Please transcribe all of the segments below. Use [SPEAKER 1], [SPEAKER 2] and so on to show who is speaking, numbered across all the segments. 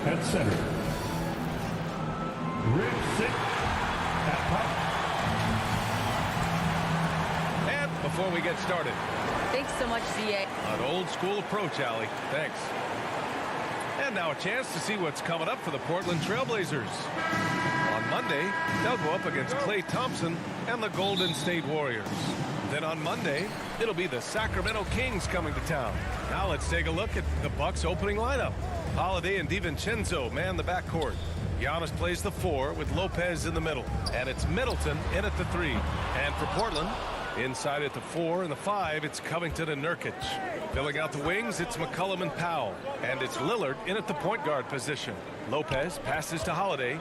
[SPEAKER 1] At center. Rip sit at pop.
[SPEAKER 2] And before we get started.
[SPEAKER 3] Thanks so much, CA.
[SPEAKER 2] An old school approach, Allie. Thanks. And now a chance to see what's coming up for the Portland Trailblazers. On Monday, they'll go up against Klay Thompson and the Golden State Warriors. Then on Monday, it'll be the Sacramento Kings coming to town. Now let's take a look at the Bucks' opening lineup. Holiday and DiVincenzo man the backcourt. Giannis plays the 4 with Lopez in the middle. And it's Middleton in at the 3. And for Portland, inside at the 4 and the 5, it's Covington and Nurkic. Filling out the wings, it's McCollum and Powell. And it's Lillard in at the point guard position. Lopez passes to Holiday.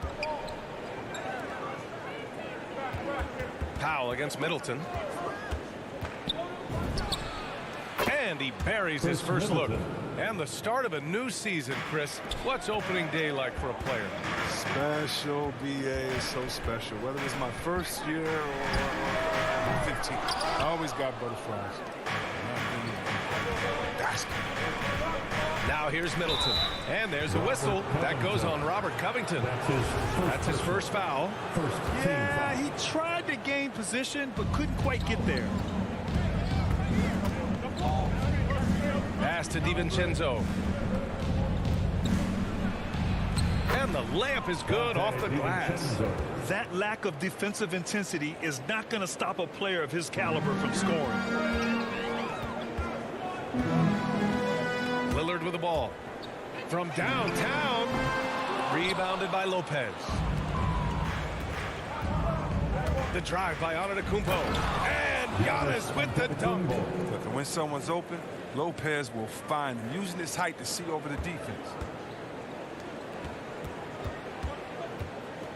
[SPEAKER 2] Powell against Middleton. And he buries his first look. And the start of a new season, Chris. What's opening day like for a player?
[SPEAKER 4] Special, BA is so special. Whether it's my first year or 15, I always got butterflies.
[SPEAKER 2] Now here's Middleton. And there's a whistle. That goes on Robert Covington. That's his first foul.
[SPEAKER 5] Yeah, he tried to gain position, but couldn't quite get there.
[SPEAKER 2] Pass to DiVincenzo. And the layup is good off the glass.
[SPEAKER 5] That lack of defensive intensity is not going to stop a player of his caliber from scoring.
[SPEAKER 2] Lillard with the ball. From downtown. Rebounded by Lopez. The drive by Antetokounmpo. And Giannis with the dunk.
[SPEAKER 4] Look, and when someone's open, Lopez will find him, using his height to see over the defense.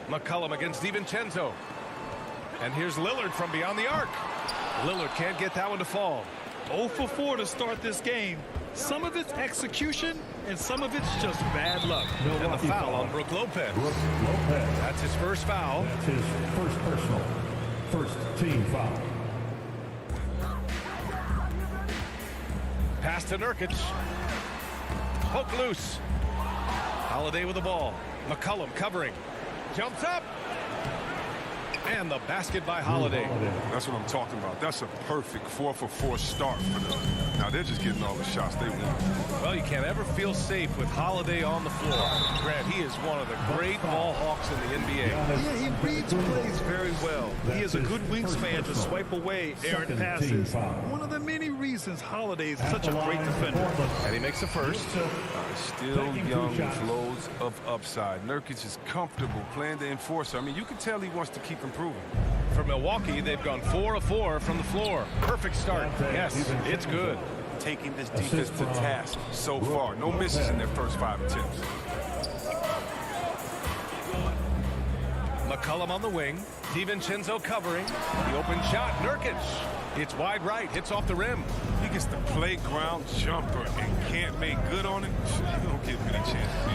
[SPEAKER 2] McCollum against DiVincenzo. And here's Lillard from beyond the arc. Lillard can't get that one to fall.
[SPEAKER 5] 0 for 4 to start this game. Some of it's execution, and some of it's just bad luck.
[SPEAKER 2] And the foul on Brook Lopez. That's his first foul.
[SPEAKER 1] That's his first personal. First team foul.
[SPEAKER 2] Pass to Nurkic. Poke loose. Holiday with the ball. McCollum covering. Jumps up. And the basket by Holiday.
[SPEAKER 4] That's what I'm talking about. That's a perfect 4 for 4 start for them. Now they're just getting all the shots they want.
[SPEAKER 2] Well, you can't ever feel safe with Holiday on the floor. Grant, he is one of the great ball hawks in the NBA.
[SPEAKER 5] Yeah, he reads plays very well. He is a good wingspan to swipe away errant passes. One of the many reasons Holiday is such a great defender.
[SPEAKER 2] And he makes the first.
[SPEAKER 4] Still young with loads of upside. Nurkic is comfortable playing the enforcer. I mean, you can tell he wants to keep improving.
[SPEAKER 2] For Milwaukee, they've gone 4 of 4 from the floor. Perfect start. Yes, it's good.
[SPEAKER 4] Taking this defense to task so far. No misses in their first 5 attempts.
[SPEAKER 2] McCollum on the wing. DiVincenzo covering. The open shot. Nurkic. It's wide right. Hits off the rim.
[SPEAKER 4] He gets the playground jumper and can't make good on it. You don't get many chances.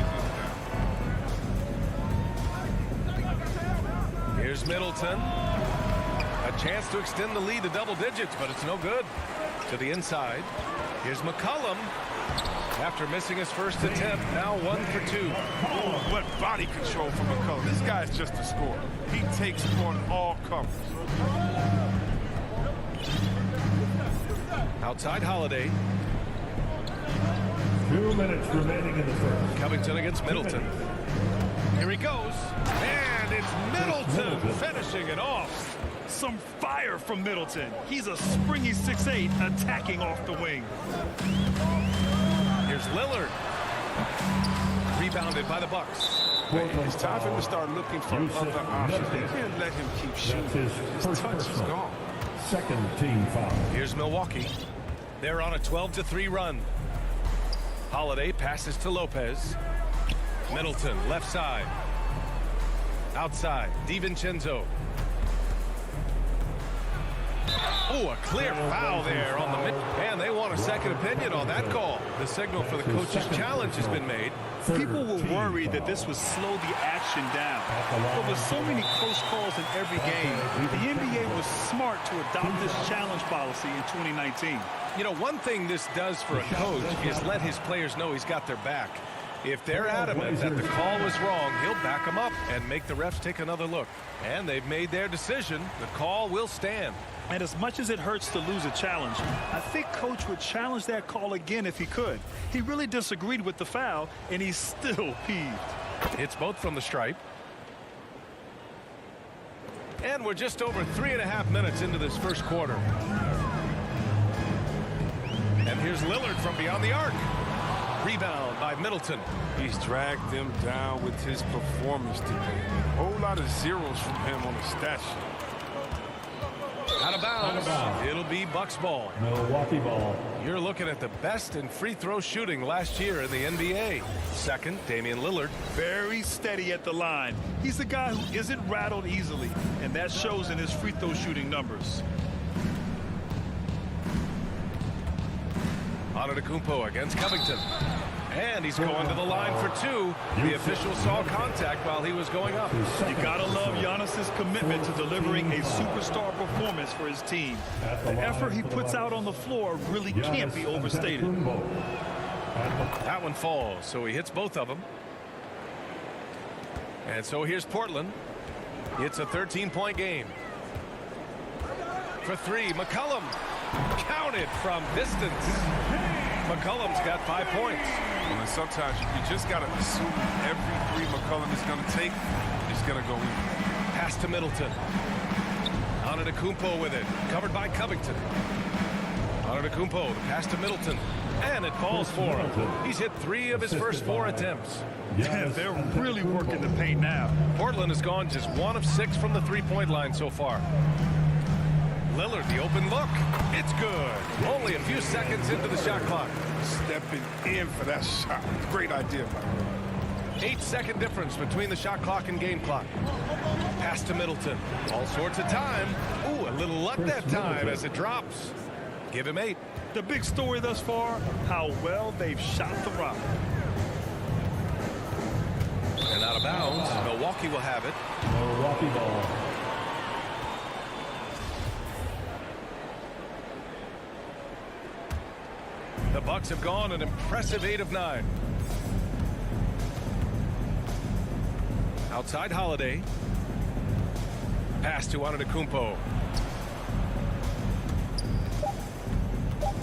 [SPEAKER 2] Here's Middleton. A chance to extend the lead to double digits, but it's no good. To the inside. Here's McCollum. After missing his first attempt, now 1 for 2.
[SPEAKER 4] Oh, what body control from McCollum. This guy's just a scorer. He takes on all comers.
[SPEAKER 2] Outside Holiday.
[SPEAKER 1] 2 minutes remaining in the first.
[SPEAKER 2] Covington against Middleton. Here he goes. And it's Middleton finishing it off.
[SPEAKER 5] Some fire from Middleton. He's a springy 6'8", attacking off the wing.
[SPEAKER 2] Here's Lillard. Rebounded by the Bucks.
[SPEAKER 4] It's time for him to start looking for other options. They can't let him keep shooting. His touch is gone.
[SPEAKER 1] Second team foul.
[SPEAKER 2] Here's Milwaukee. They're on a 12-3 run. Holiday passes to Lopez. Middleton, left side. Outside, DiVincenzo. Oh, a clear foul there on the mid. And they want a second opinion on that call. The signal for the coach's challenge has been made.
[SPEAKER 5] People were worried that this would slow the action down. But with so many close calls in every game, the NBA was smart to adopt this challenge policy in 2019.
[SPEAKER 2] You know, one thing this does for a coach is let his players know he's got their back. If they're adamant that the call was wrong, he'll back them up and make the refs take another look. And they've made their decision. The call will stand.
[SPEAKER 5] And as much as it hurts to lose a challenge, I think Coach would challenge that call again if he could. He really disagreed with the foul, and he's still peeved.
[SPEAKER 2] It's both from the stripe. And we're just over 3.5 minutes into this first quarter. And here's Lillard from beyond the arc. Rebound by Middleton.
[SPEAKER 4] He's dragged them down with his performance today. A whole lot of zeros from him on the stat sheet.
[SPEAKER 2] Out of bounds. It'll be Bucks ball.
[SPEAKER 1] Milwaukee ball.
[SPEAKER 2] You're looking at the best in free throw shooting last year in the NBA. Second, Damian Lillard.
[SPEAKER 5] Very steady at the line. He's a guy who isn't rattled easily, and that shows in his free throw shooting numbers.
[SPEAKER 2] Antetokounmpo against Covington. And he's going to the line for 2. The official saw contact while he was going up.
[SPEAKER 5] You gotta love Giannis's commitment to delivering a superstar performance for his team. The effort he puts out on the floor really can't be overstated.
[SPEAKER 2] That one falls, so he hits both of them. And so here's Portland. It's a 13-point game. For 3, McCollum. Counted from distance. McCollum's got 5 points.
[SPEAKER 4] Well, and sometimes you just got to assume every 3 McCollum is going to take is going to go in.
[SPEAKER 2] Pass to Middleton. Antetokounmpo with it. Covered by Covington. Antetokounmpo, the pass to Middleton. And it falls for him. He's hit 3 of his first 4 attempts.
[SPEAKER 5] Yeah, they're really working the paint now.
[SPEAKER 2] Portland has gone just 1 of 6 from the three-point line so far. Lillard, the open look. It's good. Only a few seconds into the shot clock.
[SPEAKER 4] Stepping in for that shot. Great idea, Mike.
[SPEAKER 2] 8-second difference between the shot clock and game clock. Pass to Middleton. All sorts of time. Ooh, a little luck that time as it drops. Give him 8.
[SPEAKER 5] The big story thus far, how well they've shot the rock.
[SPEAKER 2] And out of bounds. Milwaukee will have it.
[SPEAKER 1] Milwaukee ball.
[SPEAKER 2] The Bucks have gone an impressive 8 of 9. Outside Holiday. Pass to Antetokounmpo.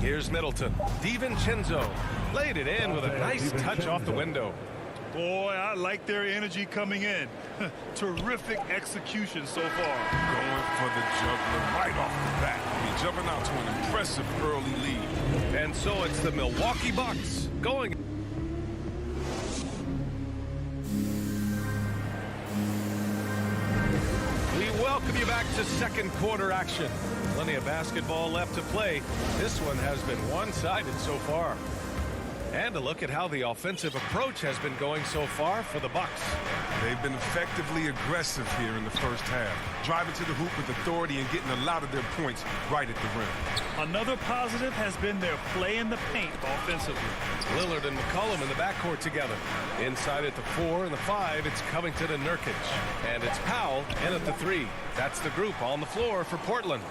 [SPEAKER 2] Here's Middleton. DiVincenzo laid it in with a nice touch off the window.
[SPEAKER 5] Boy, I like their energy coming in. Terrific execution so far.
[SPEAKER 4] Going for the juggler right off the bat. He's jumping out to an impressive early lead.
[SPEAKER 2] And so it's the Milwaukee Bucks going. We welcome welcome you back to second quarter action. Plenty of basketball left to play. This one has been one-sided so far. And a look at how the offensive approach has been going so far for the Bucks.
[SPEAKER 4] They've been effectively aggressive here in the first half, driving to the hoop with authority and getting a lot of their points right at the rim.
[SPEAKER 5] Another positive has been their play in the paint offensively.
[SPEAKER 2] Lillard and McCollum in the backcourt together. Inside at the 4 and the 5, it's Covington and Nurkic. And it's Powell in at the 3. That's the group on the floor for Portland.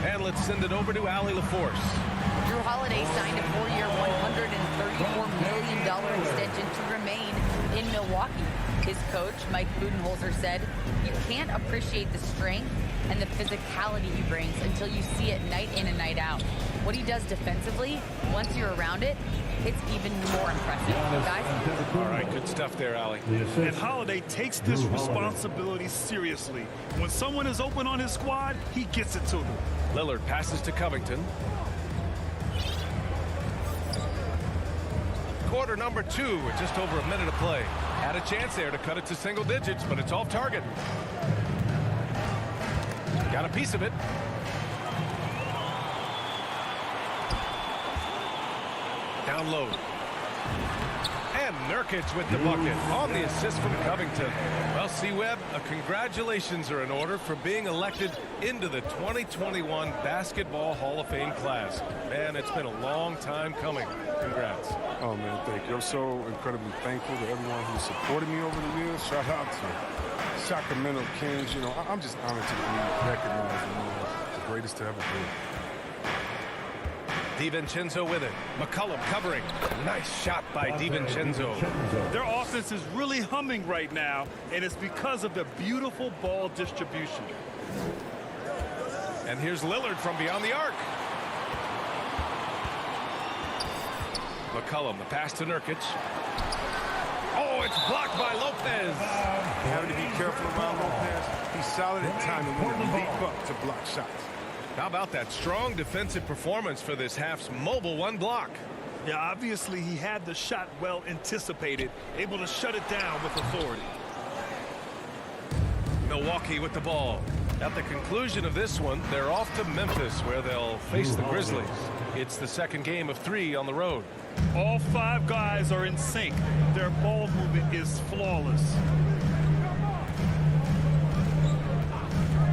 [SPEAKER 2] And let's send it over to Allie LaForce.
[SPEAKER 3] Drew Holiday signed a 4-year, $134 million extension to remain in Milwaukee. His coach, Mike Budenholzer, said, "You can't appreciate the strength and the physicality he brings until you see it night in and night out. What he does defensively, once you're around it, it's even more impressive." Guys?
[SPEAKER 2] All right, good stuff there, Allie.
[SPEAKER 5] And Holiday takes this responsibility seriously. When someone is open on his squad, he gets it to them.
[SPEAKER 2] Lillard passes to Covington. Quarter number 2 with just over a minute of play. Had a chance there to cut it to single digits, but it's off target. Got a piece of it. Down low. And Nurkic with the bucket on the assist from Covington. Well, C-Webb, congratulations are in order for being elected into the 2021 Basketball Hall of Fame class. Man, it's been a long time coming. Congrats.
[SPEAKER 4] Oh, man, thank you. I'm so incredibly thankful to everyone who supported me over the years. Shout out to Sacramento Kings. You know, I'm just honored to be recognized as one of the greatest to ever be.
[SPEAKER 2] DiVincenzo with it. McCollum covering. Nice shot by DiVincenzo.
[SPEAKER 5] Their offense is really humming right now, and it's because of the beautiful ball distribution.
[SPEAKER 2] And here's Lillard from beyond the arc. McCollum, the pass to Nurkic. Oh, it's blocked by Lopez.
[SPEAKER 4] Having to be careful around Lopez. He's solid at timing when he leap up to block shots.
[SPEAKER 2] How about that strong defensive performance for this half's mobile one block?
[SPEAKER 5] Yeah, obviously he had the shot well anticipated, able to shut it down with authority.
[SPEAKER 2] Milwaukee with the ball. At the conclusion of this one, they're off to Memphis, where they'll face the Grizzlies. It's the second game of 3 on the road.
[SPEAKER 5] All 5 guys are in sync. Their ball movement is flawless.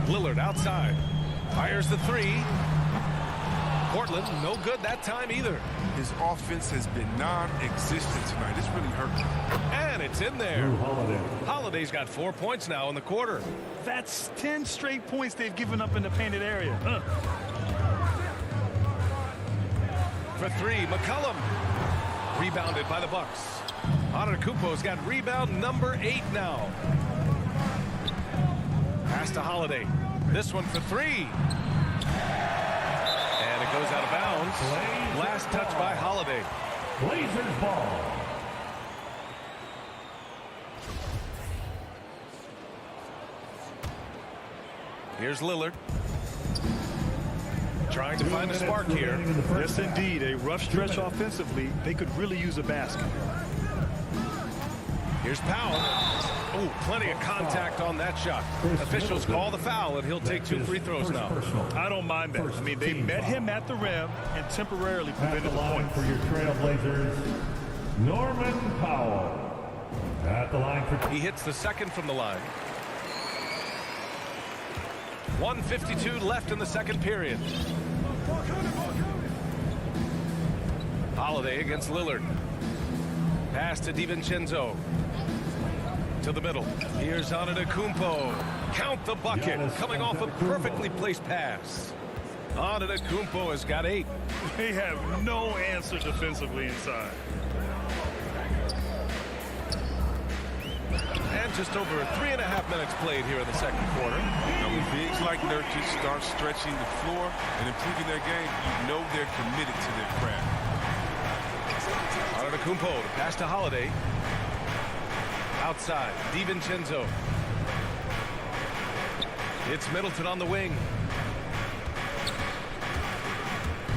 [SPEAKER 2] Lillard outside. Fires the 3. Portland, no good that time either.
[SPEAKER 4] His offense has been non-existent tonight. It's really hurt.
[SPEAKER 2] And it's in there. Holiday's got 4 points now in the quarter.
[SPEAKER 5] That's 10 straight points they've given up in the painted area.
[SPEAKER 2] For 3, McCollum. Rebounded by the Bucks. Antetokounmpo's got rebound number 8 now. Pass to Holiday. This one for 3. And it goes out of bounds. Last touch by Holiday.
[SPEAKER 1] Blazers ball.
[SPEAKER 2] Here's Lillard. Trying to find a spark here.
[SPEAKER 5] Yes, indeed. A rough stretch offensively. They could really use a basket.
[SPEAKER 2] Here's Powell. Oh, plenty of contact on that shot. Officials call the foul, and he'll take 2 free throws now.
[SPEAKER 5] I don't mind that. I mean, they met him at the rim and temporarily prevented the point.
[SPEAKER 1] For your Trailblazers, Norman Powell. At the line for...
[SPEAKER 2] He hits the second from the line. 1:52 left in the second period. Holiday against Lillard. Pass to DiVincenzo. To the middle. Here's Antetokounmpo. Count the bucket. Coming off a perfectly placed pass. Antetokounmpo has got 8.
[SPEAKER 5] They have no answer defensively inside.
[SPEAKER 2] And just over 3.5 minutes played here in the second quarter.
[SPEAKER 4] You know, when bigs like Nurkic start stretching the floor and improving their game, you know they're committed to their craft.
[SPEAKER 2] Antetokounmpo to pass to Holiday. Outside, DiVincenzo. It's Middleton on the wing.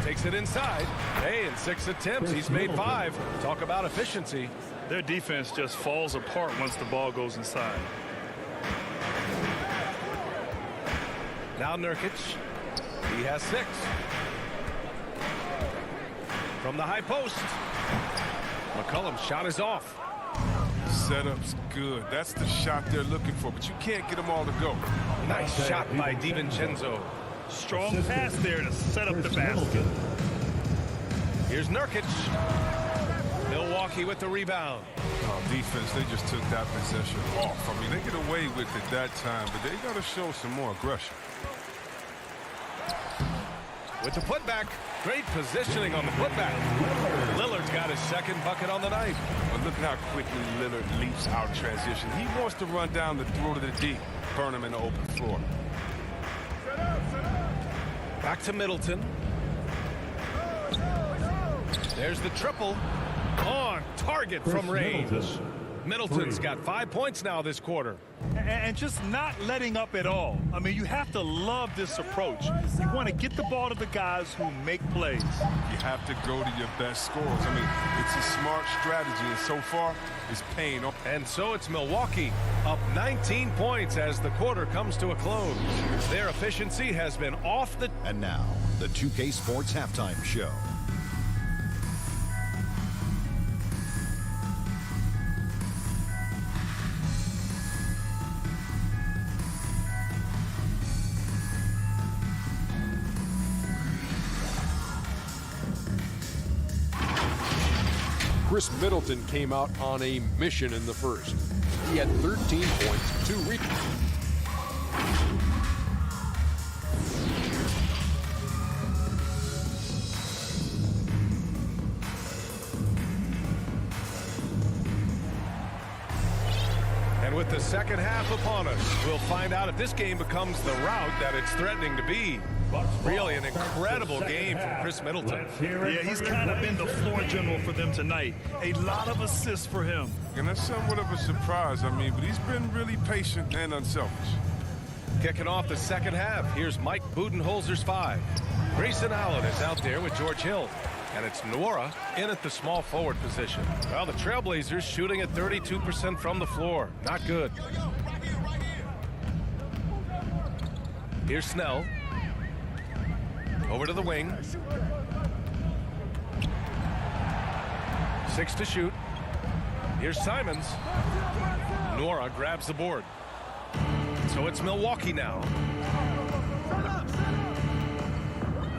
[SPEAKER 2] Takes it inside. Hey, in 6 attempts, he's made 5. Talk about efficiency.
[SPEAKER 5] Their defense just falls apart once the ball goes inside.
[SPEAKER 2] Now Nurkic. He has 6. From the high post. McCollum's shot is off.
[SPEAKER 4] Setup's good. That's the shot they're looking for, but you can't get them all to go.
[SPEAKER 2] Nice shot by DiVincenzo.
[SPEAKER 5] Strong pass there to set up the basket.
[SPEAKER 2] Here's Nurkic. Milwaukee with the rebound.
[SPEAKER 4] Defense, they just took that possession off. I mean, they get away with it that time, but they got to show some more aggression.
[SPEAKER 2] With the putback. Great positioning on the putback. Lillard's got his second bucket on the night.
[SPEAKER 4] But look how quickly Lillard leaps out transition. He wants to run down the throw to the deep, burn him in the open floor.
[SPEAKER 2] Back to Middleton. There's the triple. On target from range. Middleton's got 5 points now this quarter.
[SPEAKER 5] And just not letting up at all. I mean, you have to love this approach. You want to get the ball to the guys who make plays.
[SPEAKER 4] You have to go to your best scorers. I mean, it's a smart strategy, and so far, it's paying off.
[SPEAKER 2] And so it's Milwaukee up 19 points as the quarter comes to a close. Their efficiency has been off the...
[SPEAKER 6] And now, the 2K Sports Halftime Show.
[SPEAKER 7] Chris Middleton came out on a mission in the first. He had 13 points, 2 rebounds.
[SPEAKER 2] And with the second half upon us, we'll find out if this game becomes the route that it's threatening to be. Really an incredible game from Chris Middleton.
[SPEAKER 5] Yeah, he's kind of been the floor general for them tonight. A lot of assists for him.
[SPEAKER 4] And that's somewhat of a surprise, I mean, but he's been really patient and unselfish.
[SPEAKER 2] Kicking off the second half, here's Mike Budenholzer's 5. Grayson Allen is out there with George Hill. And it's Nwora in at the small forward position. Well, the Trailblazers shooting at 32% from the floor. Not good. Here's Snell. Over to the wing. 6 to shoot. Here's Simons. Nwora grabs the board. So it's Milwaukee now.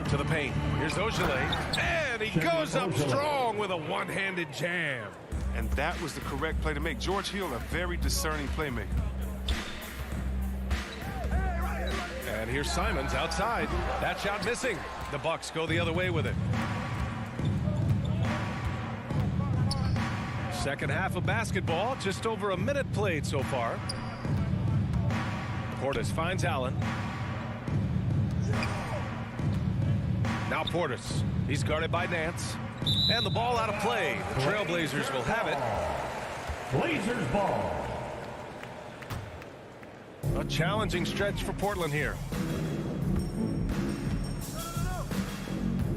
[SPEAKER 2] To the paint. Here's Ojale. And he goes up strong with a one-handed jam.
[SPEAKER 4] And that was the correct play to make. George Hill, a very discerning playmaker.
[SPEAKER 2] And here's Simons outside. That shot missing. The Bucks go the other way with it. Second half of basketball. Just over a minute played so far. Portis finds Allen. Now Portis. He's guarded by Nance. And the ball out of play. The Trailblazers will have it.
[SPEAKER 1] Blazers ball.
[SPEAKER 2] A challenging stretch for Portland here.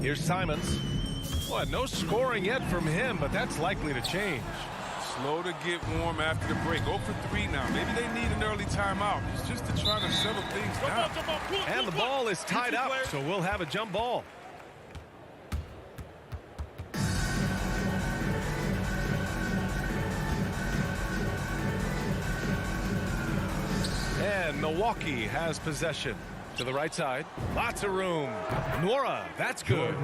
[SPEAKER 2] Here's Simons. Well, no scoring yet from him, but that's likely to change.
[SPEAKER 4] Slow to get warm after the break. 0 for 3 now. Maybe they need an early timeout. It's just to try to settle things down.
[SPEAKER 2] And the ball is tied up, so we'll have a jump ball. And Milwaukee has possession. To the right side. Lots of room. Nwora, that's good.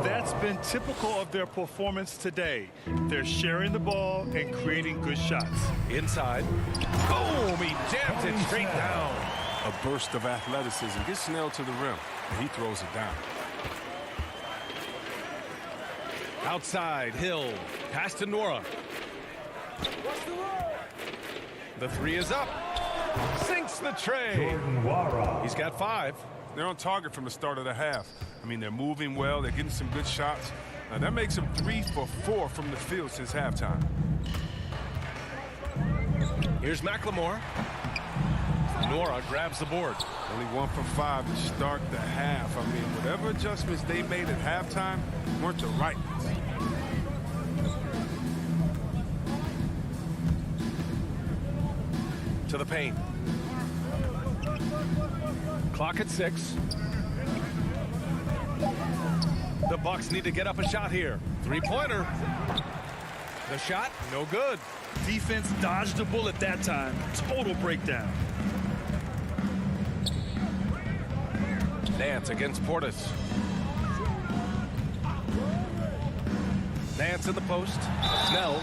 [SPEAKER 5] That's been typical of their performance today. They're sharing the ball and creating good shots.
[SPEAKER 2] Inside. Boom! He jams it straight down.
[SPEAKER 4] A burst of athleticism. Gets Snell to the rim, and he throws it down.
[SPEAKER 2] Outside, Hill. Pass to Nwora. The 3 is up. Sinks the tray. He's got 5.
[SPEAKER 4] They're on target from the start of the half. I mean, they're moving well. They're getting some good shots. Now, that makes them 3 for 4 from the field since halftime.
[SPEAKER 2] Here's McLemore. Nwora grabs the board.
[SPEAKER 4] Only 1 for 5 to start the half. I mean, whatever adjustments they made at halftime weren't the right ones.
[SPEAKER 2] To the paint. Clock at 6. The Bucks need to get up a shot here. Three-pointer. The shot, no good.
[SPEAKER 5] Defense dodged a bullet that time. Total breakdown.
[SPEAKER 2] Nance against Portis. Nance in the post. Snell.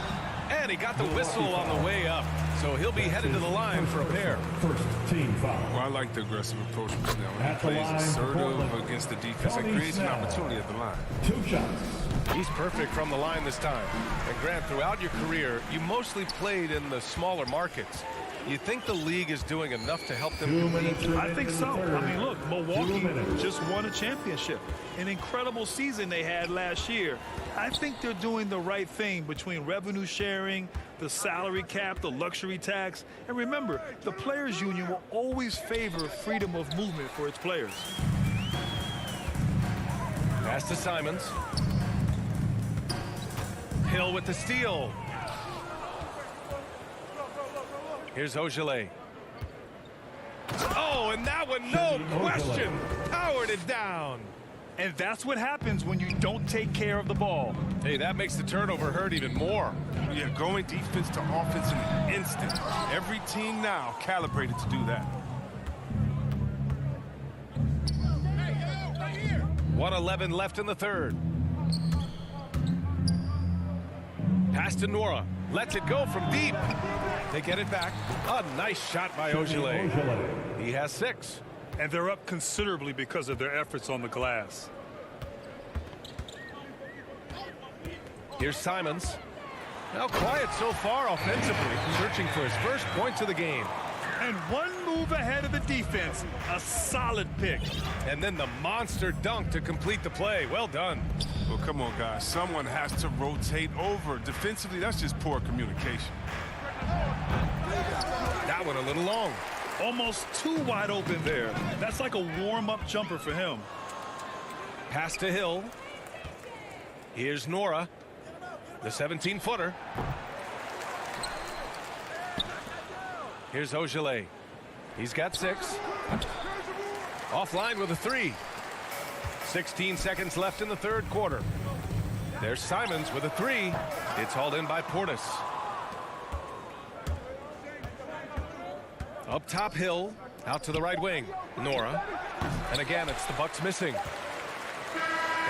[SPEAKER 2] And he got the whistle on the way up. So he'll be headed to the line for a pair.
[SPEAKER 1] First team foul.
[SPEAKER 4] Well, I like the aggressive approach from Snell. He
[SPEAKER 1] At the
[SPEAKER 4] plays
[SPEAKER 1] line for
[SPEAKER 4] assertive
[SPEAKER 1] Portland,
[SPEAKER 4] against the defense and
[SPEAKER 1] Tony
[SPEAKER 4] creates an
[SPEAKER 1] Snell.
[SPEAKER 4] opportunity at the line.
[SPEAKER 1] 2 shots.
[SPEAKER 2] He's perfect from the line this time. And Grant, throughout your career, you mostly played in the smaller markets. You think the league is doing enough to help them
[SPEAKER 1] 2
[SPEAKER 2] compete?
[SPEAKER 1] minutes
[SPEAKER 5] I
[SPEAKER 1] remaining
[SPEAKER 5] think
[SPEAKER 1] in
[SPEAKER 5] so.
[SPEAKER 1] the third.
[SPEAKER 5] I mean, look,
[SPEAKER 1] 2
[SPEAKER 5] Milwaukee
[SPEAKER 1] minutes.
[SPEAKER 5] just won a championship. An incredible season they had last year. I think they're doing the right thing between revenue sharing, the salary cap, the luxury tax. And remember, the players union will always favor freedom of movement for its players.
[SPEAKER 2] Pass to Simons. Hill with the steal. Here's Ogilvy. Oh, and that one, no question, powered it down.
[SPEAKER 5] And that's what happens when you don't take care of the ball.
[SPEAKER 2] Hey, that makes the turnover hurt even more.
[SPEAKER 4] Yeah, going defense to offense in an instant. Every team now calibrated to do that.
[SPEAKER 2] 1:11 left in the third. Pass to Nora. Lets it go from deep. They get it back. A nice shot by Ogilvy. He has 6.
[SPEAKER 5] And they're up considerably because of their efforts on the glass.
[SPEAKER 2] Here's Simons. Now quiet so far offensively, searching for his first points of the game.
[SPEAKER 5] And one move ahead of the defense. A solid pick.
[SPEAKER 2] And then the monster dunk to complete the play. Well done.
[SPEAKER 4] Well, come on, guys. Someone has to rotate over. Defensively, that's just poor communication.
[SPEAKER 2] That one a little long.
[SPEAKER 5] Almost too wide open there. That's like a warm-up jumper for him.
[SPEAKER 2] Pass to Hill. Here's Nora, the 17-footer. Here's Ogilvy. He's got 6. Offline with a 3. 16 seconds left in the third quarter. There's Simons with a 3. It's hauled in by Portis. Up top, Hill. Out to the right wing. Nora. And again, it's the Bucks missing.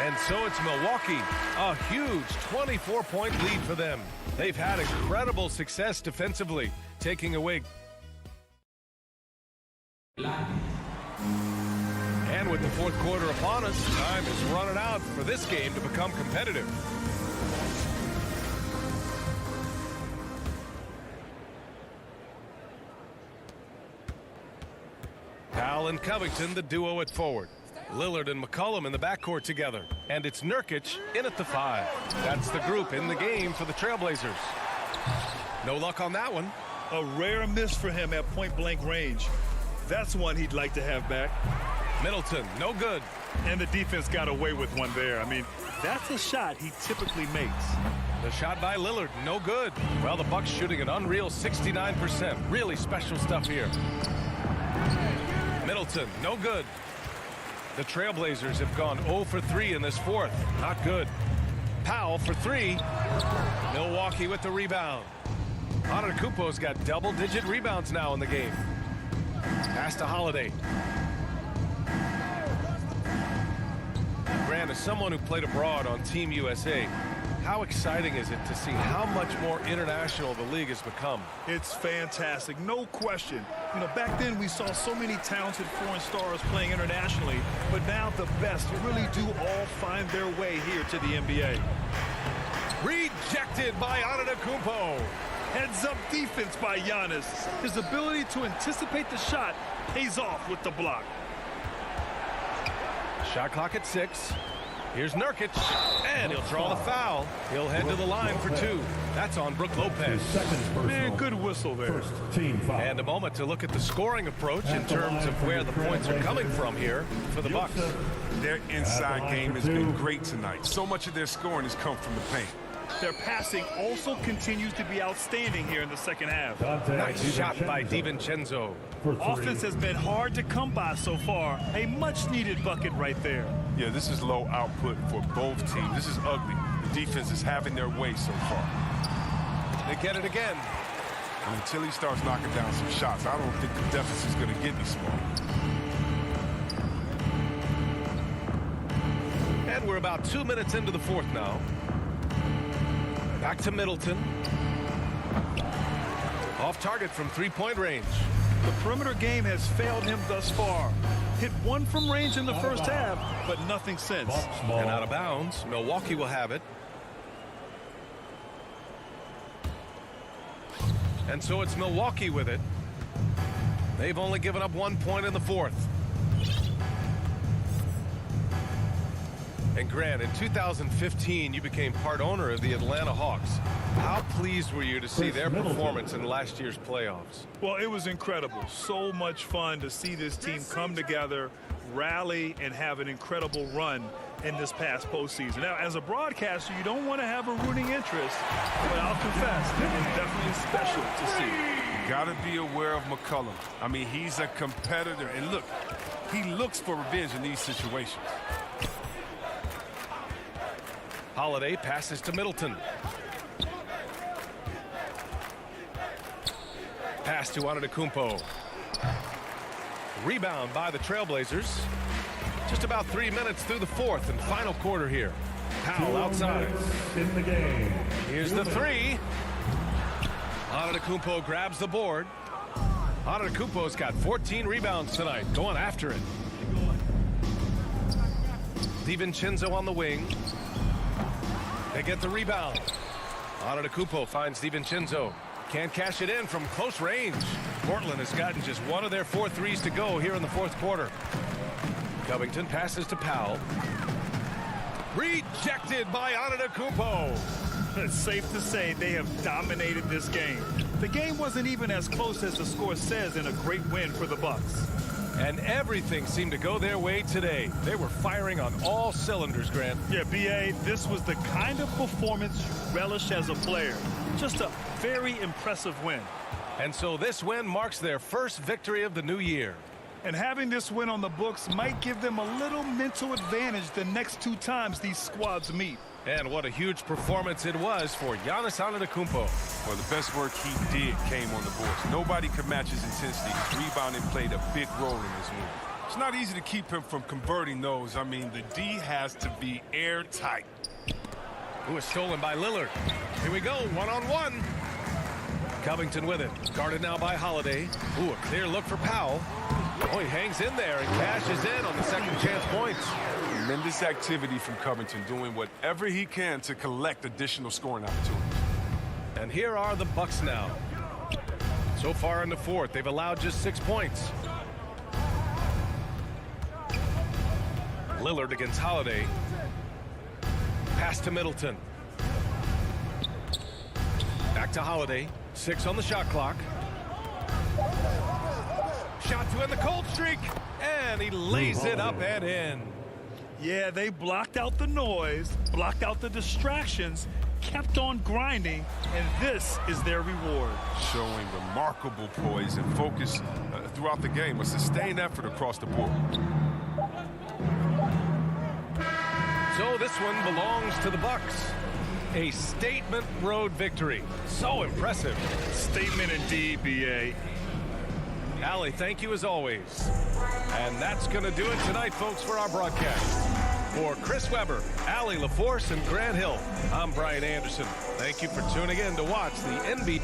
[SPEAKER 2] And so it's Milwaukee. A huge 24-point lead for them. They've had incredible success defensively, taking away. And with the fourth quarter upon us, time is running out for this game to become competitive. Powell and Covington, the duo at forward. Lillard and McCollum in the backcourt together. And it's Nurkic in at the 5. That's the group in the game for the Trailblazers. No luck on that one.
[SPEAKER 5] A rare miss for him at point-blank range. That's one he'd like to have back.
[SPEAKER 2] Middleton, no good.
[SPEAKER 5] And the defense got away with one there. I mean, that's a shot he typically makes.
[SPEAKER 2] The shot by Lillard, no good. Well, the Bucks shooting an unreal 69%. Really special stuff here. Middleton, no good. The Trailblazers have gone 0 for 3 in this fourth. Not good. Powell for 3. Milwaukee with the rebound. Antetokounmpo's got double-digit rebounds now in the game. Pass to Holiday. Grant, as someone who played abroad on Team USA, how exciting is it to see how much more international the league has become?
[SPEAKER 5] It's fantastic, no question. You know, back then we saw so many talented foreign stars playing internationally, but now the best really do all find their way here to the NBA.
[SPEAKER 2] Rejected by Antetokounmpo.
[SPEAKER 5] Heads-up defense by Giannis. His ability to anticipate the shot pays off with the block.
[SPEAKER 2] Shot clock at 6. Here's Nurkic, and he'll draw the foul. He'll head to the line for 2. That's on Brook Lopez.
[SPEAKER 5] Man, good whistle there.
[SPEAKER 1] First team foul.
[SPEAKER 2] And a moment to look at the scoring approach in terms of where the points are coming from here for the Bucks.
[SPEAKER 4] Their inside game has been great tonight. So much of their scoring has come from the paint.
[SPEAKER 5] Their passing also continues to be outstanding here in the second half.
[SPEAKER 2] Nice shot by DiVincenzo.
[SPEAKER 1] for three.
[SPEAKER 5] Offense has been hard to come by so far. A much-needed bucket right there.
[SPEAKER 4] Yeah, this is low output for both teams. This is ugly. The defense is having their way so far.
[SPEAKER 2] They get it again.
[SPEAKER 4] And until he starts knocking down some shots, I don't think the deficit's going to get any smaller.
[SPEAKER 2] And we're about 2 minutes into the fourth now. Back to Middleton. Off target from three-point range.
[SPEAKER 5] The perimeter game has failed him thus far. Hit one from range in the first half, but nothing since.
[SPEAKER 2] And out of bounds. Milwaukee will have it. And so it's Milwaukee with it. They've only given up 1 point in the fourth. And Grant, in 2015, you became part owner of the Atlanta Hawks. How pleased were you to see their performance in last year's playoffs?
[SPEAKER 5] Well, it was incredible. So much fun to see this team come together, rally, and have an incredible run in this past postseason. Now, as a broadcaster, you don't want to have a rooting interest, but I'll confess, it was definitely special to see.
[SPEAKER 4] Got to be aware of McCollum. I mean, he's a competitor. And look, he looks for revenge in these situations.
[SPEAKER 2] Holiday passes to Middleton. Pass to Antetokounmpo. Rebound by the Trailblazers. Just about 3 minutes through the fourth and final quarter here. Powell outside.
[SPEAKER 1] In the game.
[SPEAKER 2] Here's the three. Antetokounmpo grabs the board. Antetokounmpo's got 14 rebounds tonight, going after it. DiVincenzo on the wing. They get the rebound. Antetokounmpo finds DiVincenzo. Can't cash it in from close range. Portland has gotten just one of their 4 threes to go here in the fourth quarter. Covington passes to Powell. Rejected by Antetokounmpo.
[SPEAKER 5] It's safe to say they have dominated this game. The game wasn't even as close as the score says in a great win for the Bucks.
[SPEAKER 2] And everything seemed to go their way today. They were firing on all cylinders, Grant.
[SPEAKER 5] Yeah, B.A., this was the kind of performance you relish as a player. Just a very impressive win.
[SPEAKER 2] And so this win marks their first victory of the new year.
[SPEAKER 5] And having this win on the books might give them a little mental advantage the next 2 times these squads meet.
[SPEAKER 2] And what a huge performance it was for Giannis Antetokounmpo.
[SPEAKER 4] Well, the best work he did came on the boards. Nobody could match his intensity. His rebounding played a big role in this win. It's not easy to keep him from converting those. I mean, the D has to be airtight.
[SPEAKER 2] Who is stolen by Lillard. Here we go, one-on-one. Covington with it. Guarded now by Holiday. Ooh, a clear look for Powell. Oh, he hangs in there and cashes in on the second chance points.
[SPEAKER 4] Tremendous activity from Covington, doing whatever he can to collect additional scoring opportunities.
[SPEAKER 2] And here are the Bucks now. So far in the fourth, they've allowed just 6 points. Lillard against Holiday. Pass to Middleton. Back to Holiday. 6 on the shot clock. Shot to end the cold streak. And he lays it up and in.
[SPEAKER 5] Yeah, they blocked out the noise, blocked out the distractions, kept on grinding, and this is their reward.
[SPEAKER 4] Showing remarkable poise and focus throughout the game, a sustained effort across the board.
[SPEAKER 2] So this one belongs to the Bucks. A statement road victory. So impressive.
[SPEAKER 5] Statement indeed, B.A.
[SPEAKER 2] Allie, thank you as always. And that's going to do it tonight, folks, for our broadcast. For Chris Webber, Allie LaForce, and Grant Hill, I'm Brian Anderson. Thank you for tuning in to watch the NBA.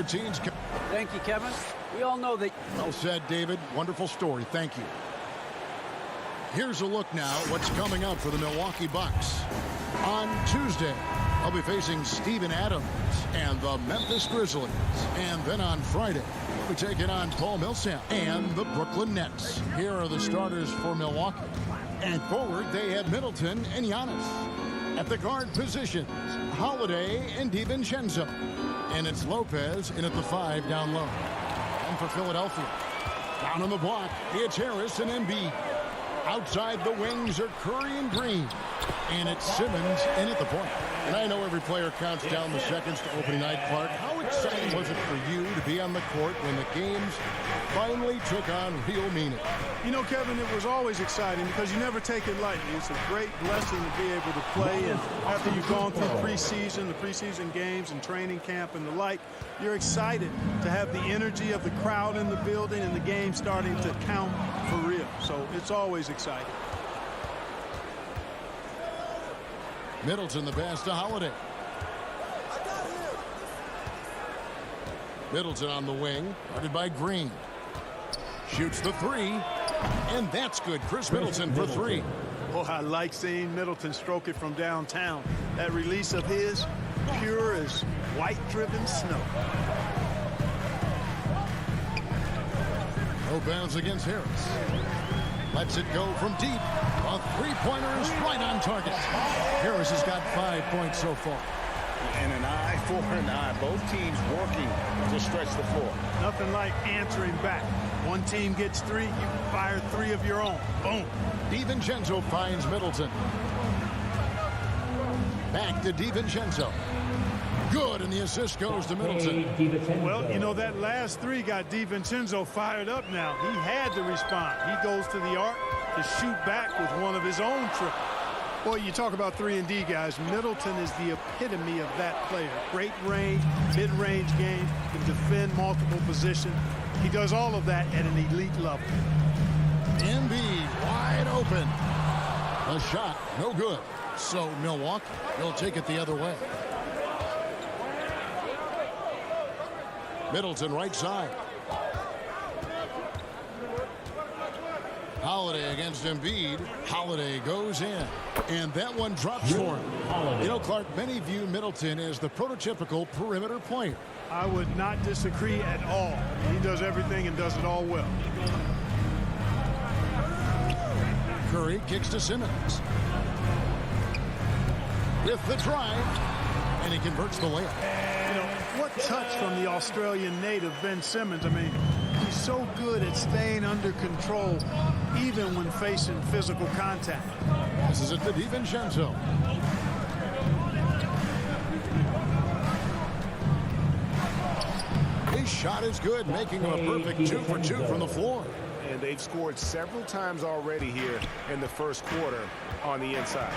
[SPEAKER 6] routines.
[SPEAKER 8] Thank you, Kevin. We all know that.
[SPEAKER 6] Well said, David. Wonderful story. Thank you. Here's a look now at what's coming up for the Milwaukee Bucks. On Tuesday, they'll be facing Steven Adams and the Memphis Grizzlies. And then on Friday, they'll be taking on Paul Millsap and the Brooklyn Nets. Here are the starters for Milwaukee. And forward, they have Middleton and Giannis. At the guard positions, Holiday and DiVincenzo. And it's Lopez in at the 5 down low. And for Philadelphia, down on the block, it's Harris and Embiid. Outside the wings are Curry and Green. And it's Simmons in at the point. And I know every player counts down the seconds to opening night, Clark. How exciting was it for you to be on the court when the games finally took on real meaning?
[SPEAKER 9] You know, Kevin, it was always exciting because you never take it lightly. It's a great blessing to be able to play. And after you've gone through preseason, the preseason games and training camp and the like, you're excited to have the energy of the crowd in the building and the game starting to count for real. So it's always exciting.
[SPEAKER 6] Middleton the pass to Holiday. Middleton on the wing, guarded by Green. Shoots the 3, and that's good. Chris Middleton for 3.
[SPEAKER 9] Oh, I like seeing Middleton stroke it from downtown. That release of his, pure as white-driven snow.
[SPEAKER 6] No bounds against Harris. Lets it go from deep. A three-pointer is right on target. Harris has got 5 points so far.
[SPEAKER 10] And an eye for an eye. Both teams working to stretch the floor.
[SPEAKER 9] Nothing like answering back. One team gets 3, you fire 3 of your own. Boom.
[SPEAKER 6] DiVincenzo finds Middleton. Back to DiVincenzo. Good, and the assist goes to Middleton.
[SPEAKER 9] Well, you know, that last 3 got DiVincenzo fired up now. He had to respond. He goes to the arc to shoot back with one of his own triples. Boy, you talk about 3-and-D guys. Middleton is the epitome of that player. Great range, mid-range game, can defend multiple positions. He does all of that at an elite level.
[SPEAKER 6] Embiid wide open. A shot, no good. So Milwaukee will take it the other way. Middleton right side. Holiday against Embiid. Holiday goes in. And that one drops for him. You know, Clark, many view Middleton as the prototypical perimeter player.
[SPEAKER 9] I would not disagree at all. He does everything and does it all well.
[SPEAKER 6] Curry kicks to Simmons. With the drive. And he converts the layup.
[SPEAKER 9] You know, what touch from the Australian native, Ben Simmons. I mean, he's so good at staying under control, even when facing physical contact.
[SPEAKER 6] This is it to DiVincenzo. His shot is good, making him a perfect 2 for 2 from the floor.
[SPEAKER 10] And they've scored several times already here in the first quarter on the inside.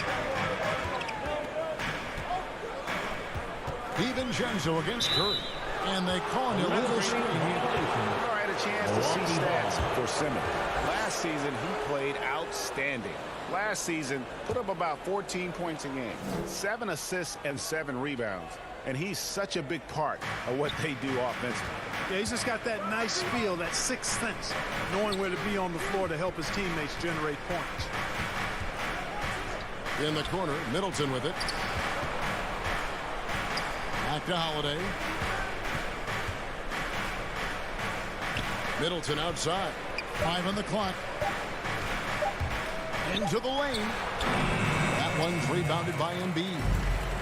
[SPEAKER 6] DiVincenzo against Curry. And they call him a little screen here.
[SPEAKER 10] I had a chance to see stats for Simmons. Last season, he played outstanding. Last season, put up about 14 points a game, 7 assists and 7 rebounds. and he's such a big part of what they do offensively.
[SPEAKER 9] Yeah, he's just got that nice feel, that sixth sense, knowing where to be on the floor to help his teammates generate points.
[SPEAKER 6] In the corner, Middleton with it. Back to Holiday. Middleton outside. 5 on the clock. Into the lane. That one's rebounded by Embiid.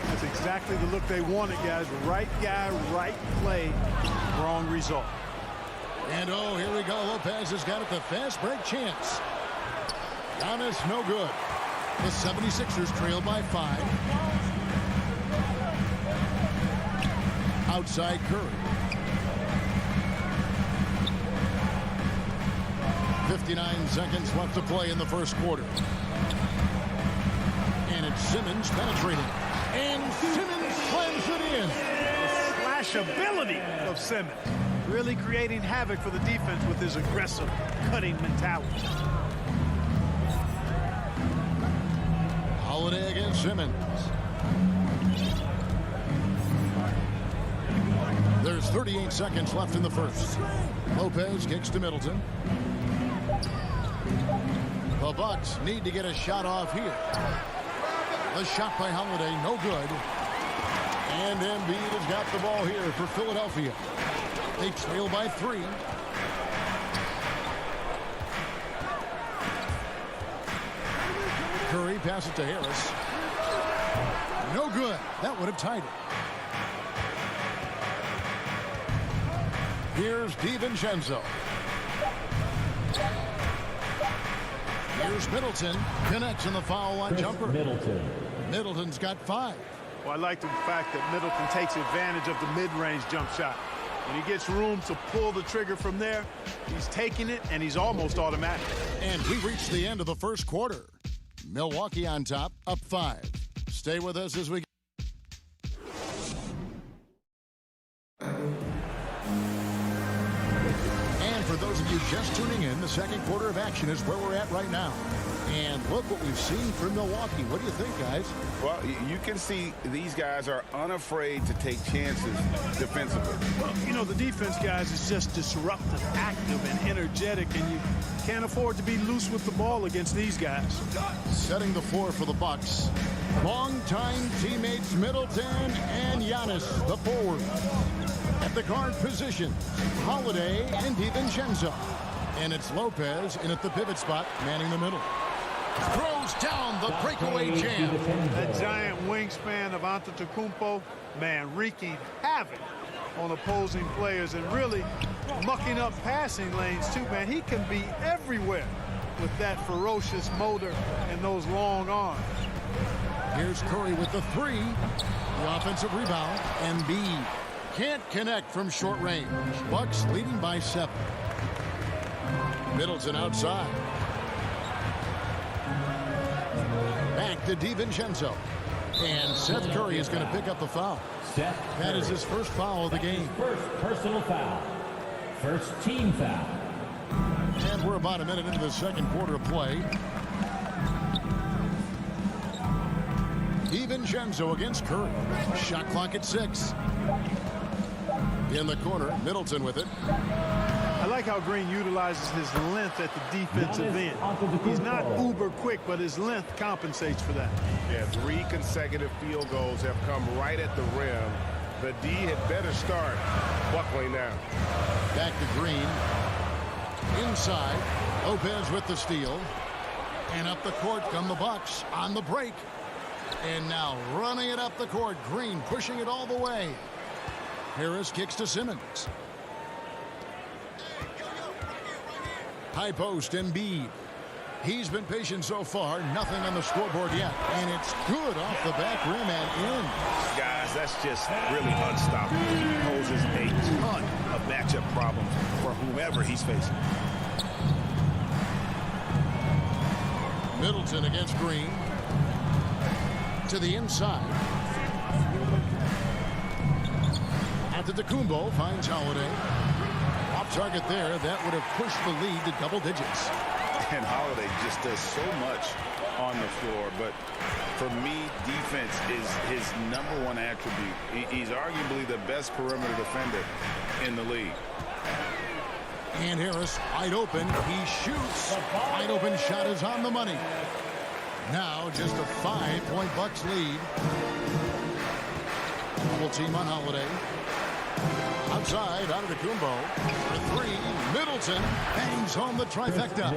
[SPEAKER 9] That's exactly the look they wanted, guys. Right guy, right play, wrong result.
[SPEAKER 6] And oh, here we go. Lopez has got it, the fast break chance. Giannis, no good. The 76ers trail by 5. Outside Curry. 59 seconds left to play in the first quarter. And it's Simmons penetrating. And Simmons slams it in.
[SPEAKER 9] The slash ability of Simmons. Really creating havoc for the defense with his aggressive, cutting mentality.
[SPEAKER 6] Holiday against Simmons. There's 38 seconds left in the first. Lopez kicks to Middleton. The Bucks need to get a shot off here. The shot by Holiday, no good. And Embiid has got the ball here for Philadelphia. They trail by 3. Curry passes it to Harris. No good. That would have tied it. Here's DiVincenzo. Here's Middleton. Connects in the foul line jumper. Middleton's got 5.
[SPEAKER 9] Well, I like the fact that Middleton takes advantage of the mid-range jump shot. When he gets room to pull the trigger from there, he's taking it, and he's almost automatic.
[SPEAKER 6] And we reach the end of the first quarter. Milwaukee on top, up 5. Stay with us as we... And for those of you just tuning in, the second quarter of action is where we're at right now. And look what we've seen from Milwaukee. What do you think, guys?
[SPEAKER 10] Well, you can see these guys are unafraid to take chances defensively.
[SPEAKER 9] Well, you know, the defense, guys, is just disruptive, active, and energetic, and you can't afford to be loose with the ball against these guys.
[SPEAKER 6] Setting the floor for the Bucks. Longtime teammates Middleton and Giannis, the forward. At the guard position, Holiday and DiVincenzo. And it's Lopez in at the pivot spot, manning the middle. Throws down the breakaway jam.
[SPEAKER 9] That giant wingspan of Antetokounmpo, man, wreaking havoc on opposing players and really mucking up passing lanes too, man. He can be everywhere with that ferocious motor and those long arms.
[SPEAKER 6] Here's Curry with the 3. The offensive rebound. Embiid can't connect from short range. Bucks leading by 7. Middleton outside. Back to DiVincenzo. And Seth Curry is going to pick up the foul. That is his first foul of the game.
[SPEAKER 1] First personal foul. First team foul.
[SPEAKER 6] And we're about a minute into the second quarter of play. DiVincenzo against Curry. Shot clock at 6. In the corner, Middleton with it.
[SPEAKER 9] I like how Green utilizes his length at the defensive end. He's not uber quick, but his length compensates for that.
[SPEAKER 10] Yeah, 3 consecutive field goals have come right at the rim. The D had better start buckling down.
[SPEAKER 6] Back to Green. Inside. Lopez with the steal. And up the court come the Bucks on the break. And now running it up the court. Green pushing it all the way. Harris kicks to Simmons. High post, Embiid. He's been patient so far. Nothing on the scoreboard yet. And it's good off the back rim and in.
[SPEAKER 10] Guys, that's just really unstoppable. He poses a ton of matchup problems for whomever he's facing.
[SPEAKER 6] Middleton against Green. To the inside. Antetokounmpo finds Holiday. Off target there. That would have pushed the lead to double digits.
[SPEAKER 10] And Holiday just does so much on the floor, but for me, defense is his #1 attribute. He's arguably the best perimeter defender in the league.
[SPEAKER 6] And Harris wide open. He shoots. Wide open shot is on the money. Now just a 5-point Bucks lead. Double team on Holiday. Outside, out of the Kumbo. For three, Middleton bangs home the trifecta.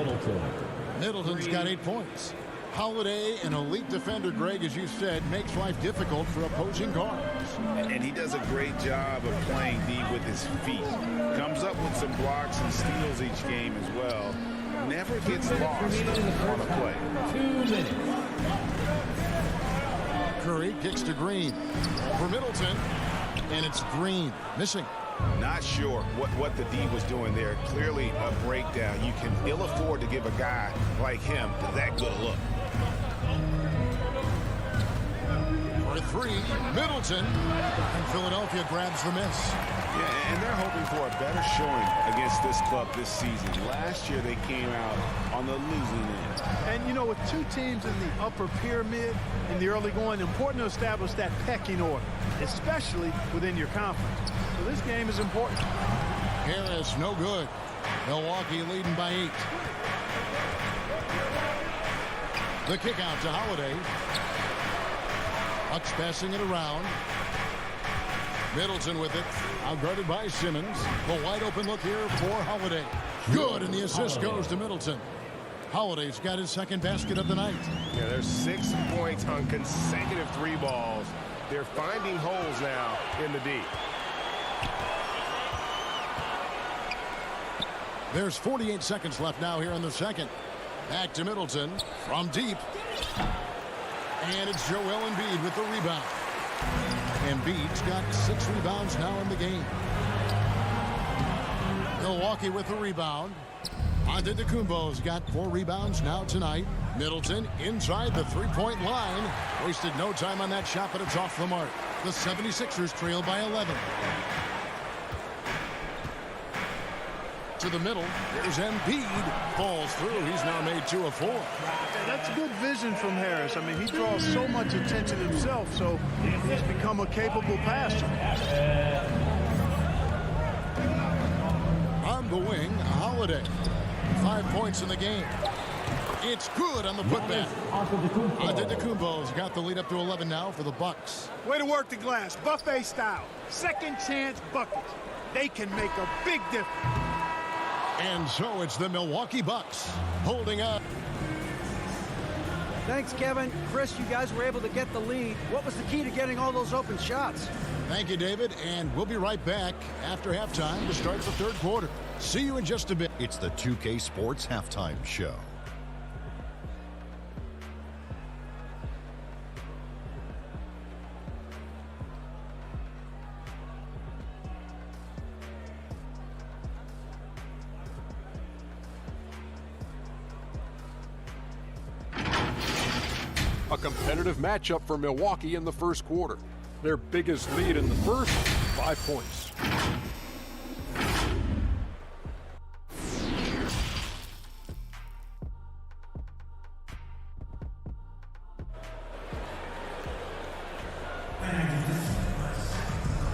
[SPEAKER 6] Middleton's got 8 points. Holiday, an elite defender, Greg, as you said, makes life difficult for opposing guards.
[SPEAKER 10] And he does a great job of playing D with his feet. Comes up with some blocks and steals each game as well. Never gets lost on a play.
[SPEAKER 1] 2 minutes.
[SPEAKER 6] Curry kicks to Green. For Middleton, and it's Green missing.
[SPEAKER 10] Not sure what the D was doing there. Clearly a breakdown. You can ill afford to give a guy like him that good look.
[SPEAKER 6] For three, Middleton. And Philadelphia grabs the miss.
[SPEAKER 10] Yeah, and they're hoping for a better showing against this club this season. Last year they came out on the losing end.
[SPEAKER 9] And, you know, with two teams in the upper pyramid in the early going, important to establish that pecking order, especially within your conference. So this game is important.
[SPEAKER 6] Harris, no good. Milwaukee leading by 8. The kick out to Holiday. Bucks passing it around. Middleton with it. Outguarded by Simmons. The wide open look here for Holiday. Good, and the assist goes to Middleton. Holiday's got his second basket of the night.
[SPEAKER 11] Yeah, there's 6 points on consecutive 3 balls. They're finding holes now in the D.
[SPEAKER 6] There's 48 seconds left now here in the second. Back to Middleton from deep. And it's Joel Embiid with the rebound. Embiid's got 6 rebounds now in the game. Milwaukee with the rebound. Antetokounmpo's got 4 rebounds now tonight. Middleton inside the 3-point line. Wasted no time on that shot, but it's off the mark. The 76ers trail by 11. To the middle. There's Embiid. Falls through. He's now made 2 of 4.
[SPEAKER 9] That's good vision from Harris. I mean, he draws so much attention himself, so he's become a capable passer.
[SPEAKER 6] On the wing, Holiday. 5 points in the game. It's good on the putback. Antetokounmpo's got the lead up to 11 now for the Bucks.
[SPEAKER 9] Way to work the glass, buffet style. Second chance buckets. They can make a big difference.
[SPEAKER 6] And so it's the Milwaukee Bucks holding up.
[SPEAKER 8] Thanks, Kevin. Chris, you guys were able to get the lead. What was the key to getting all those open shots?
[SPEAKER 6] Thank you, David. And we'll be right back after halftime to start the third quarter. See you in just a bit.
[SPEAKER 12] It's the 2K Sports Halftime Show.
[SPEAKER 7] A competitive matchup for Milwaukee in the first quarter. Their biggest lead in the first, 5 points.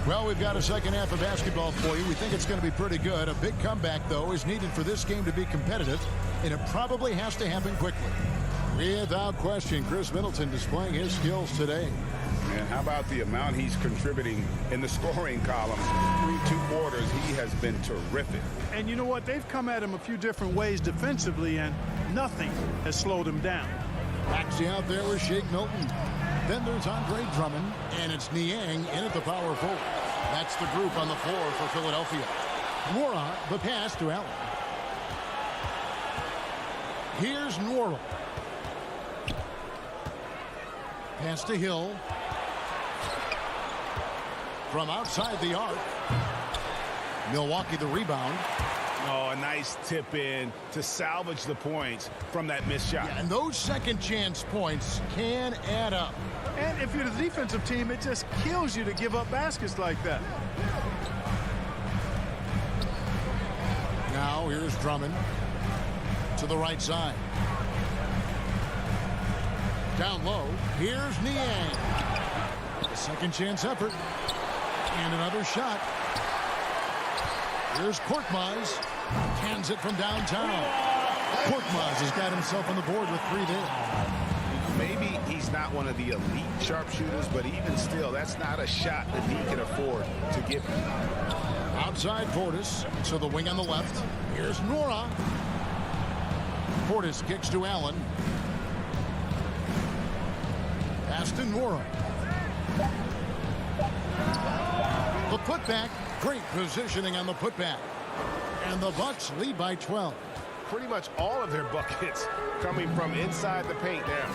[SPEAKER 6] Well, we've got a second half of basketball for you. We think it's going to be pretty good. A big comeback, though, is needed for this game to be competitive, and it probably has to happen quickly. Without question, Chris Middleton displaying his skills today.
[SPEAKER 10] And how about the amount he's contributing in the scoring column? Through 2 quarters, he has been terrific.
[SPEAKER 9] And you know what? They've come at him a few different ways defensively, and nothing has slowed him down.
[SPEAKER 6] Maxey out there with Shake Milton. Then there's Andre Drummond, and it's Niang in at the power forward. That's the group on the floor for Philadelphia. Nwora, the pass to Allen. Here's Nwora. Pass to Hill. From outside the arc. Milwaukee the rebound.
[SPEAKER 10] Oh, a nice tip in to salvage the points from that missed shot.
[SPEAKER 6] Yeah, and those second chance points can add up.
[SPEAKER 9] And if you're the defensive team, it just kills you to give up baskets like that.
[SPEAKER 6] Now here's Drummond to the right side. Down low, here's Niang. A second chance effort. And another shot. Here's Korkmaz. Cans it from downtown. Korkmaz has got himself on the board with 3 there.
[SPEAKER 10] Maybe he's not one of the elite sharpshooters, but even still, that's not a shot that he can afford to give him.
[SPEAKER 6] Outside Portis to the wing on the left. Here's Nora. Portis kicks to Allen. Pass to Nora. The putback. Great positioning on the putback. And the Bucks lead by 12.
[SPEAKER 11] Pretty much all of their buckets coming from inside the paint now.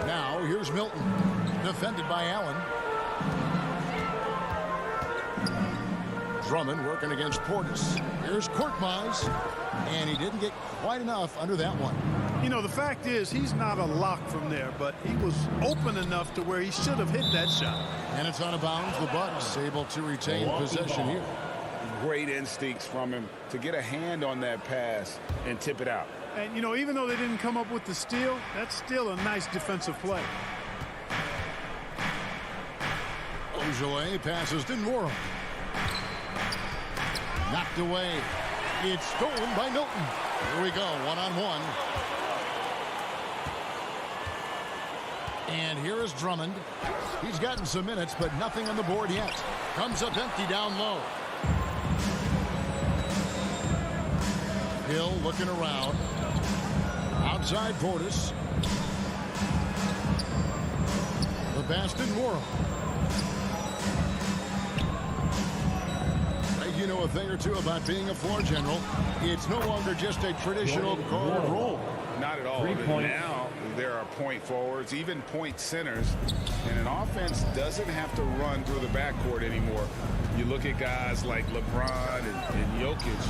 [SPEAKER 6] Now here's Milton. Defended by Allen. Drummond working against Portis. Here's Korkmaz. And he didn't get quite enough under that one.
[SPEAKER 9] You know, the fact is he's not a lock from there, but he was open enough to where he should have hit that shot.
[SPEAKER 6] And it's out of bounds. The Bucks able to retain possession here.
[SPEAKER 10] Great instincts from him to get a hand on that pass and tip it out.
[SPEAKER 9] And, you know, even though they didn't come up with the steal, that's still a nice defensive play.
[SPEAKER 6] Ojale passes to Nora. Knocked away. It's stolen by Milton. Here we go, one-on-one. And here is Drummond. He's gotten some minutes, but nothing on the board yet. Comes up empty down low. Hill looking around. Outside Portis. The pass to Nora. You know a thing or two about being a floor general. It's no longer just a traditional guard role.
[SPEAKER 10] Not at all. Now there are point forwards, even point centers, and an offense doesn't have to run through the backcourt anymore. You look at guys like LeBron and Jokic,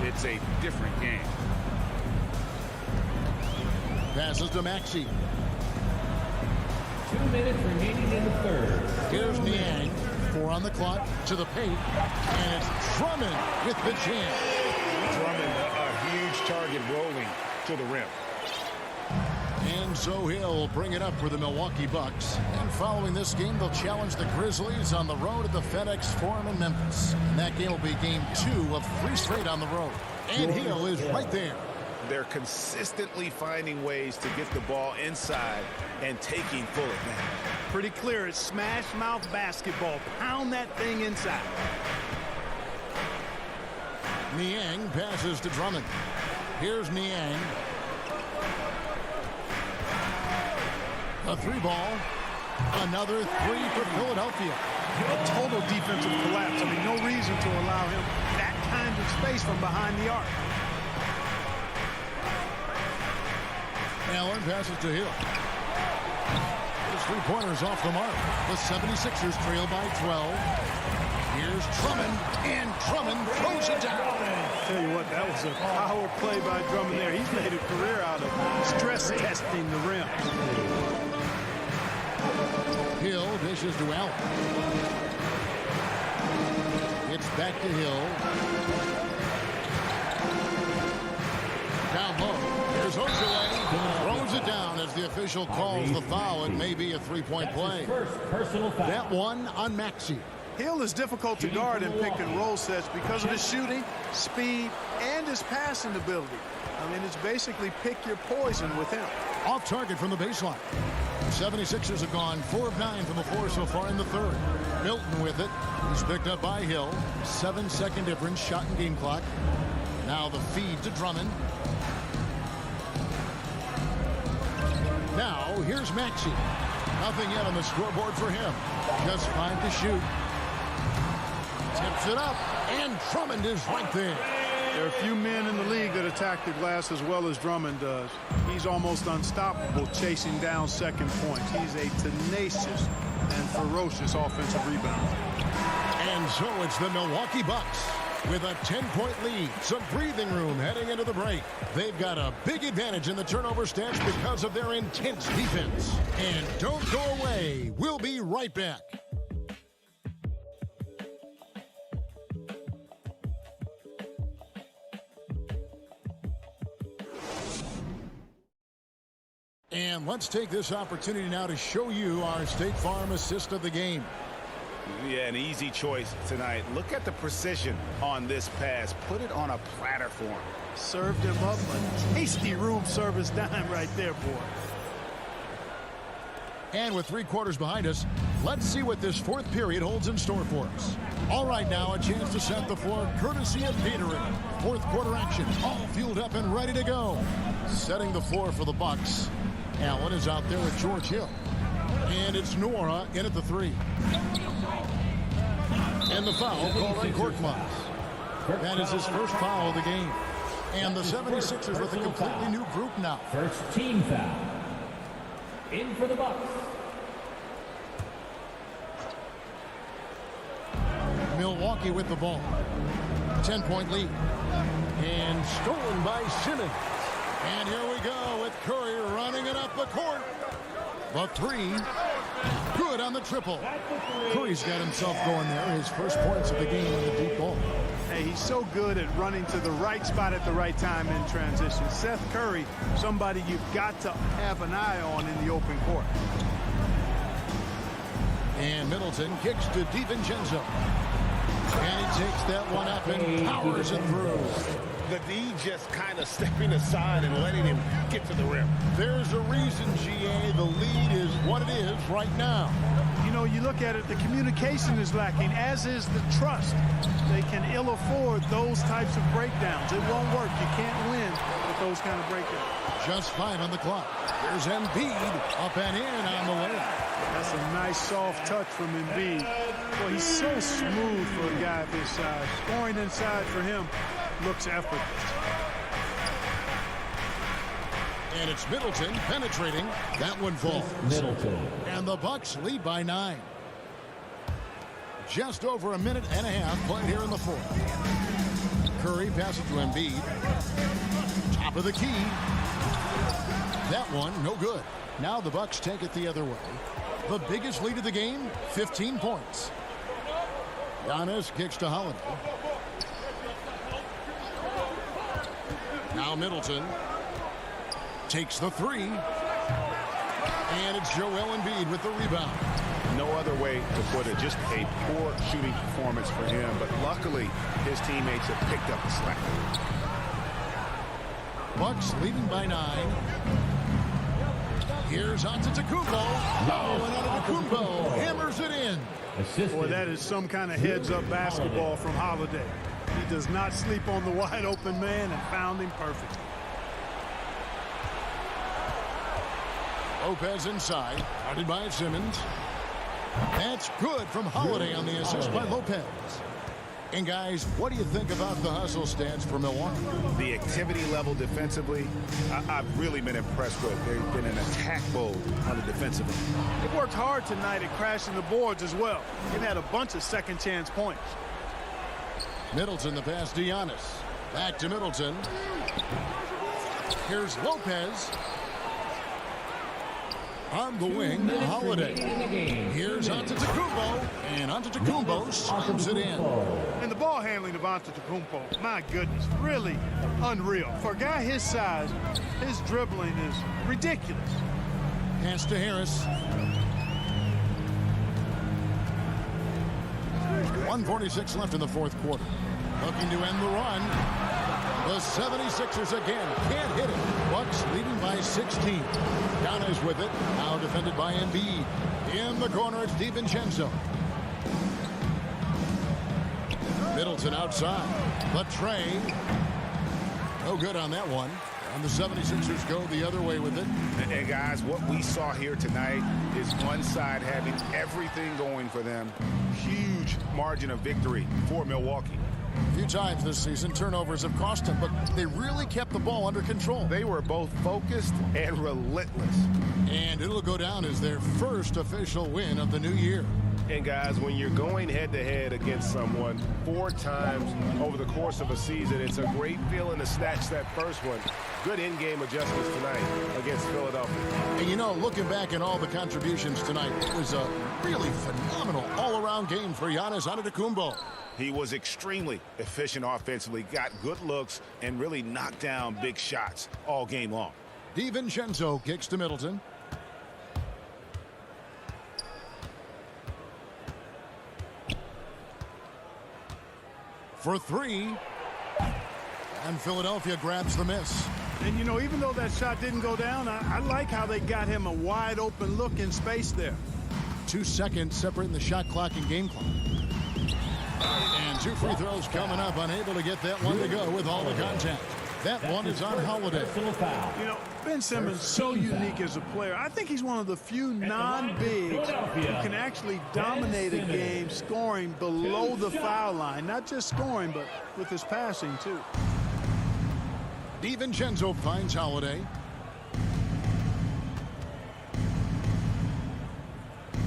[SPEAKER 10] it's a different game.
[SPEAKER 6] Passes to Maxey.
[SPEAKER 1] 2 minutes remaining in the third.
[SPEAKER 6] Here's Niang. 4 on the clock to the paint, and it's Drummond with the jam.
[SPEAKER 10] Drummond, a huge target rolling to the rim.
[SPEAKER 6] And so he'll bring it up for the Milwaukee Bucks. And following this game, they'll challenge the Grizzlies on the road at the FedEx Forum in Memphis. And that game will be game 2 of 3 straight on the road. And Hill is right there.
[SPEAKER 10] They're consistently finding ways to get the ball inside and taking full advantage.
[SPEAKER 9] Pretty clear, it's smash mouth basketball. Pound that thing inside.
[SPEAKER 6] Niang passes to Drummond. Here's Niang. A 3-ball. Another 3 for Philadelphia.
[SPEAKER 9] A total defensive collapse. I mean, no reason to allow him that kind of space from behind the arc.
[SPEAKER 6] Allen passes to Hill. His 3-pointers off the mark. The 76ers trail by 12. Here's Drummond, and Drummond throws it down.
[SPEAKER 9] Tell you what, that was a power play by Drummond there. He's made a career out of stress testing the rim.
[SPEAKER 6] Hill dishes to Allen. It's back to Hill. Down low. Here's Ojale. Throws it down as the official calls the foul. It may be a 3-point play.
[SPEAKER 1] First personal foul.
[SPEAKER 6] That one on Maxey.
[SPEAKER 9] Hill is difficult to guard in pick and roll sets because of his shooting, speed, and his passing ability. I mean, it's basically pick your poison with him.
[SPEAKER 6] Off target from the baseline. 76ers have gone 4 of 9 from the floor so far in the third. Milton with it. He's picked up by Hill. 7-second difference, shot and game clock. Now the feed to Drummond. Now here's Maxey. Nothing yet on the scoreboard for him. Just 5 to shoot. Tips it up, and Drummond is right there.
[SPEAKER 9] There are a few men in the league that attack the glass as well as Drummond does. He's almost unstoppable chasing down second points. He's a tenacious and ferocious offensive rebounder.
[SPEAKER 6] And so it's the Milwaukee Bucks with a 10-point lead. Some breathing room heading into the break. They've got a big advantage in the turnover stats because of their intense defense. And don't go away. We'll be right back. And let's take this opportunity now to show you our State Farm assist of the game.
[SPEAKER 10] Yeah, an easy choice tonight. Look at the precision on this pass. Put it on a platter for him.
[SPEAKER 9] Served him up a tasty room service dime right there, boy.
[SPEAKER 6] And with 3 quarters behind us, let's see what this 4th period holds in store for us. All right, now a chance to set the floor courtesy of Gatorade. 4th quarter action, all fueled up and ready to go. Setting the floor for the Bucks. Allen is out there with George Hill. And it's Nora in at the 3. And the foul called on Korkmaz. That is his first foul of the game. And the 76ers with a completely new group now.
[SPEAKER 1] First team foul. In for the Bucks.
[SPEAKER 6] Milwaukee with the ball. 10-point lead. And stolen by Simmons. And here we go with Curry running it up the court. The 3. Good on the triple. Curry's got himself going there. His first points of the game on the deep ball.
[SPEAKER 9] Hey, he's so good at running to the right spot at the right time in transition. Seth Curry, somebody you've got to have an eye on in the open court.
[SPEAKER 6] And Middleton kicks to DiVincenzo. And he takes that one up and powers it through.
[SPEAKER 11] The D just kind of stepping aside and letting him get to the rim.
[SPEAKER 6] There's a reason, GA, the lead is what it is right now.
[SPEAKER 9] You know, you look at it, the communication is lacking, as is the trust. They can ill afford those types of breakdowns. It won't work. You can't win with those kind of breakdowns.
[SPEAKER 6] Just 5 on the clock. There's Embiid up and in on the layup.
[SPEAKER 9] That's a nice soft touch from Embiid. Well, he's so smooth for a guy this size. Scoring inside for him looks effortless.
[SPEAKER 6] And it's Middleton penetrating. That one falls.
[SPEAKER 1] Middleton.
[SPEAKER 6] And the Bucks lead by 9. Just over a minute and a half played here in the 4th. Curry passes to Embiid. Top of the key. That one, no good. Now the Bucks take it the other way. The biggest lead of the game, 15 points. Giannis kicks to Holiday. Now Middleton takes the 3. And it's Joel Embiid with the rebound.
[SPEAKER 10] No other way to put it. Just a poor shooting performance for him. But luckily, his teammates have picked up the slack.
[SPEAKER 6] Bucks leading by 9. Here's Antetokounmpo. Oh, and Antetokounmpo hammers it in.
[SPEAKER 9] Boy, that is some kind of heads-up basketball from Holiday. He does not sleep on the wide-open man and found him perfect.
[SPEAKER 6] Lopez inside, guarded by Simmons. That's good from Holiday on the assist by Lopez. And guys, what do you think about the hustle stats for Milwaukee?
[SPEAKER 10] The activity level defensively, I've really been impressed with. They've been in attack mode on the defensive end.
[SPEAKER 9] They worked hard tonight at crashing the boards as well. They've had a bunch of second-chance points.
[SPEAKER 6] Middleton, the pass to Giannis. Back to Middleton. Here's Lopez. On the wing, Holiday. Here's Antetokounmpo, and Antetokounmpo slams it in.
[SPEAKER 9] And the ball handling of Antetokounmpo, my goodness, really unreal. For a guy his size, his dribbling is ridiculous.
[SPEAKER 6] Pass to Harris. 1:46 left in the 4th quarter. Looking to end the run. The 76ers again can't hit it. Bucks leading by 16. Giannis with it. Now defended by Embiid. In the corner, it's DiVincenzo. Middleton outside. The tray. No good on that one. And the 76ers go the other way with it.
[SPEAKER 10] And guys, what we saw here tonight is one side having everything going for them. Huge margin of victory for Milwaukee.
[SPEAKER 6] A few times this season, turnovers have cost them, but they really kept the ball under control.
[SPEAKER 10] They were both focused and relentless.
[SPEAKER 6] And it'll go down as their first official win of the new year.
[SPEAKER 11] And guys, when you're going head-to-head against someone 4 times over the course of a season, it's a great feeling to snatch that first one. Good in-game adjustments tonight against Philadelphia.
[SPEAKER 6] And you know, looking back at all the contributions tonight, it was a really phenomenal all-around game for Giannis Antetokounmpo.
[SPEAKER 10] He was extremely efficient offensively, got good looks, and really knocked down big shots all game long.
[SPEAKER 6] DiVincenzo kicks to Middleton. For three. And Philadelphia grabs the miss.
[SPEAKER 9] And, you know, even though that shot didn't go down, I like how they got him a wide open look in space there.
[SPEAKER 6] 2 seconds separating the shot clock and game clock. And 2 free throws coming up. Unable to get that one to go with all the contact. That one is on Holiday.
[SPEAKER 9] You know, Ben Simmons so unique as a player. I think he's one of the few non-bigs who can actually dominate a game scoring below the foul line. Not just scoring, but with his passing, too.
[SPEAKER 6] DiVincenzo finds Holiday.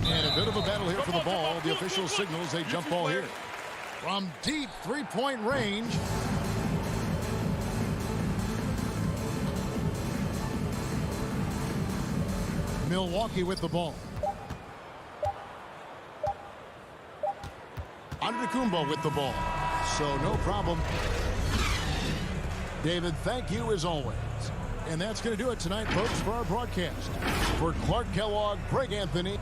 [SPEAKER 6] And a bit of a battle here for the ball. The official signals a jump ball here. From deep three-point range. Milwaukee with the ball. Antetokounmpo with the ball. So no problem. David, thank you as always. And that's going to do it tonight, folks, for our broadcast. For Clark Kellogg, Greg Anthony.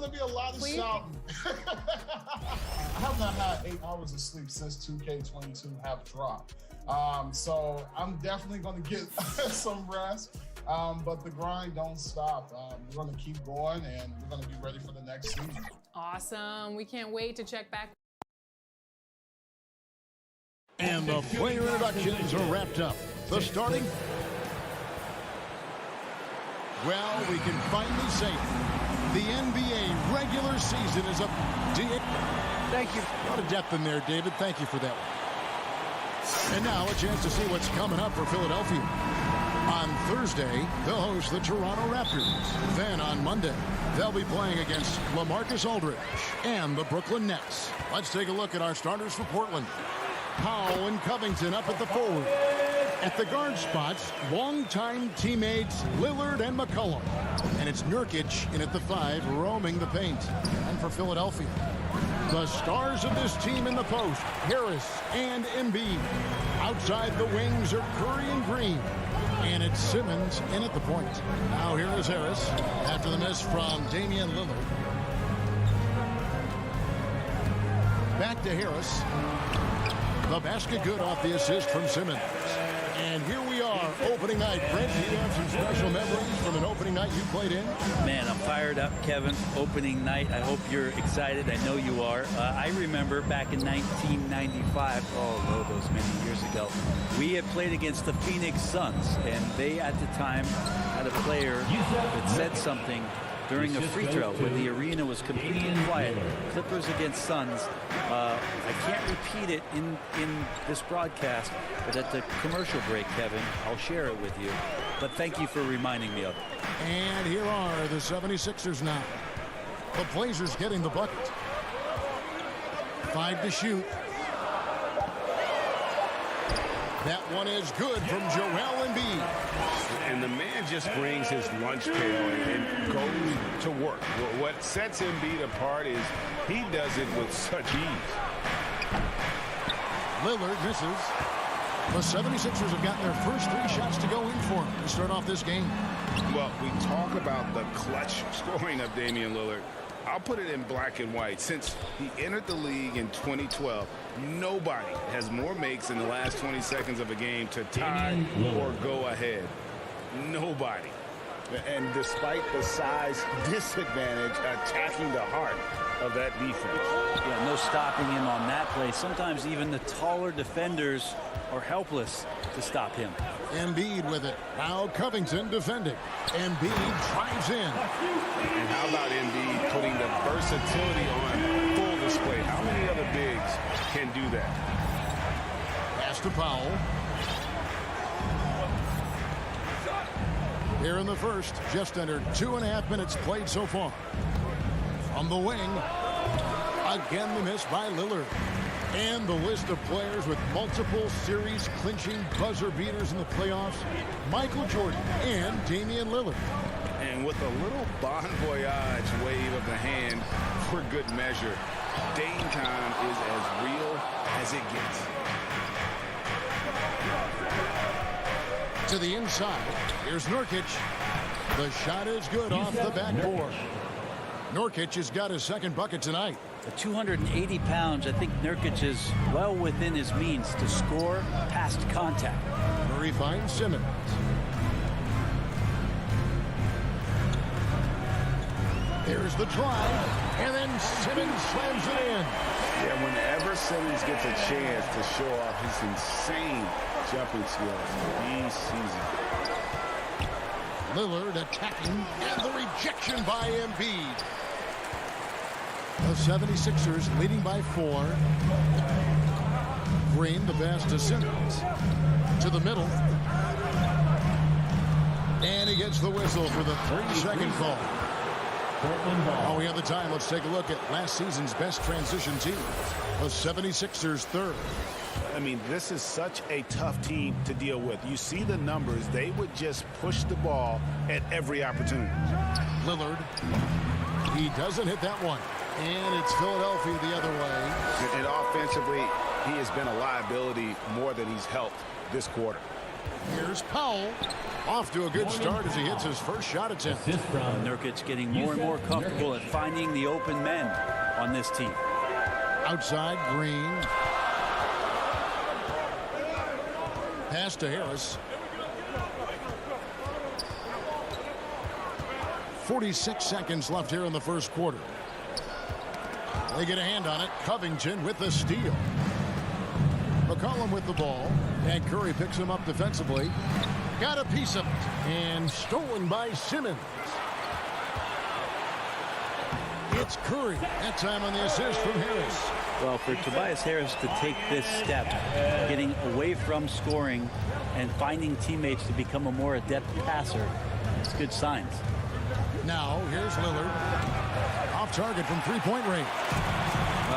[SPEAKER 13] going to be a lot of shouting. I have not had 8 hours of sleep since 2K22 have dropped. So I'm definitely going to get some rest. But the grind don't stop. We're going to keep going, and we're going to be ready for the next season.
[SPEAKER 14] Awesome. We can't wait to check back.
[SPEAKER 6] And the player introductions are wrapped up. The starting. Well, we can finally say the NBA regular season is up. Thank you. A lot of depth in there, David. Thank you for that one. And now a chance to see what's coming up for Philadelphia. On Thursday, they'll host the Toronto Raptors. Then on Monday, they'll be playing against LaMarcus Aldridge and the Brooklyn Nets. Let's take a look at our starters for Portland. Powell and Covington up at the forward. At the guard spots, longtime teammates Lillard and McCollum. And it's Nurkic in at the 5, roaming the paint. And for Philadelphia, the stars of this team in the post, Harris and Embiid. Outside the wings are Curry and Green. And it's Simmons in at the point. Now here is Harris after the miss from Damian Lillard. Back to Harris. The basket good off the assist from Simmons. And here we are, opening night. Brent, do you have some special memories from an opening night you played in?
[SPEAKER 15] Man, I'm fired up, Kevin. Opening night. I hope you're excited. I know you are. I remember back in 1995, those many years ago, we had played against the Phoenix Suns, and they at the time had a player that said something during a free throw when the arena was completely quiet. Clippers against Suns. I can't repeat it in this broadcast, but at the commercial break, Kevin, I'll share it with you. But thank you for reminding me of it.
[SPEAKER 6] And here are the 76ers now. The Blazers getting the bucket. 5 to shoot. That one is good from Joel Embiid.
[SPEAKER 11] And the man just brings his lunch pail and goes to work. What sets Embiid apart is he does it with such ease.
[SPEAKER 6] Lillard misses. The 76ers have gotten their first 3 shots to go in for him to start off this game.
[SPEAKER 10] Well, we talk about the clutch scoring of Damian Lillard. I'll put it in black and white. Since he entered the league in 2012, nobody has more makes in the last 20 seconds of a game to tie or go ahead. Nobody.
[SPEAKER 11] And despite the size disadvantage, attacking the heart of that defense.
[SPEAKER 15] Yeah, no stopping him on that play. Sometimes even the taller defenders are helpless to stop him.
[SPEAKER 6] Embiid with it. Now Covington defending. Embiid drives in.
[SPEAKER 10] And how about Embiid putting the versatility on full display? How many other bigs can do that?
[SPEAKER 6] Pass to Powell. Here in the first, just under 2.5 minutes played so far. From the wing, again the miss by Lillard. And the list of players with multiple series clinching buzzer beaters in the playoffs, Michael Jordan and Damian Lillard.
[SPEAKER 10] And with a little bon voyage wave of the hand for good measure, Dame time is as real as it gets.
[SPEAKER 6] To the inside, here's Nurkic. The shot is good off the backboard. Nurkic has got his second bucket tonight.
[SPEAKER 15] At 280 pounds, I think Nurkic is well within his means to score past contact.
[SPEAKER 6] Murray finds Simmons. There's the drive, and then Simmons slams it in.
[SPEAKER 10] Yeah, whenever Simmons gets a chance to show off his insane jumping skills, he sees it.
[SPEAKER 6] Lillard attacking, and the rejection by Embiid. The 76ers leading by 4. Green, the pass to Simmons. To the middle. And he gets the whistle for the 3-second call. While we have the time, let's take a look at last season's best transition team. The 76ers third.
[SPEAKER 11] I mean, this is such a tough team to deal with. You see the numbers. They would just push the ball at every opportunity.
[SPEAKER 6] Lillard. He doesn't hit that one. And it's Philadelphia the other way.
[SPEAKER 10] And offensively, he has been a liability more than he's helped this quarter.
[SPEAKER 6] Here's Powell. Off to a good start as he hits his first shot attempt.
[SPEAKER 15] Nurkic getting more and more comfortable at finding the open men on this team.
[SPEAKER 6] Outside, Green. Pass to Harris. 46 seconds left here in the first quarter. They get a hand on it. Covington with the steal. McCollum with the ball. And Curry picks him up defensively. Got a piece of it. And stolen by Simmons. It's Curry. That time on the assist from Harris.
[SPEAKER 15] Well, for Tobias Harris to take this step, getting away from scoring and finding teammates to become a more adept passer, it's good signs.
[SPEAKER 6] Now, here's Lillard. Off target from three-point range.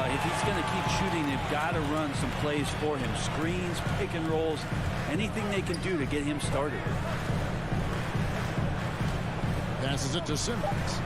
[SPEAKER 15] If he's going to keep shooting, they've got to run some plays for him. Screens, pick and rolls, anything they can do to get him started.
[SPEAKER 6] Passes it to Simmons.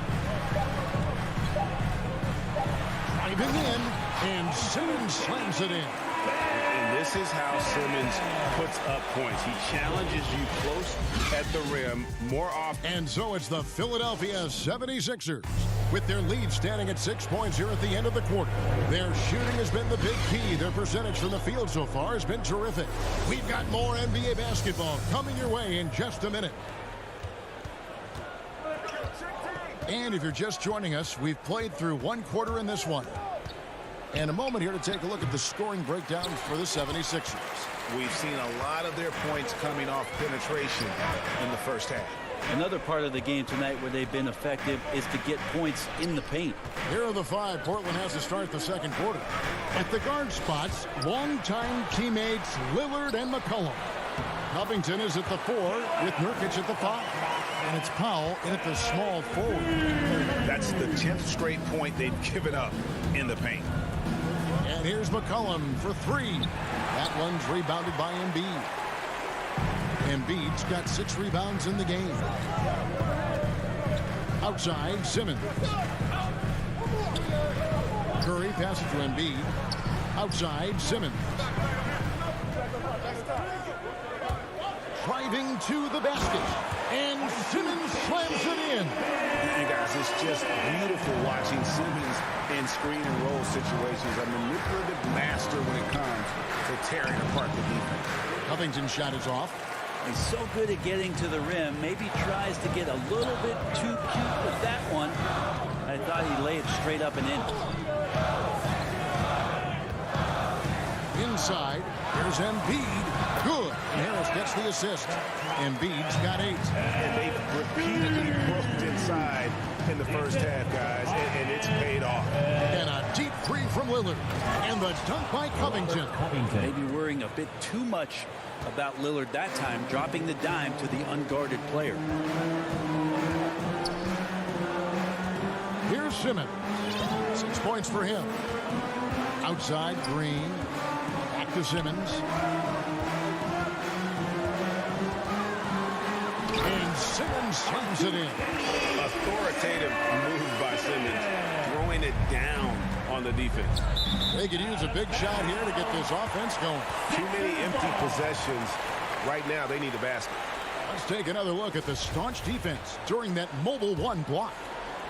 [SPEAKER 6] Driving in, and Simmons slams it in.
[SPEAKER 11] And this is how Simmons puts up points. He challenges you close at the rim more often.
[SPEAKER 6] And so it's the Philadelphia 76ers. With their lead standing at 6 points here at the end of the quarter. Their shooting has been the big key. Their percentage from the field so far has been terrific. We've got more NBA basketball coming your way in just a minute. And if you're just joining us, we've played through one quarter in this one. And a moment here to take a look at the scoring breakdown for the 76ers.
[SPEAKER 11] We've seen a lot of their points coming off penetration in the first half.
[SPEAKER 15] Another part of the game tonight where they've been effective is to get points in the paint.
[SPEAKER 6] Here are the five Portland has to start the second quarter. At the guard spots, longtime teammates Lillard and McCollum. Covington is at the 4 with Nurkic at the 5. And it's Powell in at the small forward.
[SPEAKER 11] That's the 10th straight point they've given up in the paint.
[SPEAKER 6] And here's McCollum for 3. That one's rebounded by Embiid. Embiid's got 6 rebounds in the game. Outside, Simmons. Curry passes to Embiid. Outside, Simmons. Driving to the basket. And Simmons slams it in.
[SPEAKER 11] And guys, it's just beautiful watching Simmons in screen and roll situations. A manipulative master when it comes to tearing apart the defense.
[SPEAKER 6] Covington's shot is off.
[SPEAKER 15] He's so good at getting to the rim. Maybe tries to get a little bit too cute with that one. I thought he laid it straight up and in.
[SPEAKER 6] Inside, here's Embiid. Good. And Harris gets the assist. Embiid's got 8.
[SPEAKER 11] And they've repeatedly broke inside in the first half, guys, and it's paid off.
[SPEAKER 6] And a deep 3 from Lillard. And the dunk by Covington.
[SPEAKER 15] Maybe worrying a bit too much about Lillard that time, dropping the dime to the unguarded player.
[SPEAKER 6] Here's Simmons. 6 points for him. Outside, Green. Back to Simmons. And Simmons slams it in.
[SPEAKER 11] Authoritative move by Simmons, throwing it down on the defense.
[SPEAKER 6] They could use a big shot here to get this offense going.
[SPEAKER 11] Too many empty possessions. Right now, they need a basket.
[SPEAKER 6] Let's take another look at the staunch defense during that mobile 1 block.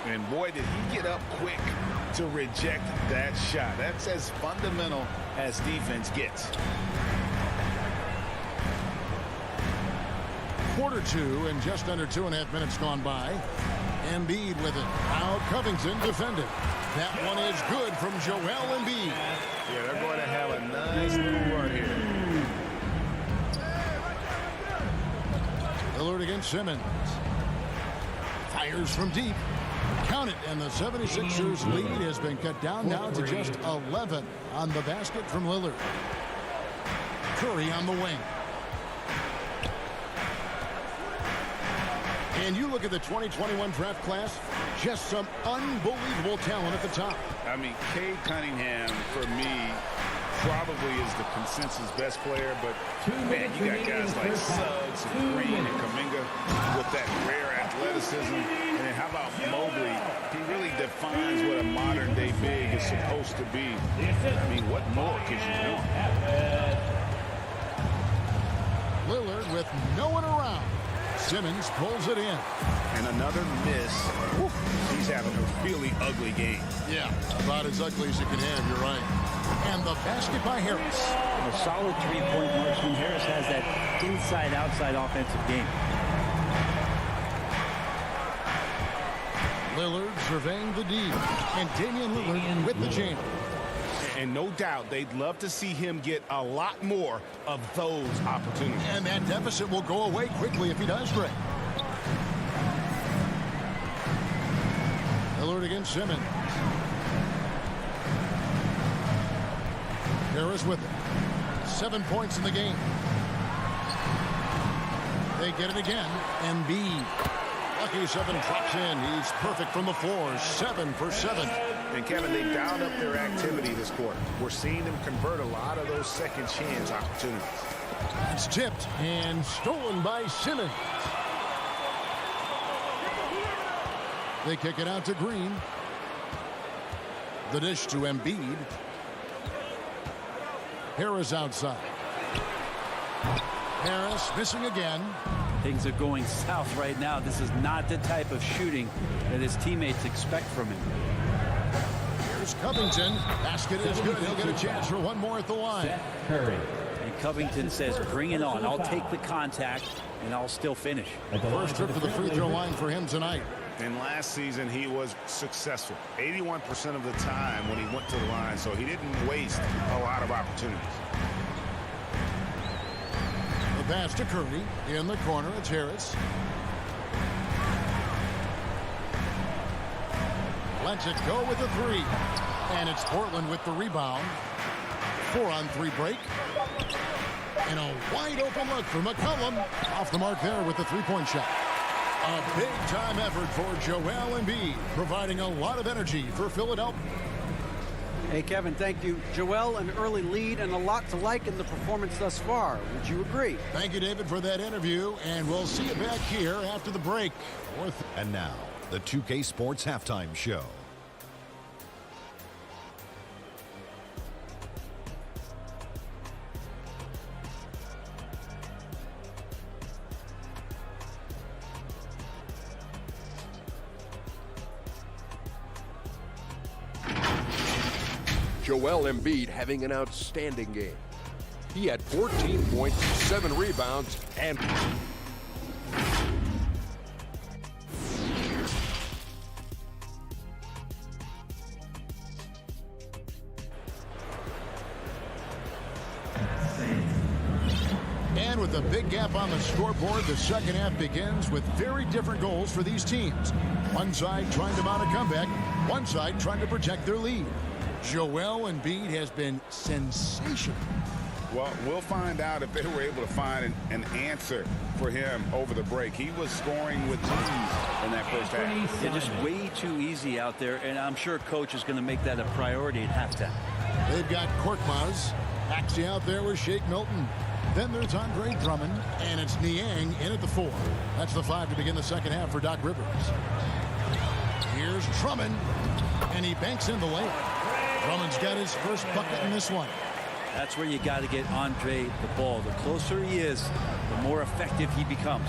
[SPEAKER 10] And boy, did he get up quick to reject that shot. That's as fundamental as defense gets.
[SPEAKER 6] Quarter 2 and just under 2.5 minutes gone by. Embiid with it. Now Covington defended. That one is good from Joel Embiid.
[SPEAKER 11] Yeah, they're going to have a nice little run here.
[SPEAKER 6] Lillard against Simmons. Fires from deep. Count it, and the 76ers lead has been cut down now to just 11 on the basket from Lillard. Curry on the wing. And you look at the 2021 draft class, just some unbelievable talent at the top.
[SPEAKER 10] I mean, Cade Cunningham, for me, probably is the consensus best player, but man, you got guys like Suggs and Green and Kuminga with that rare athleticism. And then how about Mobley? He really defines what a modern day big is supposed to be. I mean, what more could you want?
[SPEAKER 6] Lillard with no one around. Simmons pulls it in.
[SPEAKER 11] And another miss. Woo. He's having a really ugly game.
[SPEAKER 6] Yeah, about as ugly as you can have, you're right. And the basket by Harris.
[SPEAKER 15] A solid three-point marksman. Harris has that inside-outside offensive game.
[SPEAKER 6] Lillard surveying the D. And Damian Lillard with the jam.
[SPEAKER 11] And no doubt they'd love to see him get a lot more of those opportunities.
[SPEAKER 6] And that deficit will go away quickly if he does, Greg. Lillard against Simmons. Harris with it. 7 points in the game. They get it again. Embiid. Lucky 7 drops in. He's perfect from the floor. 7 for 7.
[SPEAKER 11] And Kevin, they dialed up their activity this quarter. We're seeing them convert a lot of those second chance opportunities.
[SPEAKER 6] It's tipped and stolen by Simmons. They kick it out to Green. The dish to Embiid. Harris outside. Harris missing again.
[SPEAKER 15] Things are going south right now. This is not the type of shooting that his teammates expect from him.
[SPEAKER 6] Here's Covington. Basket is good. He'll get a chance for one more at the line.
[SPEAKER 15] Curry. And Covington says, bring it on. I'll take the contact, and I'll still finish.
[SPEAKER 6] First trip to the free throw line for him tonight.
[SPEAKER 11] And last season, he was successful 81% of the time when he went to the line, so he didn't waste a lot of opportunities.
[SPEAKER 6] The pass to Curry. In the corner, it's Harris. Lets it go with the 3. And it's Portland with the rebound. 4-on-3 break. And a wide open look for McCollum. Off the mark there with the three-point shot. A big-time effort for Joel Embiid, providing a lot of energy for Philadelphia.
[SPEAKER 8] Hey, Kevin, thank you. Joel, an early lead and a lot to like in the performance thus far. Would you agree?
[SPEAKER 6] Thank you, David, for that interview, and we'll see you back here after the break.
[SPEAKER 12] And now, the 2K Sports Halftime Show.
[SPEAKER 7] Joel Embiid having an outstanding game. He had 14 points, 7 rebounds, and
[SPEAKER 6] with a big gap on the scoreboard, the second half begins with very different goals for these teams. One side trying to mount a comeback, one side trying to protect their lead. Joel Embiid has been sensational.
[SPEAKER 10] Well, we'll find out if they were able to find an answer for him over the break. He was scoring with ease in that first half.
[SPEAKER 15] Yeah, just way too easy out there, and I'm sure coach is going to make that a priority at halftime.
[SPEAKER 6] They've got Korkmaz. Maxey out there with Shake Milton. Then there's Andre Drummond, and it's Niang in at the 4. That's the 5 to begin the second half for Doc Rivers. Here's Drummond, and he banks in the layup. Drummond's got his first bucket in this one.
[SPEAKER 15] That's where you got to get Andre the ball. The closer he is, the more effective he becomes.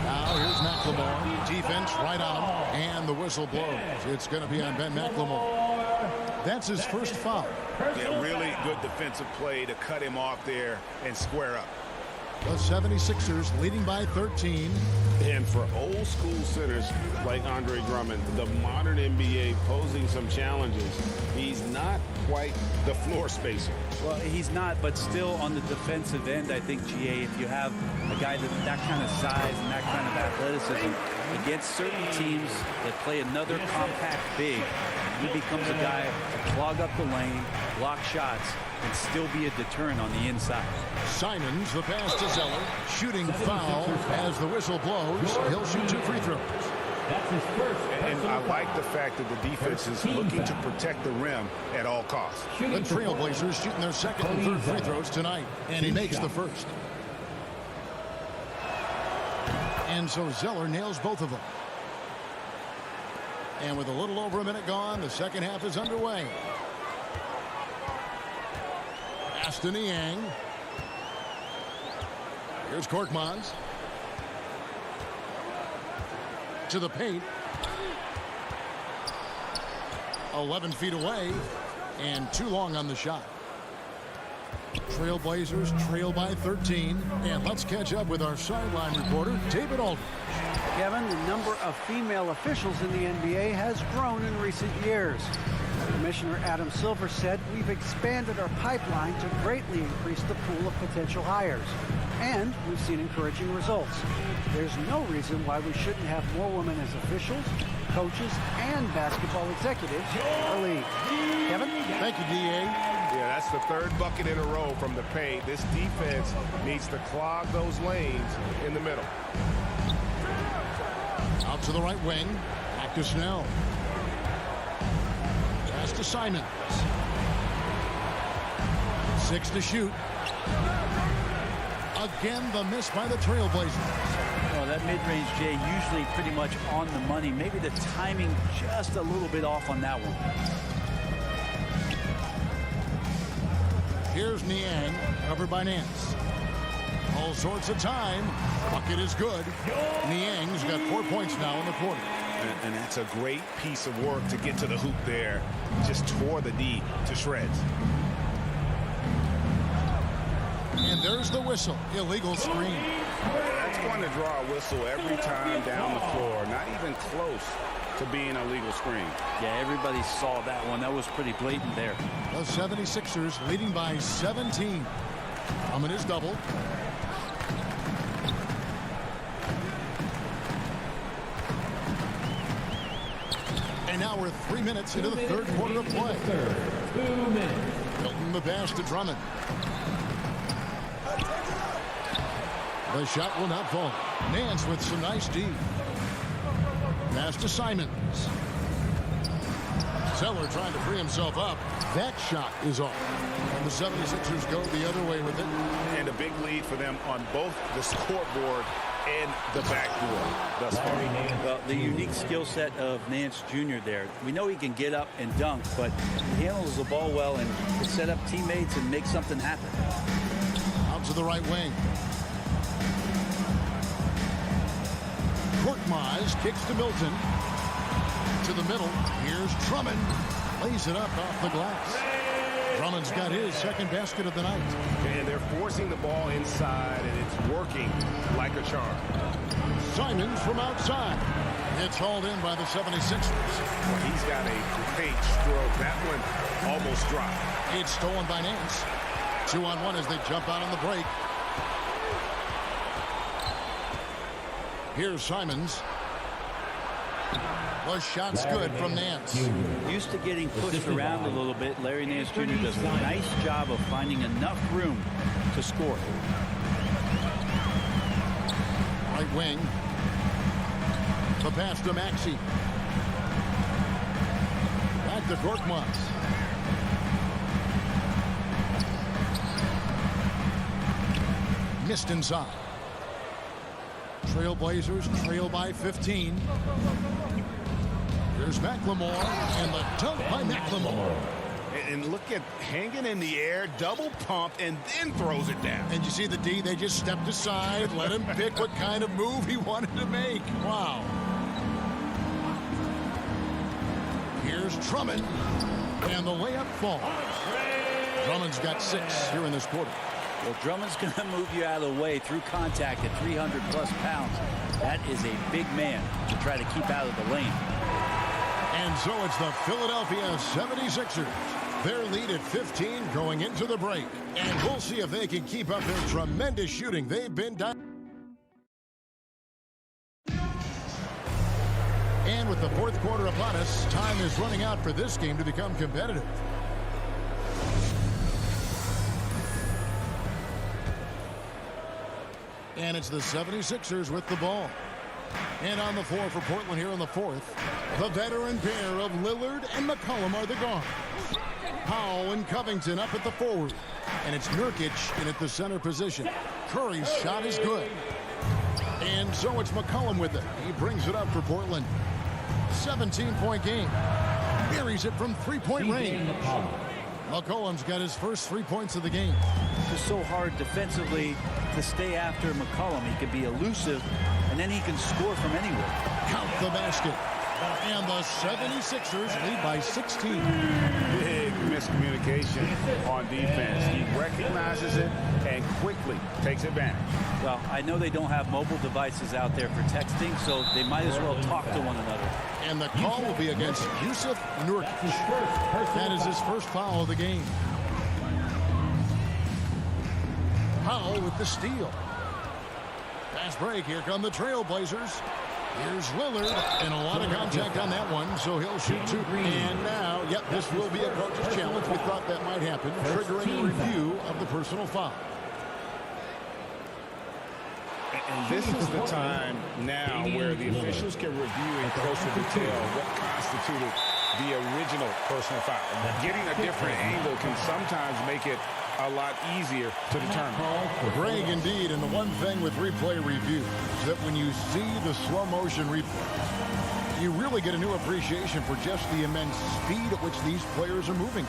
[SPEAKER 6] Now here's McLemore. Defense right on him, and the whistle blows. It's going to be on Ben McLemore. That's his first foul.
[SPEAKER 11] Yeah, really good defensive play to cut him off there and square up.
[SPEAKER 6] The 76ers leading by 13.
[SPEAKER 16] And for old school centers like Andre Drummond, the modern NBA posing some challenges, he's not quite the floor spacer.
[SPEAKER 15] Well, he's not, but still on the defensive end, I think, GA, if you have a guy that kind of size and that kind of athleticism against certain teams that play another compact big, he becomes a guy to clog up the lane, block shots, and still be a deterrent on the inside.
[SPEAKER 6] Simons, the pass to Zeller. Shooting foul as the whistle blows. He'll shoot 2 free throws.
[SPEAKER 10] That's his first. And I like the fact that the defense is looking to protect the rim at all costs.
[SPEAKER 6] The Trailblazers shooting their second and third free throws tonight. And he makes the first. And so Zeller nails both of them. And with a little over a minute gone, the second half is underway. Pass to Niang. Here's Korkmaz. To the paint. 11 feet away. And too long on the shot. Trailblazers trail by 13. And let's catch up with our sideline reporter, David Aldridge.
[SPEAKER 8] Kevin, the number of female officials in the NBA has grown in recent years. Commissioner Adam Silver said we've expanded our pipeline to greatly increase the pool of potential hires. And we've seen encouraging results. There's no reason why we shouldn't have more women as officials, coaches, and basketball executives in our league. Kevin?
[SPEAKER 6] Thank you, D.A.
[SPEAKER 11] Yeah, that's the third bucket in a row from the paint. This defense needs to clog those lanes in the middle.
[SPEAKER 6] Out to the right wing. Back to Snell. Pass to Simons. 6 to shoot. Again, the miss by the Trailblazers.
[SPEAKER 15] Oh, that mid-range, Jay, usually pretty much on the money. Maybe the timing just a little bit off on that one.
[SPEAKER 6] Here's Niang, covered by Nance. All sorts of time. Bucket is good. Niang's got 4 points now in the quarter.
[SPEAKER 11] And it's a great piece of work to get to the hoop there. Just tore the D to shreds.
[SPEAKER 6] And there's the whistle. Illegal screen.
[SPEAKER 11] That's going to draw a whistle every time down the floor. Not even close to being a legal screen.
[SPEAKER 15] Yeah, everybody saw that one. That was pretty blatant there.
[SPEAKER 6] The 76ers leading by 17. Coming is double. And now we're 3 minutes into the third quarter of play.
[SPEAKER 1] 2 minutes.
[SPEAKER 6] Hilton the pass to Drummond. The shot will not fall. Nance with some nice D. Pass to Simons. Zeller trying to free himself up. That shot is off. And the 76ers go the other way with it.
[SPEAKER 11] And a big lead for them on both the scoreboard and the backboard thus far.
[SPEAKER 15] Well, the unique skill set of Nance Jr. there. We know he can get up and dunk, but he handles the ball well and can set up teammates and make something happen.
[SPEAKER 6] Out to the right wing. Korkmaz kicks to Milton. To the middle. Here's Drummond. Lays it up off the glass. Drummond's got his second basket of the night.
[SPEAKER 11] And they're forcing the ball inside, and it's working like a charm.
[SPEAKER 6] Simons from outside. It's hauled in by the 76ers.
[SPEAKER 11] Well, he's got a great stroke. That one almost dropped.
[SPEAKER 6] It's stolen by Nance. 2-on-1 as they jump out on the break. Here's Simons. The shot's good from Nance.
[SPEAKER 15] Used to getting pushed around a little bit, Larry Nance Jr. does a nice job of finding enough room to score.
[SPEAKER 6] Right wing. The pass to Maxey. Back to Korkmaz. Missed inside. Trailblazers trail by 15. Here's McLemore, and the dunk by McLemore.
[SPEAKER 11] And look at hanging in the air, double pump, and then throws it down.
[SPEAKER 6] And you see the D, they just stepped aside, let him pick what kind of move he wanted to make. Wow. Here's Drummond, and the layup falls. Drummond's got 6 here in this quarter.
[SPEAKER 15] Well, Drummond's going to move you out of the way through contact at 300-plus pounds. That is a big man to try to keep out of the lane.
[SPEAKER 6] And so it's the Philadelphia 76ers. Their lead at 15 going into the break. And we'll see if they can keep up their tremendous shooting. They've been done. And with the fourth quarter upon us, time is running out for this game to become competitive. And it's the 76ers with the ball. And on the floor for Portland here in the fourth, the veteran pair of Lillard and McCollum are the guards. Powell and Covington up at the forward. And it's Nurkic in at the center position. Curry's shot is good. And so it's McCollum with it. He brings it up for Portland. 17-point game. Buries it from three-point range. McCollum's got his first 3 points of the game.
[SPEAKER 15] It's just so hard defensively to stay after McCollum. He can be elusive, and then he can score from anywhere.
[SPEAKER 6] Count the basket. And the 76ers lead by 16.
[SPEAKER 16] Big miscommunication on defense. He recognizes it and quickly takes advantage.
[SPEAKER 15] Well, I know they don't have mobile devices out there for texting, so they might as well talk to one another.
[SPEAKER 6] And the call will be against Yusuf Nurkic. That is his first foul of the game. Powell with the steal. Fast break. Here come the Trailblazers. Here's Lillard, and a lot of contact on that one, so he'll shoot 2. And now, yep, this will be a coach's challenge. We thought that might happen, triggering a review of the personal foul.
[SPEAKER 16] And this is the time now where the officials can review in closer detail what constituted the original personal foul. Getting a different angle can sometimes make it a lot easier to determine.
[SPEAKER 6] Greg, indeed, and the one thing with replay review is that when you see the slow motion replay, you really get a new appreciation for just the immense speed at which these players are moving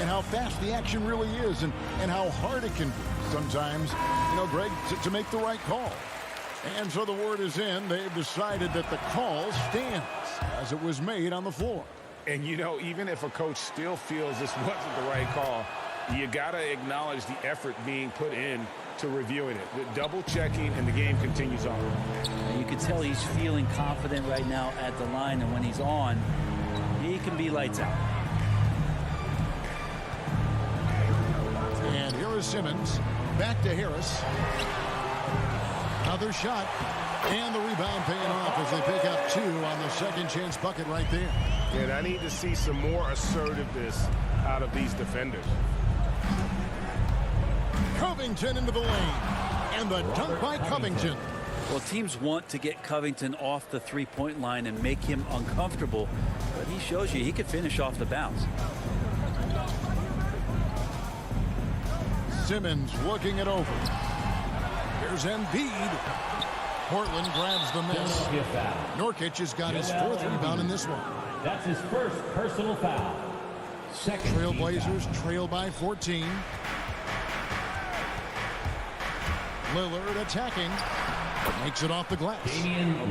[SPEAKER 6] and how fast the action really is and how hard it can be sometimes, you know, Greg, to make the right call. And so the word is in. They've decided that the call stands as it was made on the floor.
[SPEAKER 16] And, you know, even if a coach still feels this wasn't the right call, you got to acknowledge the effort being put in to reviewing it. The double checking, and the game continues on.
[SPEAKER 15] And you can tell he's feeling confident right now at the line, and when he's on, he can be lights out.
[SPEAKER 6] And here is Simmons. Back to Harris. Another shot. And the rebound paying off as they pick up 2 on the second chance bucket right there.
[SPEAKER 16] And I need to see some more assertiveness out of these defenders.
[SPEAKER 6] Covington into the lane. And the dunk by Covington.
[SPEAKER 15] Well, teams want to get Covington off the three-point line and make him uncomfortable, but he shows you he could finish off the bounce.
[SPEAKER 6] Simmons looking it over. Here's Embiid. Portland grabs the miss. Nurkic has got his 4th rebound in this one.
[SPEAKER 1] That's his first personal foul.
[SPEAKER 6] Trailblazers trail by 14. Lillard attacking. Makes it off the glass.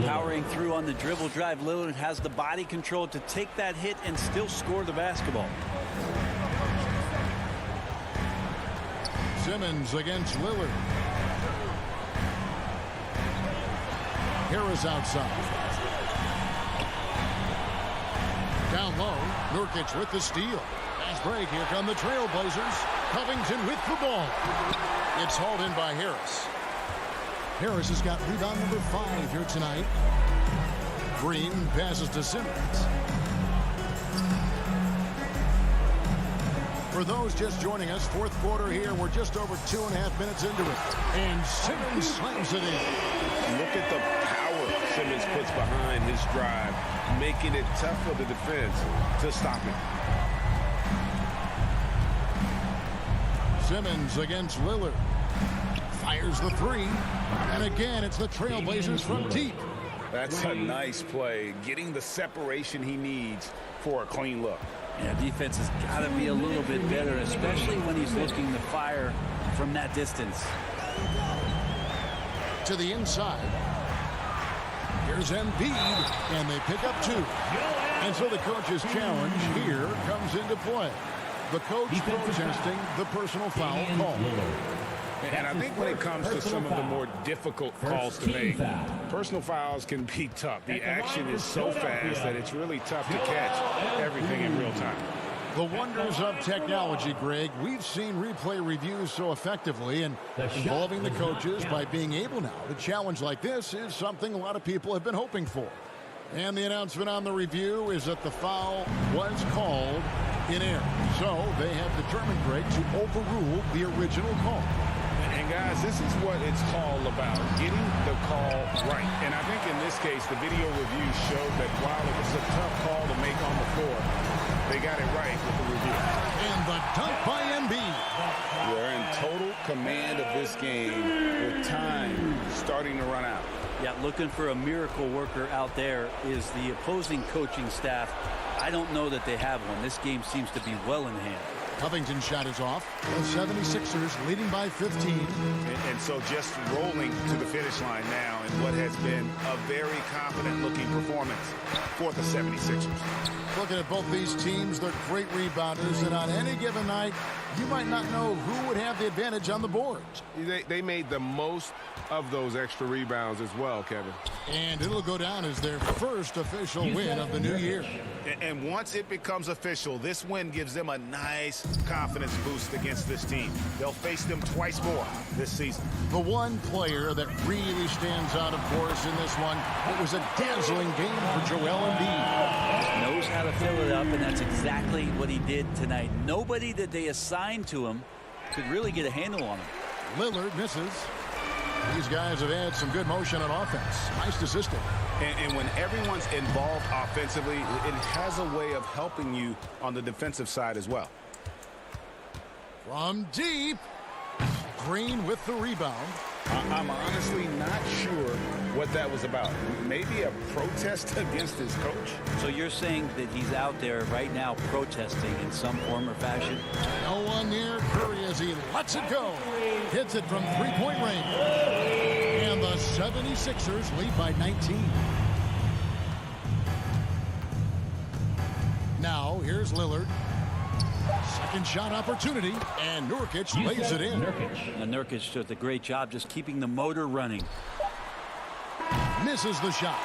[SPEAKER 15] Powering through on the dribble drive. Lillard has the body control to take that hit and still score the basketball.
[SPEAKER 6] Simmons against Lillard. Harris outside. Down low. Nurkic with the steal. Fast break. Here come the Trailblazers. Covington with the ball. It's hauled in by Harris. Harris has got rebound number 5 here tonight. Green passes to Simmons. For those just joining us, 4th quarter here. We're just over 2.5 minutes into it. And Simmons slams it in.
[SPEAKER 16] Look at the power Simmons puts behind his drive, making it tough for the defense to stop him.
[SPEAKER 6] Simmons against Lillard. Fires the 3. And again, it's the Trailblazers from deep.
[SPEAKER 16] That's a nice play, getting the separation he needs for a clean look.
[SPEAKER 15] Yeah, defense has got to be a little bit better, especially when he's looking to fire from that distance.
[SPEAKER 6] To the inside. Here's Embiid, and they pick up 2. And so the coach's challenge here comes into play. The coach protesting the personal foul call.
[SPEAKER 16] And I think when it comes to some of the more difficult calls to make, personal fouls can be tough. The action is so fast that it's really tough to catch everything in real time.
[SPEAKER 6] The wonders of technology, Greg. We've seen replay reviews so effectively, and involving the coaches by being able now to challenge like this is something a lot of people have been hoping for. And the announcement on the review is that the foul was called in error. So they have determined, Greg, to overrule the original call.
[SPEAKER 16] And guys, this is what it's all about, getting the call right. And I think in this case, the video review showed that while it was a tough call to make on the floor, they got it right with the review.
[SPEAKER 6] And the dunk by Embiid.
[SPEAKER 16] We're in total command of this game with time starting to run out.
[SPEAKER 15] Yeah, looking for a miracle worker out there is the opposing coaching staff. I don't know that they have one. This game seems to be well in hand.
[SPEAKER 6] Covington's shot is off. The 76ers leading by 15.
[SPEAKER 10] And so just rolling to the finish line now in what has been a very confident-looking performance for the 76ers.
[SPEAKER 6] Looking at both these teams, they're great rebounders, and on any given night, you might not know who would have the advantage on the boards.
[SPEAKER 11] They made the most of those extra rebounds as well, Kevin.
[SPEAKER 6] And it'll go down as their first official win of the new year.
[SPEAKER 10] And once it becomes official, this win gives them a nice confidence boost against this team. They'll face them twice more this season.
[SPEAKER 6] The one player that really stands out, of course, in this one, it was a dazzling game for Joel Embiid.
[SPEAKER 15] Knows how to fill it up, and that's exactly what he did tonight. Nobody that they assigned to him could really get a handle on him.
[SPEAKER 6] Lillard misses. These guys have had some good motion on offense. Nice assistant.
[SPEAKER 10] And when everyone's involved offensively, it has a way of helping you on the defensive side as well.
[SPEAKER 6] From deep, Green with the rebound.
[SPEAKER 10] I'm honestly not sure what that was about. Maybe a protest against his coach.
[SPEAKER 15] So you're saying that he's out there right now protesting in some form or fashion?
[SPEAKER 6] No one near Curry as he lets it go. Hits it from three-point range. And the 76ers lead by 19. Now, here's Lillard. Second shot opportunity, and Nurkic lays it in.
[SPEAKER 15] And Nurkic did a great job just keeping the motor running.
[SPEAKER 6] Misses the shot.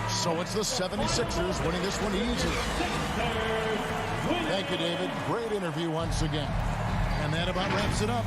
[SPEAKER 6] So it's the 76ers winning this one easily. Thank you, David. Great interview once again. And that about wraps it up.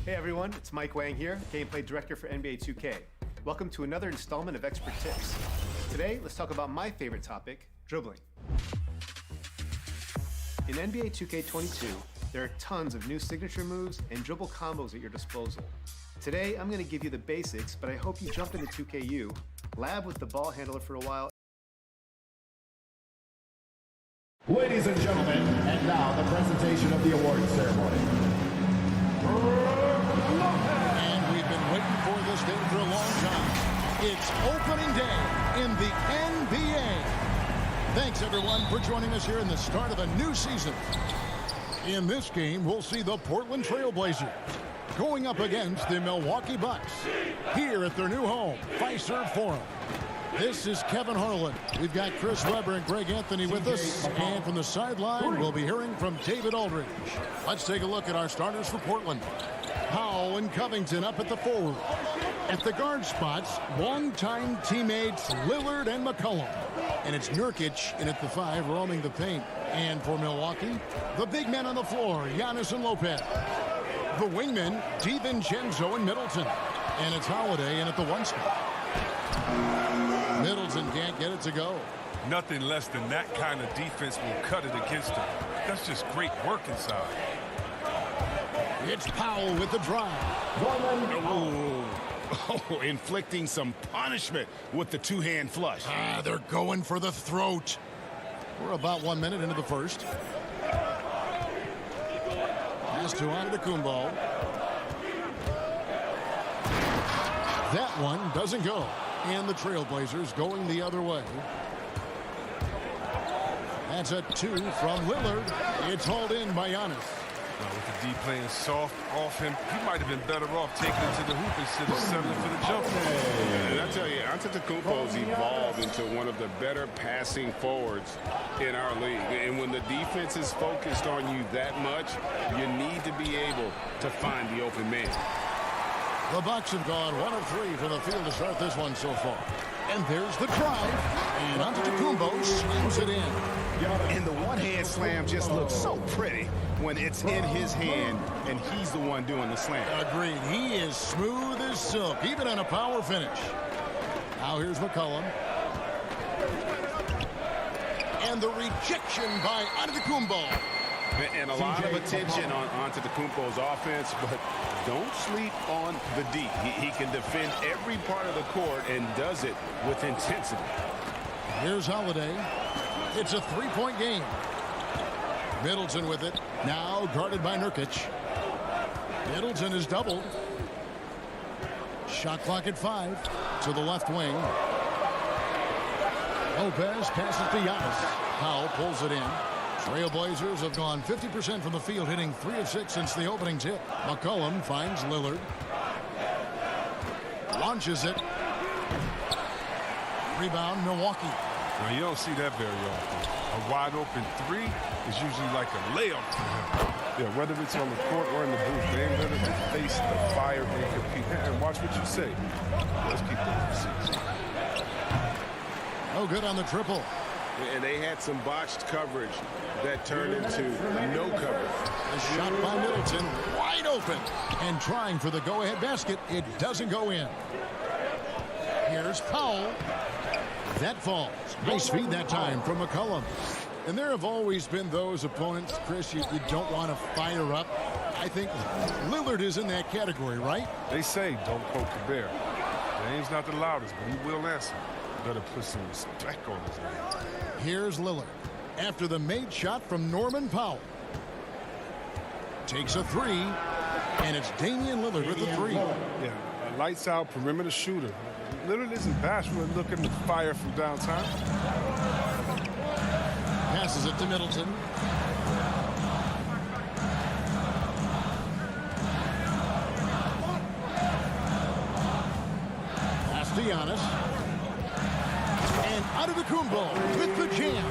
[SPEAKER 17] Hey everyone, it's Mike Wang here, Gameplay Director for NBA 2K. Welcome to another installment of Expert Tips. Today, let's talk about my favorite topic, dribbling. In NBA 2K22, there are tons of new signature moves and dribble combos at your disposal. Today, I'm going to give you the basics, but I hope you jump into 2KU, lab with the ball handler for a while.
[SPEAKER 18] Ladies and gentlemen, and now the presentation of the awards ceremony.
[SPEAKER 6] And we've been waiting for this day for a long time. It's opening day in the NBA. Thanks, everyone, for joining us here in the start of a new season. In this game, we'll see the Portland Trail Blazers going up against the Milwaukee Bucks here at their new home, Fiserv Forum. This is Kevin Harlan. We've got Chris Webber and Greg Anthony with us. And from the sideline, we'll be hearing from David Aldridge. Let's take a look at our starters for Portland. Powell and Covington up at the forward. At the guard spots, longtime teammates Lillard and McCollum. And it's Nurkic in at the 5, roaming the paint. And for Milwaukee, the big men on the floor, Giannis and Lopez. The wingmen, DiVincenzo and Middleton. And it's Holiday in at the 1 spot. Middleton can't get it to go.
[SPEAKER 4] Nothing less than that kind of defense will cut it against him. That's just great work inside.
[SPEAKER 6] It's Powell with the drive.
[SPEAKER 10] Oh, inflicting some punishment with the two-hand flush.
[SPEAKER 6] They're going for the throat. We're about 1 minute into the first. Pass to Antetokounmpo. That one doesn't go. And the Trailblazers going the other way. That's a 2 from Lillard. It's hauled in by Giannis.
[SPEAKER 4] With the D playing soft off him, he might have been better off taking it to the hoop instead of settling for the jump.
[SPEAKER 10] And I tell you, Antetokounmpo's evolved into one of the better passing forwards in our league. And when the defense is focused on you that much, you need to be able to find the open man.
[SPEAKER 6] The Bucks have gone 1 of 3 from the field to start this one so far. And there's the drive. And Antetokounmpo slams it in.
[SPEAKER 10] And the one-hand slam just looks so pretty when it's in his hand and he's the one doing the slam.
[SPEAKER 6] Agreed. He is smooth as silk, even on a power finish. Now here's McCollum. And the rejection by Antetokounmpo.
[SPEAKER 10] And a lot of attention on Antetokounmpo's offense, but don't sleep on the D. He can defend every part of the court and does it with intensity.
[SPEAKER 6] Here's Holiday. It's a 3-point game. Middleton with it. Now guarded by Nurkic. Middleton is doubled. Shot clock at 5 to the left wing. Lopez passes to Giannis. Powell pulls it in. Trailblazers have gone 50% from the field, hitting 3 of 6 since the opening tip. McCollum finds Lillard. Launches it. Rebound, Milwaukee.
[SPEAKER 4] Well, you don't see that very often. A wide open 3 is usually like a layup for him. Yeah, whether it's on the court or in the booth, they ain't better to face the fire and compete. And watch what you say. Let's keep the season.
[SPEAKER 6] No good on the triple.
[SPEAKER 11] And they had some botched coverage that turned into no coverage.
[SPEAKER 6] A shot by Middleton, wide open. And trying for the go-ahead basket, it doesn't go in. Here's Powell. That falls. Nice feed that time from McCollum. And there have always been those opponents, Chris, you don't want to fire up. I think Lillard is in that category, right?
[SPEAKER 4] They say don't poke the bear. Name's not the loudest, but he will answer. Better put some respect on his name.
[SPEAKER 6] Here's Lillard after the made shot from Norman Powell. Takes a 3, and it's Damian Lillard with the 3.
[SPEAKER 4] Yeah, a lights out perimeter shooter. Lillard isn't bashful at looking to fire from downtown.
[SPEAKER 6] Passes it to Middleton. Pass to Giannis. And Antetokounmpo with the jam.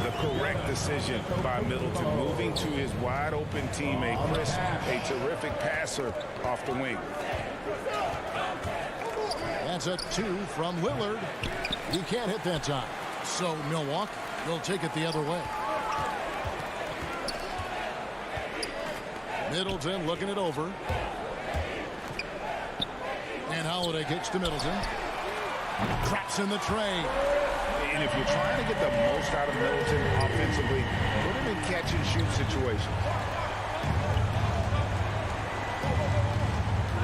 [SPEAKER 10] The correct decision by Middleton, moving to his wide-open teammate, Chris, a terrific passer off the wing.
[SPEAKER 6] That's a 2 from Lillard. He can't hit that time. So Milwaukee will take it the other way. Middleton looking it over. And Holiday kicks to Middleton. Traps in the tray.
[SPEAKER 10] And if you're trying to get the most out of Middleton offensively, put him in catch-and-shoot situations.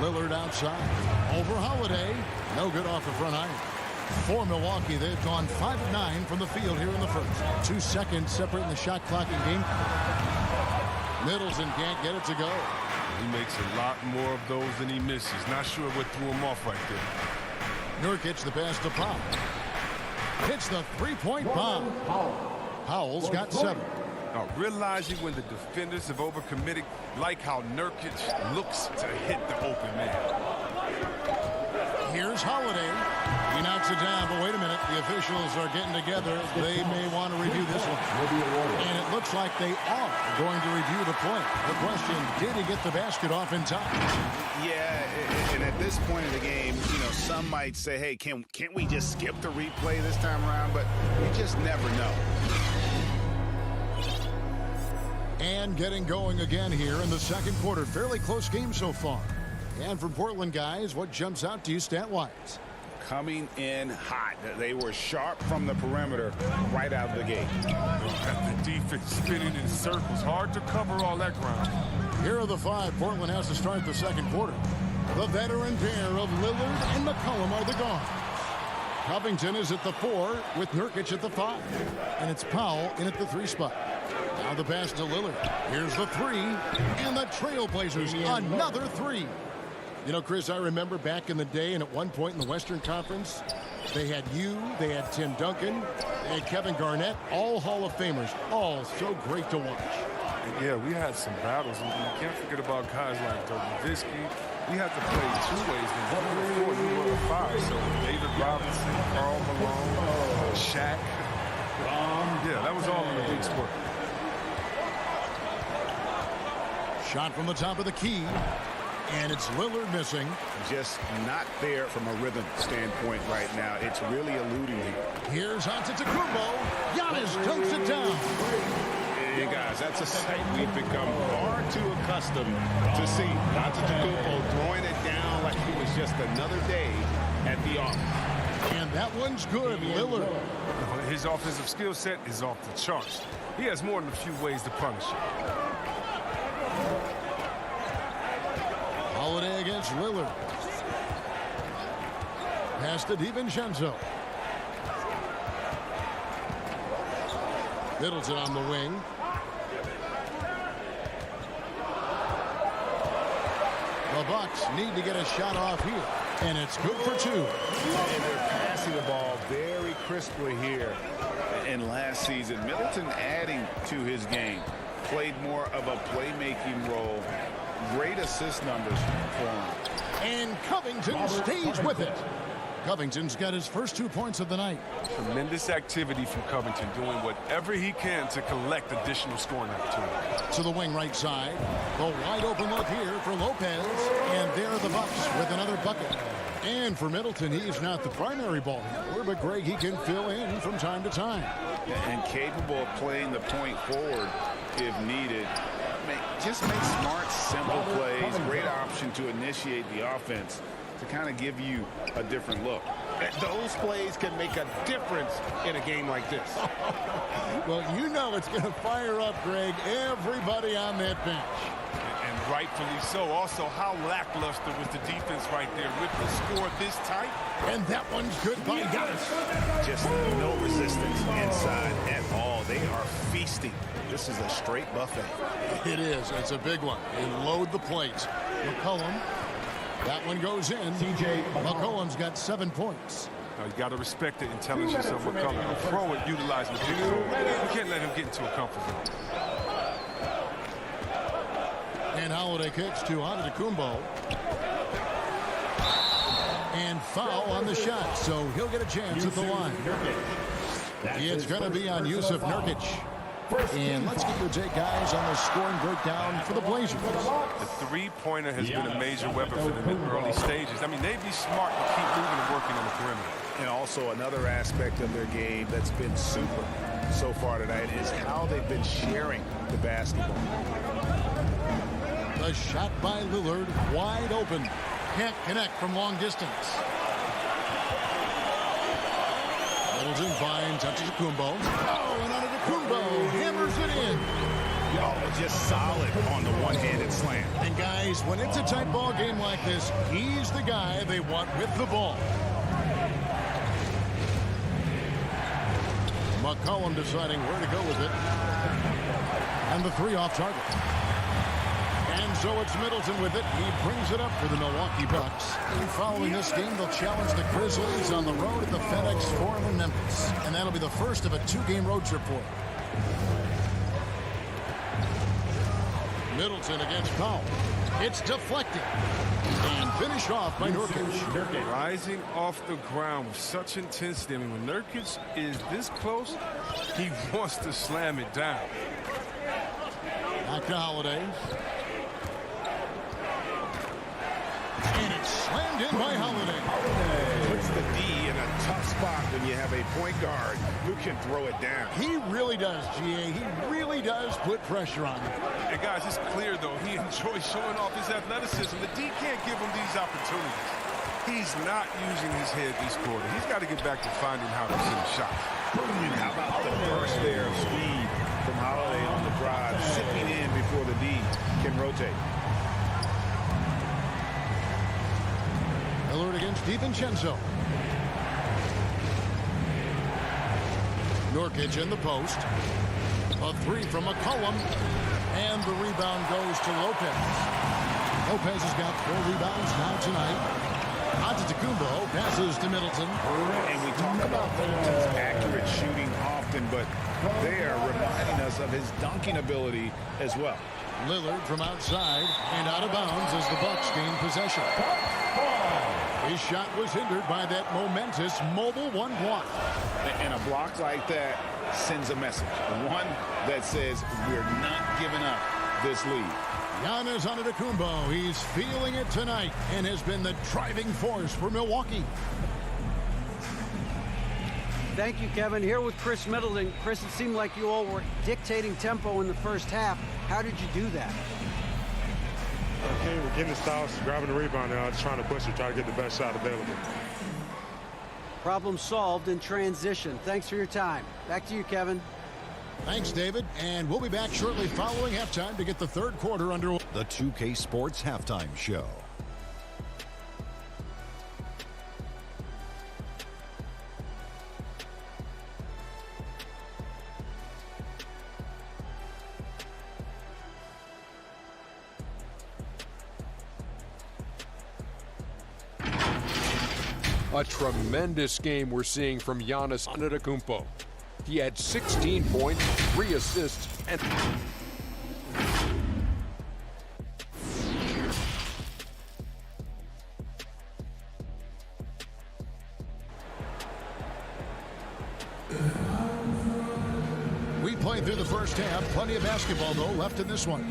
[SPEAKER 6] Lillard outside. Over Holiday. No good off the front iron. For Milwaukee, they've gone 5 of 9 from the field here in the first. 2 seconds separating the shot clock and game. Middleton can't get it to go.
[SPEAKER 4] He makes a lot more of those than he misses. Not sure what threw him off right there.
[SPEAKER 6] Nurkic the pass to Powell. Hits the three-point bomb. Powell's got 7.
[SPEAKER 4] Now, realizing when the defenders have overcommitted, like how Nurkic looks to hit the open man.
[SPEAKER 6] Here's Holiday. He knocks it down, but wait a minute. The officials are getting together. They may want to review this one. And it looks like they are going to review the play. The question, did he get the basket off in time?
[SPEAKER 10] Yeah, and at this point in the game, you know, some might say, hey, can't we just skip the replay this time around? But you just never know.
[SPEAKER 6] And getting going again here in the second quarter. Fairly close game so far. And from Portland, guys, what jumps out to you stat-wise?
[SPEAKER 10] Coming in hot. They were sharp from the perimeter right out of the gate.
[SPEAKER 4] Got the defense spinning in circles. Hard to cover all that ground.
[SPEAKER 6] Here are the 5 Portland has to start the second quarter. The veteran pair of Lillard and McCollum are the guards. Covington is at the 4 with Nurkic at the 5. And it's Powell in at the 3 spot. Now the pass to Lillard. Here's the 3. And the Trailblazers, another 3. You know, Chris, I remember back in the day and at one point in the Western Conference, they had they had Tim Duncan, they had Kevin Garnett, all Hall of Famers, all so great to watch.
[SPEAKER 4] Yeah, we had some battles, and you can't forget about guys like Dirk Nowitzki. We had to play 2 ways, and you were a 5. So David Robinson, Karl Malone, Shaq. Yeah, that was all in the big sport.
[SPEAKER 6] Shot from the top of the key. And it's Lillard missing.
[SPEAKER 10] Just not there from a rhythm standpoint right now. It's really eluding him.
[SPEAKER 6] Here's Antetokounmpo. Giannis dunks it down.
[SPEAKER 10] Hey, guys, that's a sight we've become far too accustomed to see. Antetokounmpo throwing it down like it was just another day at the office.
[SPEAKER 6] And that one's good, Lillard.
[SPEAKER 4] His offensive skill set is off the charts. He has more than a few ways to punish it.
[SPEAKER 6] Holiday against Lillard. Pass to DiVincenzo. Middleton on the wing. The Bucks need to get a shot off here. And it's good for 2.
[SPEAKER 10] And they're passing the ball very crisply here. And last season, Middleton adding to his game. Played more of a playmaking role. Great assist numbers for him.
[SPEAKER 6] And Covington stays with it. Covington's got his first 2 points of the night.
[SPEAKER 4] Tremendous activity from Covington, doing whatever he can to collect additional scoring opportunities.
[SPEAKER 6] To the wing right side. The wide open look here for Lopez. And there are the Bucks with another bucket. And for Middleton, he's not the primary ball handler, but Greg, he can fill in from time to time.
[SPEAKER 10] And capable of playing the point forward if needed. Just make smart, simple plays. Great option to initiate the offense to kind of give you a different look.
[SPEAKER 11] Those plays can make a difference in a game like this.
[SPEAKER 6] Well, you know it's going to fire up, Greg, everybody on that bench.
[SPEAKER 4] And rightfully so. Also, how lackluster was the defense right there with the score this tight.
[SPEAKER 6] And that one's good by Giannis.
[SPEAKER 10] Just no resistance inside at all. They are feasting. This is a straight buffet.
[SPEAKER 6] It is. It's a big one. They load the plates. McCollum. That one goes in. McCollum's got 7 points.
[SPEAKER 4] Now, you got to respect the intelligence of McCollum. A pro at utilizing the pick and roll. You can't let him get into a comfort zone.
[SPEAKER 6] And Holiday kicks to Antetokounmpo. And foul on the shot, so he'll get a chance at the line. It's going to be on Yusuf Nurkic. And let's get your take, guys, on the scoring breakdown for the Blazers.
[SPEAKER 4] The three-pointer has been a major weapon for them in the early stages. I mean, they'd be smart to keep moving and working on the perimeter.
[SPEAKER 10] And also another aspect of their game that's been super so far tonight is how they've been sharing the basketball.
[SPEAKER 6] The shot by Lillard, wide open. Can't connect from long distance. Middleton finds Antetokounmpo. Oh, and Antetokounmpo hammers it in.
[SPEAKER 10] Oh, just solid on the one-handed slam.
[SPEAKER 6] And guys, when it's a tight ball game like this, he's the guy they want with the ball. McCollum deciding where to go with it. And the three off target. And so it's Middleton with it. He brings it up for the Milwaukee Bucks. And following this game, they'll challenge the Grizzlies on the road at the FedEx Forum in Memphis. And that'll be the first of a two-game road trip for them. Middleton against Powell. It's deflected. And finished off by Nurkic.
[SPEAKER 4] Rising off the ground with such intensity. I mean, when Nurkic is this close, he wants to slam it down.
[SPEAKER 6] Back to Holiday. And it's slammed in by Holiday.
[SPEAKER 10] Puts the D in a tough spot when you have a point guard who can throw it down.
[SPEAKER 6] He really does, GA. He really does put pressure on him.
[SPEAKER 4] And guys, it's clear, though, he enjoys showing off his athleticism. The D can't give him these opportunities. He's not using his head this quarter. He's got to get back to finding how to send shots.
[SPEAKER 10] And how about the burst there of speed from Holiday on the drive, zipping in before the D can rotate.
[SPEAKER 6] Alert against DiVincenzo. Nurkic in the post. A three from McCollum. And the rebound goes to Lopez. Lopez has got 4 rebounds now tonight. Antetokounmpo passes to Middleton.
[SPEAKER 10] And we talk about Middleton's accurate shooting often, but they are reminding us of his dunking ability as well.
[SPEAKER 6] Lillard from outside and out of bounds as the Bucks gain possession. His shot was hindered by that momentous mobile one block.
[SPEAKER 10] And a block like that sends a message. One that says we're not giving up this lead.
[SPEAKER 6] Giannis Antetokounmpo, he's feeling it tonight and has been the driving force for Milwaukee.
[SPEAKER 8] Thank you, Kevin. Here with Chris Middleton. Chris, it seemed like you all were dictating tempo in the first half. How did you do that?
[SPEAKER 19] Okay, we're getting the stops, grabbing the rebound now, just trying to push it, try to get the best shot available.
[SPEAKER 8] Problem solved in transition. Thanks for your time. Back to you, Kevin.
[SPEAKER 6] Thanks, David. And we'll be back shortly following halftime to get the third quarter underway.
[SPEAKER 12] The 2K Sports Halftime Show.
[SPEAKER 7] A tremendous game we're seeing from Giannis Antetokounmpo. He had 16 points, 3 assists, and...
[SPEAKER 6] We played through the first half. Plenty of basketball, though, left in this one.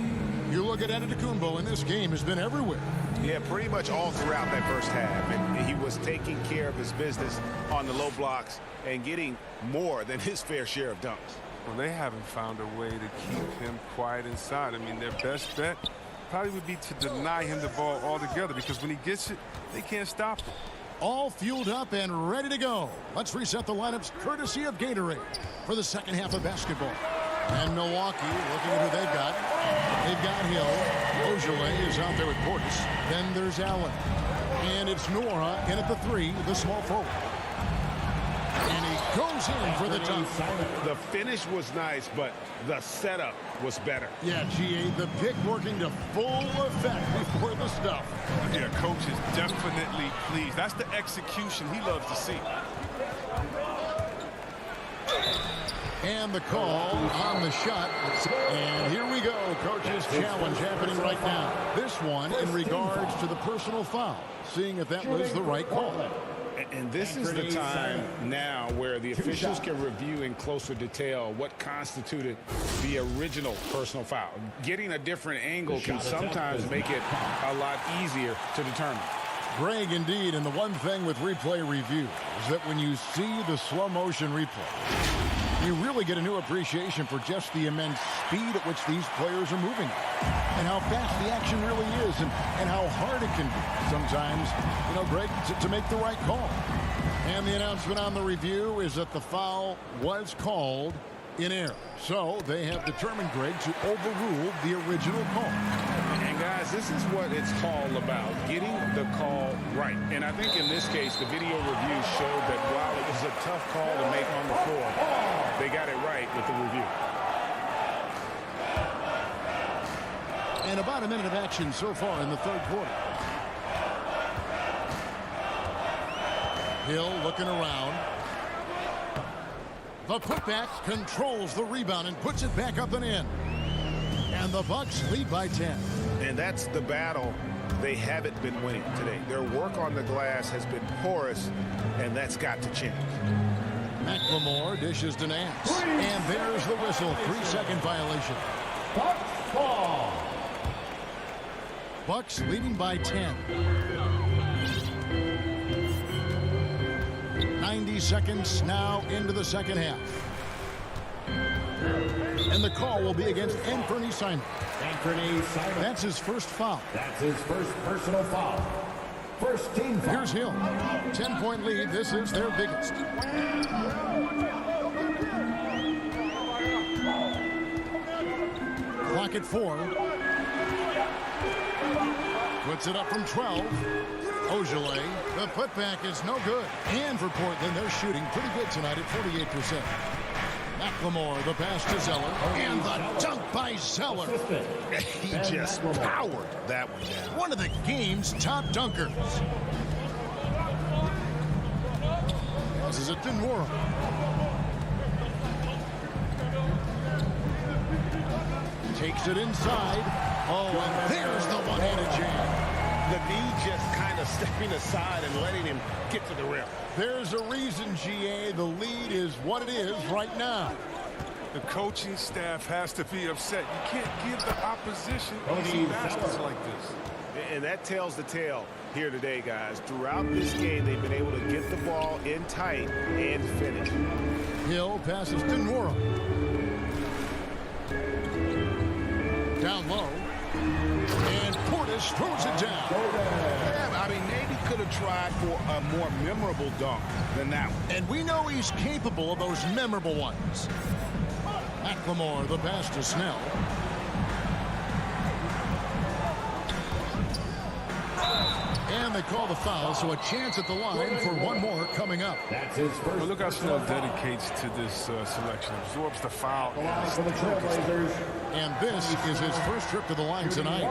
[SPEAKER 6] You look at Antetokounmpo, and this game has been everywhere.
[SPEAKER 10] Yeah, pretty much all throughout that first half. And he was taking care of his business on the low blocks and getting more than his fair share of dunks.
[SPEAKER 4] Well, they haven't found a way to keep him quiet inside. I mean, their best bet probably would be to deny him the ball altogether, because when he gets it, they can't stop him.
[SPEAKER 6] All fueled up and ready to go. Let's reset the lineups courtesy of Gatorade for the second half of basketball. And Milwaukee, looking at who they've got. They've got Hill. Ojale is out there with Portis. Then there's Allen. And it's Nora in at the 3, the small forward. And he goes in for the dunk.
[SPEAKER 10] The finish was nice, but the setup was better.
[SPEAKER 6] Yeah, GA, the pick working to full effect before the stuff.
[SPEAKER 4] Yeah, coach is definitely pleased. That's the execution he loves to see.
[SPEAKER 6] And the call on the shot. And here we go. Coach's challenge happening right now. This one in regards to the personal foul. Seeing if that was the right call.
[SPEAKER 10] And this is the time now where the officials can review in closer detail what constituted the original personal foul. Getting a different angle can sometimes make it a lot easier to determine.
[SPEAKER 6] Greg, indeed, and the one thing with replay review is that when you see the slow motion replay, You really get a new appreciation for just the immense speed at which these players are moving and how fast the action really is and how hard it can be sometimes, you know, Greg, to make the right call. And the announcement on the review is that the foul was called in error. So they have determined, Greg, to overrule the original call.
[SPEAKER 10] And guys, this is what it's all about, getting the call right. And I think in this case, the video review showed that while it was a tough call to make on the floor, they got it right with the review.
[SPEAKER 6] And about a minute of action so far in the third quarter. Hill looking around. The putback controls the rebound and puts it back up and in. And the Bucks lead by 10.
[SPEAKER 11] And that's the battle they haven't been winning today. Their work on the glass has been porous, and that's got to change.
[SPEAKER 6] McLemore dishes to Nance. And there's the whistle. 3-second violation.
[SPEAKER 18] Bucks ball.
[SPEAKER 6] Bucks leading by 10. 90 seconds now into the second half. And the call will be against Anthony Simon.
[SPEAKER 18] Anthony Simon.
[SPEAKER 6] That's his first foul.
[SPEAKER 18] That's his first personal foul. First team foul.
[SPEAKER 6] Here's Hill. 10-point lead. This is their biggest. Clock at 4. Puts it up from 12. Ojale, the putback is no good. And for Portland, they're shooting pretty good tonight at 48%. McLemore, the pass to Zeller. And the dunk by Zeller.
[SPEAKER 11] He just powered that one down.
[SPEAKER 6] One of the game's top dunkers. This is a Denora. Takes it inside. Oh, and there's the one-handed jam.
[SPEAKER 11] The knee just kind of stepping aside and letting him get to the rim.
[SPEAKER 6] There's a reason, GA. The lead is what it is right now.
[SPEAKER 4] The coaching staff has to be upset. You can't give the opposition easy baskets like this.
[SPEAKER 11] And that tells the tale here today, guys. Throughout this game, they've been able to get the ball in tight and finish.
[SPEAKER 6] Hill passes to Nora. Down low. And Portis throws it down.
[SPEAKER 10] Yeah, I mean, maybe could have tried for a more memorable dunk than that one.
[SPEAKER 6] And we know he's capable of those memorable ones. McLemore, the pass to Snell. And they call the foul, so a chance at the line for one more coming up.
[SPEAKER 18] That's his first.
[SPEAKER 4] Well, look how Snell dedicates to this selection. Absorbs the foul.
[SPEAKER 18] For the Trailblazers.
[SPEAKER 6] And this is his first trip to the line tonight.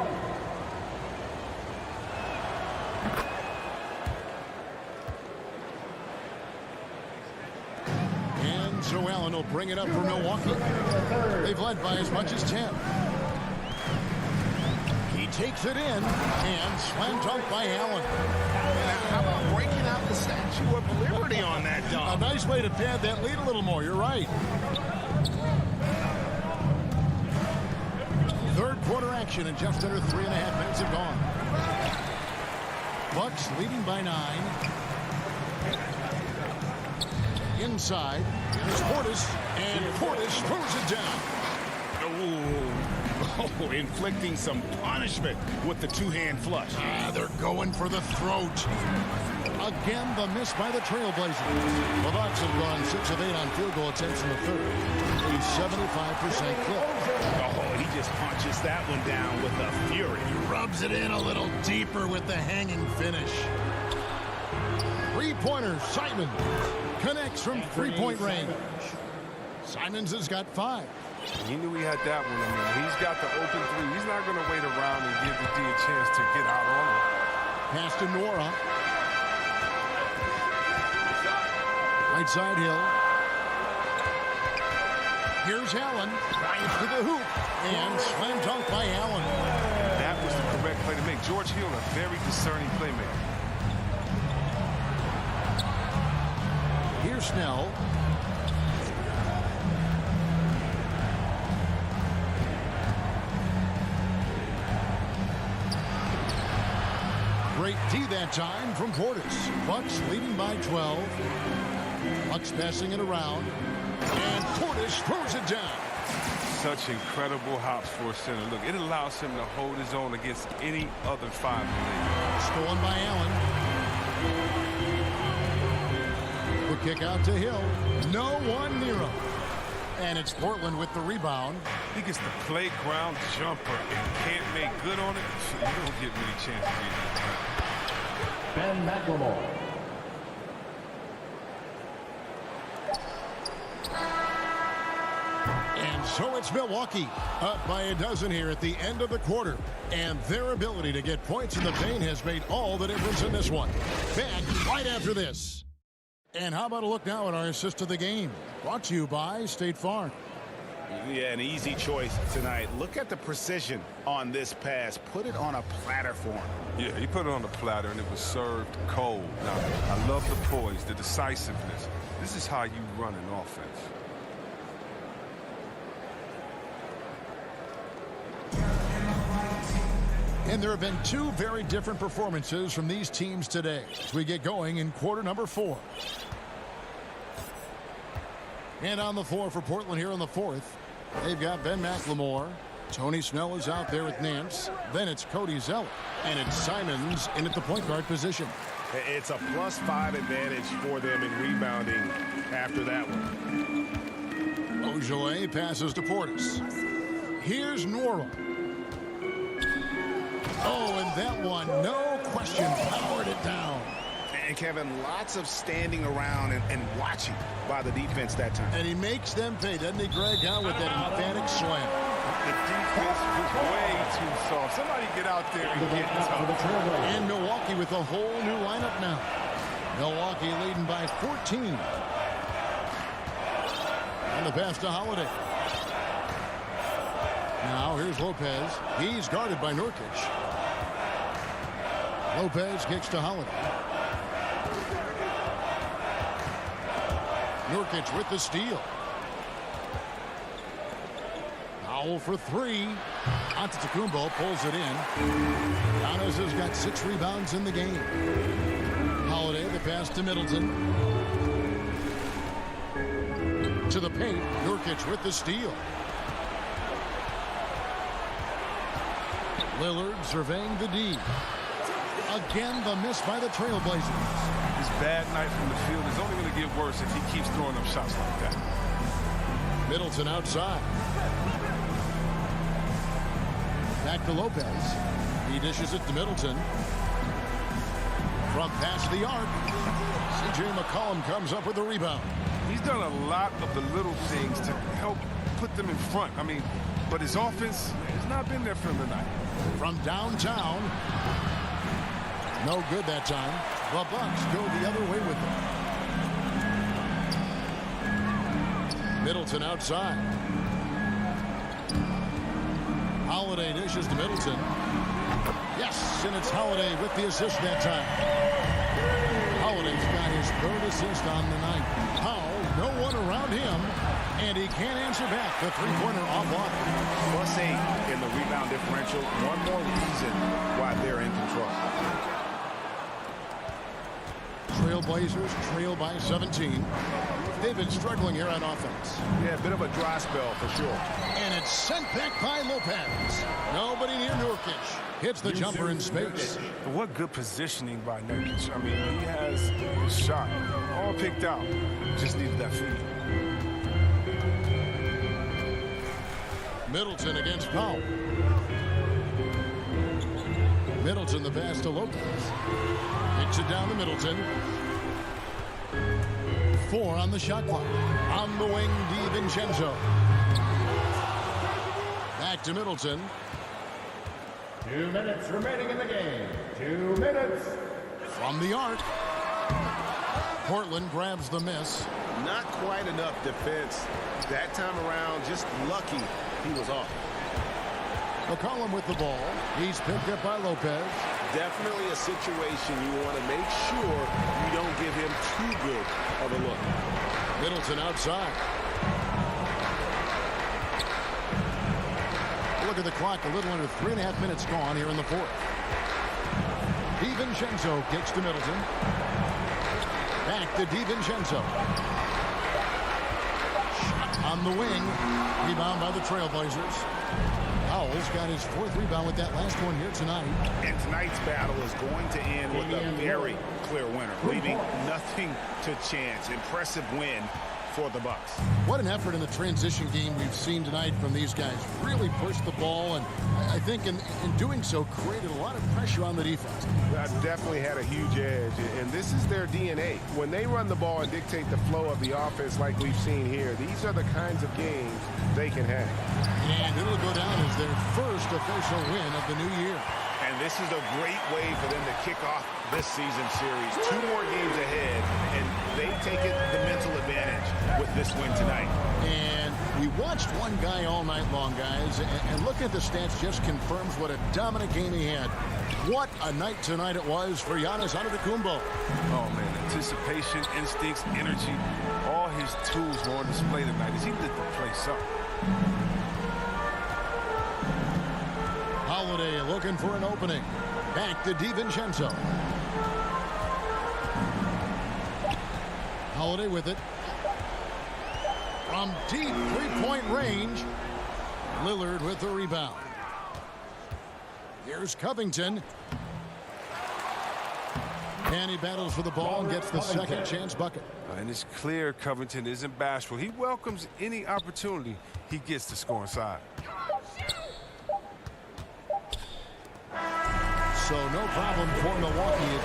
[SPEAKER 6] And Joe Allen will bring it up for Milwaukee. They've led by as much as 10. He takes it in and slam dunk by Allen.
[SPEAKER 10] How about breaking out the Statue of Liberty on that dunk?
[SPEAKER 6] A nice way to pad that lead a little more. You're right. Third quarter action and just under 3.5 minutes have gone. Bucks leading by 9. Inside is Portis, and Portis throws it down.
[SPEAKER 10] Oh, inflicting some punishment with the two-hand flush.
[SPEAKER 6] They're going for the throat. Again, the miss by the Trailblazers. The Bucks have gone 6 of 8 on field goal attempts in the third. A 75% clip.
[SPEAKER 10] Oh, he just punches that one down with a fury.
[SPEAKER 6] He rubs it in a little deeper with the hanging finish. Three-pointer, Simon connects from three-point range. Simons has got 5.
[SPEAKER 4] He knew he had that one. I mean, he's got the open three. He's not going to wait around and give the D a chance to get out on him.
[SPEAKER 6] Pass to Nora. Right side Hill. Here's Allen. Drives to the hoop. And slam dunk by Allen.
[SPEAKER 4] That was the correct play to make. George Hill, a very discerning playmaker.
[SPEAKER 6] Here's Snell. Great D that time from Portis. Bucks leading by 12. Bucks passing it around. And Portis throws it down.
[SPEAKER 4] Such incredible hops for a center. Look, it allows him to hold his own against any other 5 in the league.
[SPEAKER 6] Stolen by Allen. The kick out to Hill. No one near him. And it's Portland with the rebound.
[SPEAKER 4] He gets the playground jumper and can't make good on it. You don't get many chances either.
[SPEAKER 18] Ben McLemore.
[SPEAKER 6] And so it's Milwaukee up by a dozen here at the end of the quarter. And their ability to get points in the paint has made all the difference in this one. Back right after this. And how about a look now at our assist of the game? Brought to you by State Farm.
[SPEAKER 16] Yeah, an easy choice tonight. Look at the precision on this pass. Put it on a platter for him.
[SPEAKER 4] Yeah, he put it on the platter, and it was served cold. Now, I love the poise, the decisiveness. This is how you run an offense.
[SPEAKER 6] And there have been two very different performances from these teams today as we get going in quarter number 4. And on the floor for Portland here in the 4th, they've got Ben McLemore. Tony Snell is out there with Nance. Then it's Cody Zeller. And it's Simons in at the point guard position.
[SPEAKER 16] It's a +5 advantage for them in rebounding after that one.
[SPEAKER 6] Ojale passes to Portis. Here's Norrell. Oh, and that one, no question, powered it down.
[SPEAKER 16] And Kevin, lots of standing around and watching by the defense that time.
[SPEAKER 6] And he makes them pay, doesn't he, Greg, out with that emphatic slam.
[SPEAKER 4] The defense was way too soft. Somebody get out there and get tough.
[SPEAKER 6] And Milwaukee with a whole new lineup now. Milwaukee leading by 14. And the pass to Holiday. Now here's Lopez. He's guarded by Nurkic. Lopez kicks to Holiday. Nurkic with the steal. Foul for 3. Antetokounmpo pulls it in. Giannis has got 6 rebounds in the game. Holiday, the pass to Middleton. To the paint. Nurkic with the steal. Lillard surveying the D. Again, the miss by the Trailblazers.
[SPEAKER 4] His bad night from the field is only going to get worse if he keeps throwing up shots like that.
[SPEAKER 6] Middleton outside. Back to Lopez. He dishes it to Middleton. From past the arc. C.J. McCollum comes up with the rebound.
[SPEAKER 4] He's done a lot of the little things to help put them in front. I mean, but his offense has not been there for him tonight.
[SPEAKER 6] From downtown. No good that time. The Bucks go the other way with it. Middleton outside. Holiday dishes to Middleton. Yes, and it's Holiday with the assist that time. Holiday's got his 3rd assist on the night. Powell, no one around him, and he can't answer back. The three-pointer offline.
[SPEAKER 16] +8 in the rebound differential. One more reason why they're in control.
[SPEAKER 6] Trailblazers trail by 17. They've been struggling here on offense.
[SPEAKER 16] Yeah, a bit of a dry spell for sure.
[SPEAKER 6] And it's sent back by Lopez. Nobody near Nurkic. Hits the jumper in space.
[SPEAKER 4] But what good positioning by Nurkic. I mean, he has his shot all picked out. Just needed that feed.
[SPEAKER 6] Middleton against Powell. Middleton the pass to Lopez. Kicks it down to Middleton. 4 on the shot clock. On the wing, DiVincenzo. Back to Middleton.
[SPEAKER 18] 2 minutes remaining in the game. 2 minutes.
[SPEAKER 6] From the arc. Portland grabs the miss.
[SPEAKER 16] Not quite enough defense that time around. Just lucky he was off.
[SPEAKER 6] McCollum with the ball. He's picked up by Lopez.
[SPEAKER 16] Definitely a situation you want to make sure you don't give him too good of a look.
[SPEAKER 6] Middleton outside. Look at the clock. A little under 3.5 minutes gone here in the 4th. DiVincenzo kicks to Middleton. Back to DiVincenzo. on the wing. Rebound by the Trailblazers. Howell's got his 4th rebound with that last one here tonight.
[SPEAKER 10] And tonight's battle is going to end with a very clear winner, leaving nothing to chance. Impressive win for the Bucks.
[SPEAKER 6] What an effort in the transition game we've seen tonight from these guys. Really pushed the ball, and I think in doing so created a lot of pressure on the defense.
[SPEAKER 11] That definitely had a huge edge, and this is their DNA. When they run the ball and dictate the flow of the offense like we've seen here, these are the kinds of games they can have.
[SPEAKER 6] And it'll go down as their first official win of the new year.
[SPEAKER 10] And this is a great way for them to kick off this season series. 2 more games ahead, and they take it the mental advantage with this win tonight.
[SPEAKER 6] And we watched one guy all night long, guys, and looking at the stats just confirms what a dominant game he had. What a night tonight it was for Giannis Antetokounmpo.
[SPEAKER 4] Oh, man, anticipation, instincts, energy, all his tools were on display tonight as he lit the place up.
[SPEAKER 6] Holiday looking for an opening. Back to DiVincenzo. Holiday with it. From deep 3-point range. Lillard with the rebound. Here's Covington. And he battles for the ball and gets the second chance bucket.
[SPEAKER 4] And it's clear Covington isn't bashful. He welcomes any opportunity he gets to score inside.
[SPEAKER 6] So no problem for Milwaukee.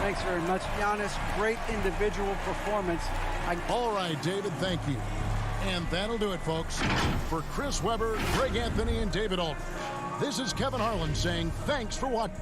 [SPEAKER 8] Thanks very much, Giannis. Great individual performance.
[SPEAKER 6] All right, David, thank you. And that'll do it, folks. For Chris Webber, Greg Anthony, and David Aldridge, this is Kevin Harlan saying thanks for watching.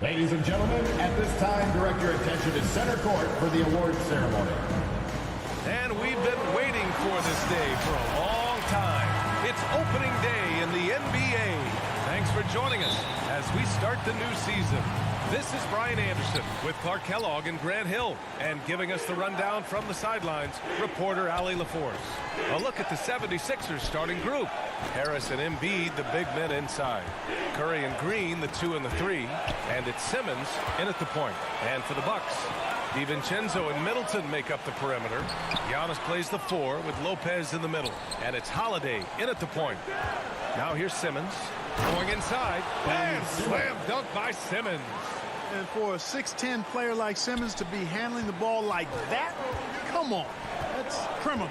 [SPEAKER 18] Ladies and gentlemen, at this time, direct your attention to center court for the awards ceremony.
[SPEAKER 2] And we've been waiting for this day for a long time. It's opening day in the NBA. Thanks for joining us as we start the new season. This is Brian Anderson with Clark Kellogg and Grant Hill. And giving us the rundown from the sidelines, reporter Allie LaForce. A look at the 76ers starting group. Harris and Embiid, the big men inside. Curry and Green, the 2 and the 3. And it's Simmons in at the point. And for the Bucks, DiVincenzo and Middleton make up the perimeter. Giannis plays the 4 with Lopez in the middle. And it's Holiday in at the point. Now here's Simmons going inside. And slam dunk by Simmons.
[SPEAKER 9] And for a 6'10 player like Simmons to be handling the ball like that, come on, that's criminal.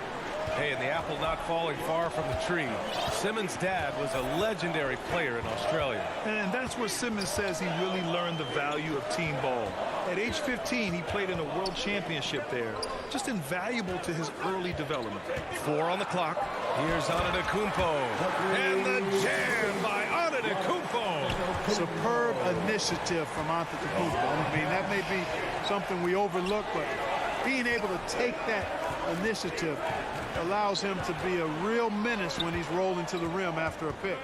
[SPEAKER 2] Hey, and the apple not falling far from the tree. Simmons' dad was a legendary player in Australia.
[SPEAKER 5] And that's where Simmons says he really learned the value of team ball. At age 15, he played in a world championship there. Just invaluable to his early development.
[SPEAKER 2] 4 on the clock. Here's Antetokounmpo. And the jam by Antetokounmpo.
[SPEAKER 9] Superb initiative from Antetokounmpo. I mean, that may be something we overlook, but being able to take that initiative allows him to be a real menace when he's rolling to the rim after a pick.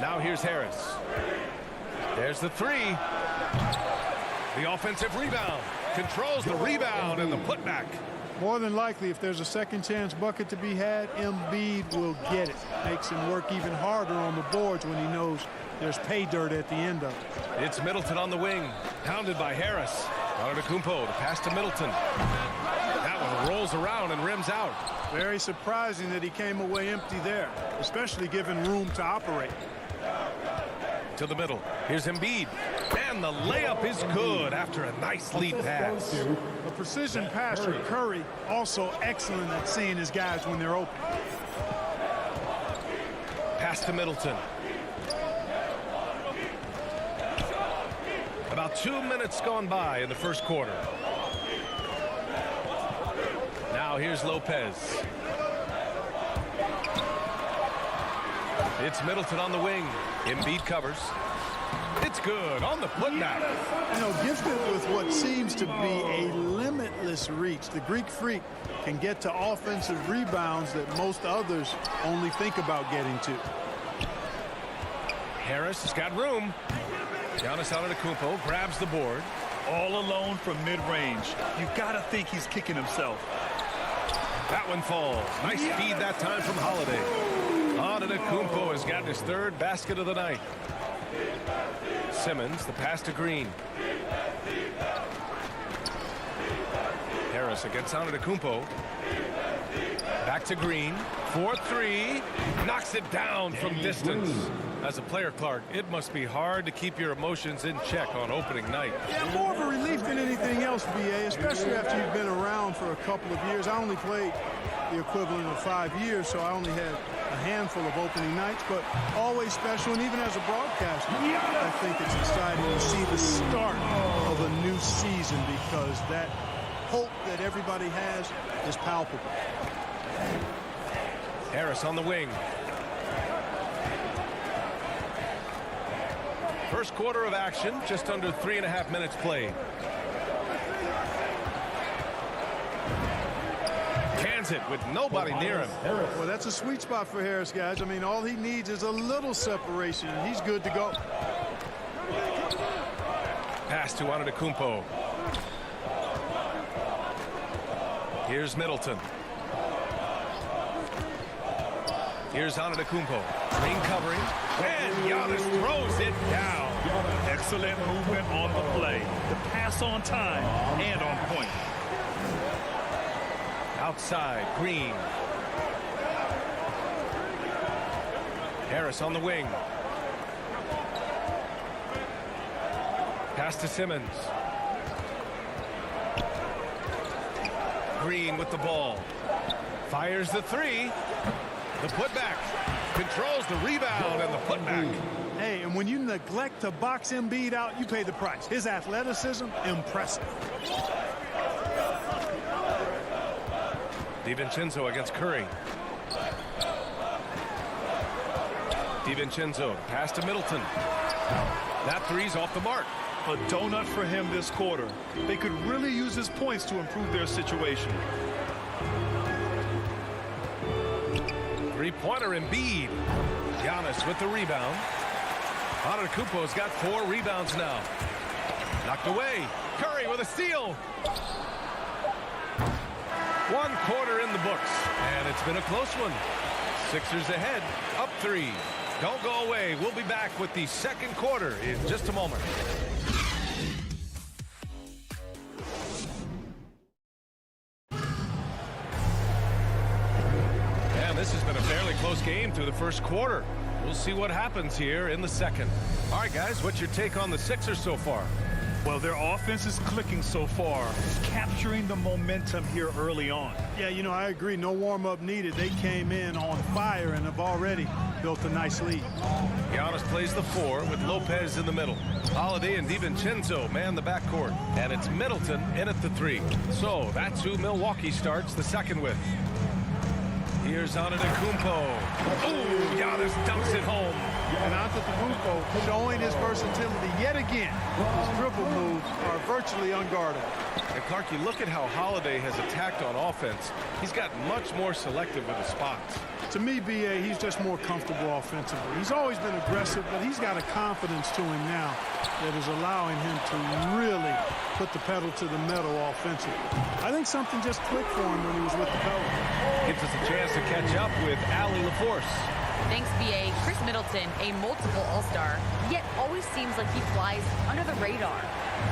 [SPEAKER 2] Now here's Harris. There's the 3. The offensive rebound. Controls the rebound and the putback.
[SPEAKER 9] More than likely, if there's a second chance bucket to be had, Embiid will get it. Makes him work even harder on the boards when he knows there's pay dirt at the end of it.
[SPEAKER 2] It's Middleton on the wing. Pounded by Harris. Antetokounmpo, the pass to Middleton. That one rolls around and rims out.
[SPEAKER 9] Very surprising that he came away empty there, especially given room to operate.
[SPEAKER 2] To the middle. Here's Embiid. And the layup is good after a nice lead pass.
[SPEAKER 9] A precision pass from Curry, also excellent at seeing his guys when they're open.
[SPEAKER 2] Pass to Middleton. About 2 minutes gone by in the first quarter. Now here's Lopez. It's Middleton on the wing. Embiid covers. It's good on the putback.
[SPEAKER 9] You know, gifted with what seems to be a limitless reach, the Greek Freak can get to offensive rebounds that most others only think about getting to.
[SPEAKER 2] Harris has got room. Giannis Antetokounmpo grabs the board.
[SPEAKER 5] All alone from mid-range. You gotta think he's kicking himself.
[SPEAKER 2] That one falls. Nice feed that time from Holiday. Antetokounmpo has gotten his 3rd basket of the night. Simmons, the pass to Green. Harris against Antetokounmpo. Back to Green. 4-3. Knocks it down from distance. As a player, Clark, it must be hard to keep your emotions in check on opening night.
[SPEAKER 9] Yeah, more of a relief than anything else, BA, especially after you've been around for a couple of years. I only played the equivalent of 5 years, so I only had a handful of opening nights, but always special. And even as a broadcaster, I think it's exciting to see the start of a new season because that hope that everybody has is palpable.
[SPEAKER 2] Harris on the wing. First quarter of action, just under 3.5 minutes played. Cans it with nobody near him.
[SPEAKER 9] Well, that's a sweet spot for Harris, guys. I mean, all he needs is a little separation, and he's good to go.
[SPEAKER 2] Pass to Antetokounmpo. Here's Middleton. Here's Antetokounmpo. Green covering. And Giannis throws it down.
[SPEAKER 5] Excellent movement on the play. The pass on time and on point.
[SPEAKER 2] Outside, Green. Harris on the wing. Pass to Simmons. Green with the ball. Fires the 3. The putback. Controls the rebound and the putback.
[SPEAKER 9] Hey, and when you neglect to box Embiid out, you pay the price. His athleticism, impressive.
[SPEAKER 2] DiVincenzo against Curry. DiVincenzo, pass to Middleton. That 3's off the mark.
[SPEAKER 5] A donut for him this quarter. They could really use his points to improve their situation.
[SPEAKER 2] Three-pointer Embiid. Giannis with the rebound. Antetokounmpo's got 4 rebounds now. Knocked away. Curry with a steal. 1 quarter in the books, and it's been a close one. Sixers ahead, up 3. Don't go away. We'll be back with the second quarter in just a moment. And this has been a fairly close game through the first quarter. We'll see what happens here in the second. All right, guys, what's your take on the Sixers so far?
[SPEAKER 5] Well, their offense is clicking so far, capturing the momentum here early on.
[SPEAKER 9] Yeah, you know, I agree. No warm-up needed. They came in on fire and have already built a nice lead.
[SPEAKER 2] Giannis plays the 4 with Lopez in the middle. Holiday and DiVincenzo man the backcourt. And it's Middleton in at the 3. So that's who Milwaukee starts the second with. Here's Antetokounmpo. Ooh, Giannis dumps it home.
[SPEAKER 9] And Antetokounmpo showing his versatility yet again. His dribble moves are virtually unguardable.
[SPEAKER 2] And Clark, you look at how Holiday has attacked on offense. He's got much more selective with his spots.
[SPEAKER 9] To me, B.A., he's just more comfortable offensively. He's always been aggressive, but he's got a confidence to him now that is allowing him to really put the pedal to the metal offensively. I think something just clicked for him when he was with the Pelicans.
[SPEAKER 2] Gives us a chance to catch up with Allie LaForce.
[SPEAKER 3] Thanks, B.A. Chris Middleton, a multiple All-Star, yet always seems like he flies under the radar.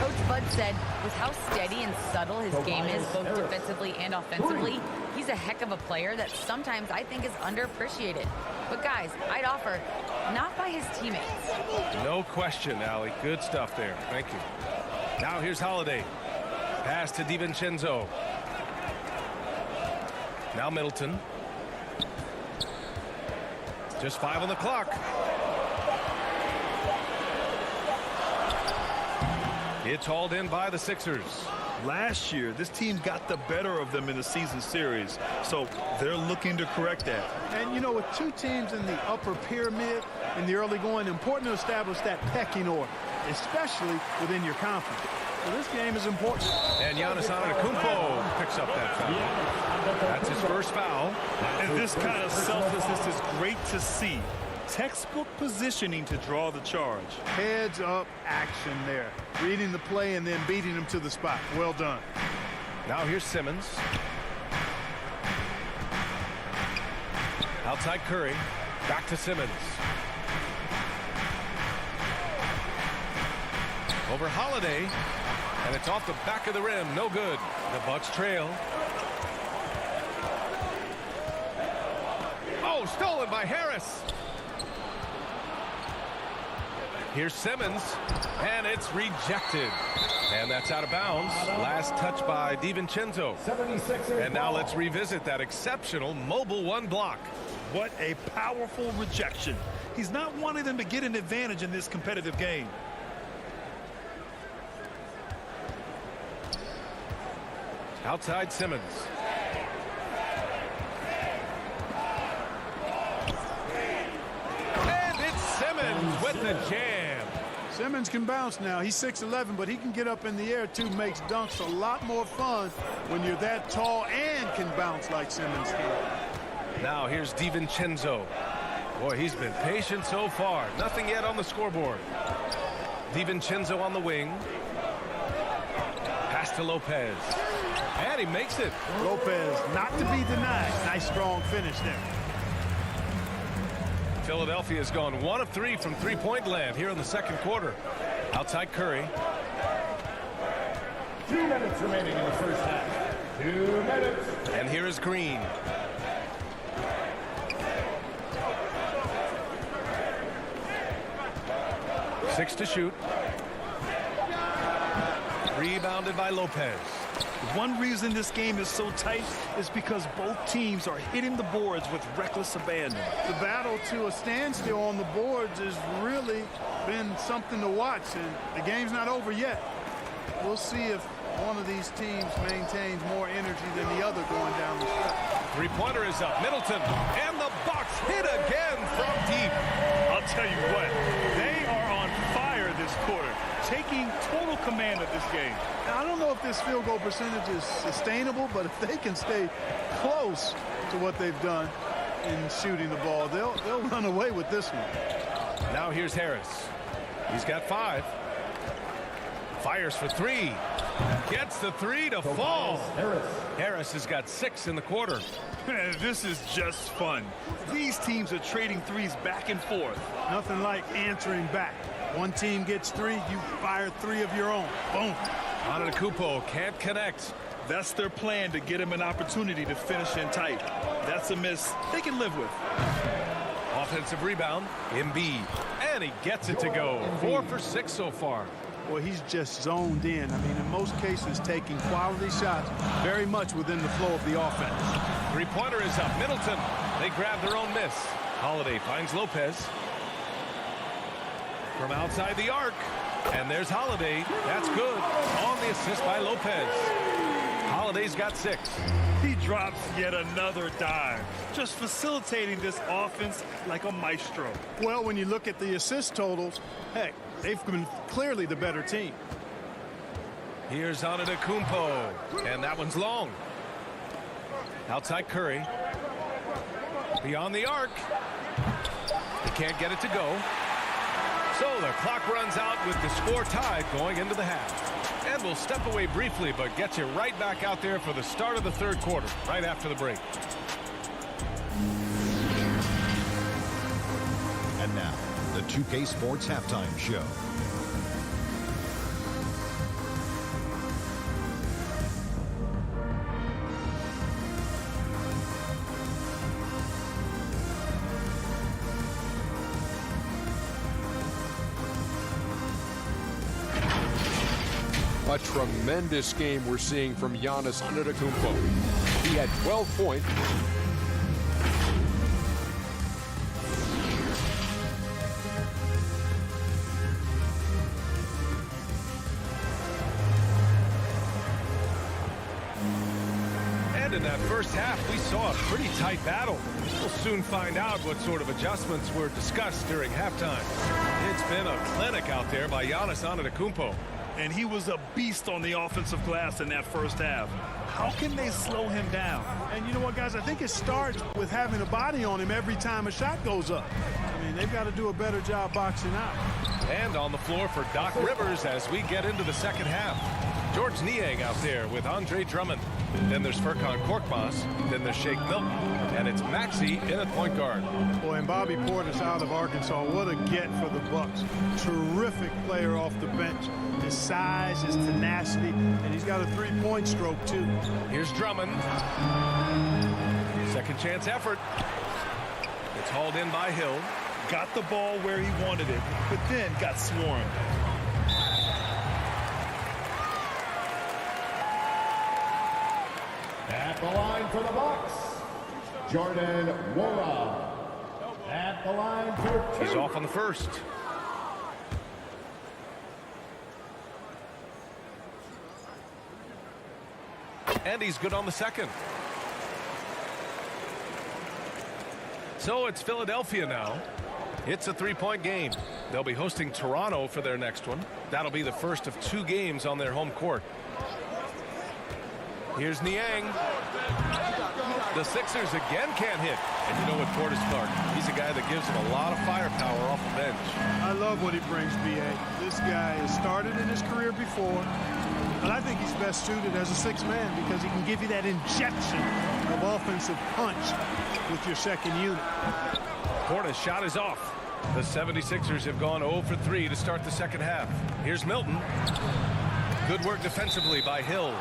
[SPEAKER 3] Coach Bud said with how steady and subtle his game is, both defensively and offensively, he's a heck of a player that sometimes I think is underappreciated. But guys, I'd offer, not by his teammates.
[SPEAKER 2] No question, Allie. Good stuff there. Thank you. Now here's Holiday. Pass to DiVincenzo. Now Middleton. Just 5 on the clock. It's hauled in by the Sixers.
[SPEAKER 5] Last year, this team got the better of them in the season series, so they're looking to correct that.
[SPEAKER 9] And, you know, with 2 teams in the upper pyramid in the early going, important to establish that pecking order, especially within your conference. So this game is important.
[SPEAKER 2] And Giannis Antetokounmpo picks up that foul. That's his first foul.
[SPEAKER 5] And this kind of selflessness is great to see. Textbook positioning to draw the charge.
[SPEAKER 9] Heads up action there. Reading the play and then beating him to the spot. Well done.
[SPEAKER 2] Now here's Simmons. Outside Curry. Back to Simmons. Over Holiday. And it's off the back of the rim. No good. The Bucks trail. Oh, stolen by Harris. Here's Simmons, and it's rejected. And that's out of bounds. Last touch by DiVincenzo. And now let's revisit that exceptional mobile 1 block.
[SPEAKER 5] What a powerful rejection. He's not wanting them to get an advantage in this competitive game.
[SPEAKER 2] Outside Simmons. And it's Simmons with the jam.
[SPEAKER 9] Simmons can bounce now. He's 6'11", but he can get up in the air too. Makes dunks a lot more fun when you're that tall and can bounce like Simmons can.
[SPEAKER 2] Now here's DiVincenzo. Boy, he's been patient so far. Nothing yet on the scoreboard. DiVincenzo on the wing. Pass to Lopez. And he makes it.
[SPEAKER 9] Lopez not to be denied. Nice strong finish there.
[SPEAKER 2] Philadelphia has gone 1 of 3 from three-point land here in the second quarter. Outside Curry.
[SPEAKER 18] 2 minutes remaining in the first half. 2 minutes.
[SPEAKER 2] And here is Green. Six to shoot. Rebounded by Lopez.
[SPEAKER 5] One reason this game is so tight is because both teams are hitting the boards with reckless abandon.
[SPEAKER 9] The battle to a standstill on the boards has really been something to watch, and the game's not over yet. We'll see if one of these teams maintains more energy than the other going down the stretch.
[SPEAKER 2] Three-pointer is up. Middleton, and the Bucks hit again from deep.
[SPEAKER 5] I'll tell you what, they are on fire this quarter. taking total command of this game.
[SPEAKER 9] Now, I don't know if this field goal percentage is sustainable, but if they can stay close to what they've done in shooting the ball, they'll run away with this one.
[SPEAKER 2] Now here's Harris. He's got 5. Fires for 3. Gets the 3 to fall. Harris has got 6 in the quarter.
[SPEAKER 5] This is just fun. These teams are trading threes back and forth.
[SPEAKER 9] Nothing like answering back. One team gets 3, you fire 3 of your own. Boom.
[SPEAKER 2] Antetokounmpo can't connect.
[SPEAKER 5] That's their plan, to get him an opportunity to finish in tight. That's a miss they can live with.
[SPEAKER 2] Offensive rebound, Embiid, and he gets it to go. 4 for 6 so far.
[SPEAKER 9] Well, he's just zoned in. I mean, in most cases, taking quality shots very much within the flow of the offense.
[SPEAKER 2] Three-pointer is up. Middleton, they grab their own miss. Holiday finds Lopez. From outside the arc, and there's Holiday. That's good. On the assist by Lopez. Holiday's got 6.
[SPEAKER 5] He drops yet another dime, just facilitating this offense like a maestro.
[SPEAKER 9] Well, when you look at the assist totals, heck, they've been clearly the better team.
[SPEAKER 2] Here's Antetokounmpo, and that one's long. Outside Curry. Beyond the arc. He can't get it to go. So the clock runs out with the score tied going into the half. And we'll step away briefly, but get you right back out there for the start of the third quarter, right after the break.
[SPEAKER 12] And now, the 2K Sports Halftime Show.
[SPEAKER 7] A tremendous game we're seeing from Giannis Antetokounmpo. He had 12 points.
[SPEAKER 2] And in that first half, we saw a pretty tight battle. We'll soon find out what sort of adjustments were discussed during halftime. It's been a clinic out there by Giannis Antetokounmpo.
[SPEAKER 5] And he was a beast on the offensive glass in that first half. How can they slow him down?
[SPEAKER 9] And you know what, guys? I think it starts with having a body on him every time a shot goes up. I mean, they've got to do a better job boxing out.
[SPEAKER 2] And on the floor for Doc Rivers as we get into the second half. George Niang out there with Andre Drummond. Then there's Furkan Korkmaz. Then there's Shake Milton. And it's Maxey in at point guard.
[SPEAKER 9] Boy, and Bobby Portis out of Arkansas. What a get for the Bucks. Terrific player off the bench. His size, his tenacity, and he's got a three-point stroke, too.
[SPEAKER 2] Here's Drummond. Second chance effort. It's hauled in by Hill.
[SPEAKER 5] Got the ball where he wanted it, but then got swarmed.
[SPEAKER 18] At the line for the Bucks, Jordan Nwora. At the line for 2.
[SPEAKER 2] He's off on the first. And he's good on the second. So it's Philadelphia now. It's a three-point game. They'll be hosting Toronto for their next one. That'll be the first of 2 games on their home court. Here's Niang. The Sixers again can't hit. And you know what, Portis Clark, he's a guy that gives them a lot of firepower off the bench.
[SPEAKER 9] I love what he brings, B.A. This guy has started in his career before, but I think he's best suited as a sixth man because he can give you that injection of offensive punch with your second unit.
[SPEAKER 2] Portis' shot is off. The 76ers have gone 0 for 3 to start the second half. Here's Milton. Good work defensively by Hill.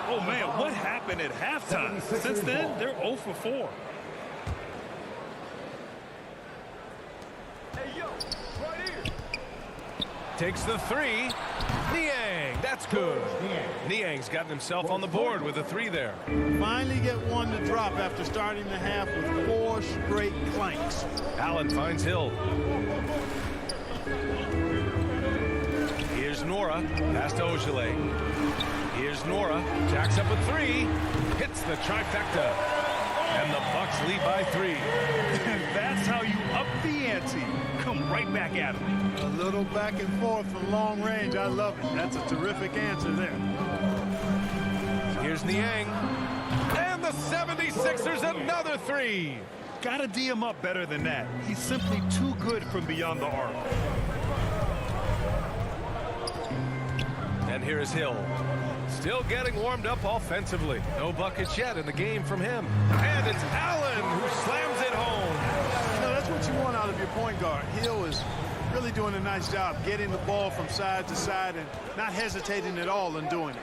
[SPEAKER 5] Oh, man, what happened at halftime? Since then, they're 0 for 4.
[SPEAKER 2] Hey, yo, right here. Takes the 3. Niang, that's good. Niang's gotten himself on the board with a 3 there.
[SPEAKER 9] Finally get one to drop after starting the half with 4 straight clanks.
[SPEAKER 2] Allen finds Hill. Here's Nwora, pass to Ojale. Here's Nwora, jacks up a 3, hits the trifecta, and the Bucks lead by 3.
[SPEAKER 5] And that's how you up the ante. Come right back at him.
[SPEAKER 9] A little back and forth from long range. I love it. That's a terrific answer there.
[SPEAKER 2] Here's Niang. And the 76ers another three.
[SPEAKER 5] Gotta D him up better than that. He's simply too good from beyond the arc.
[SPEAKER 2] And here is Hill. Still getting warmed up offensively. No buckets yet in the game from him. And it's Allen who slams it home.
[SPEAKER 9] You know, that's what you want out of your point guard. Hill is really doing a nice job getting the ball from side to side and not hesitating at all in doing it.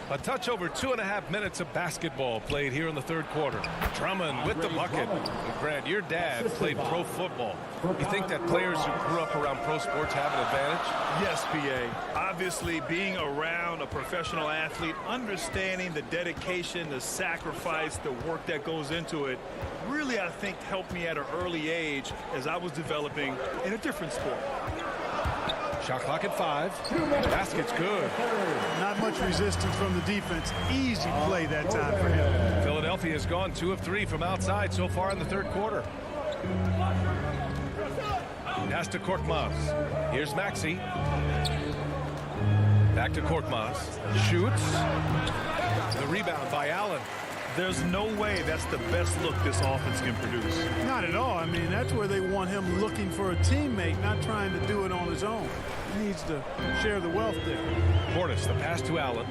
[SPEAKER 2] A touch over 2.5 minutes of basketball played here in the third quarter. Drummond with the bucket. And Grant, your dad played pro football. You think that players who grew up around pro sports have an advantage?
[SPEAKER 5] Yes, PA. Obviously, being around a professional athlete, understanding the dedication, the sacrifice, the work that goes into it, really, I think, helped me at an early age as I was developing in a different sport.
[SPEAKER 2] Shot clock at 5. Basket's good.
[SPEAKER 9] Not much resistance from the defense. Easy play that time for him.
[SPEAKER 2] Philadelphia has gone 2 of 3 from outside so far in the third quarter. Pass to Korkmaz. Here's Maxey. Back to Korkmaz. Shoots. The rebound by Allen.
[SPEAKER 5] There's no way that's the best look this offense can produce.
[SPEAKER 9] Not at all. I mean, that's where they want him looking for a teammate, not trying to do it on his own. He needs to share the wealth there.
[SPEAKER 2] Portis, the pass to Allen.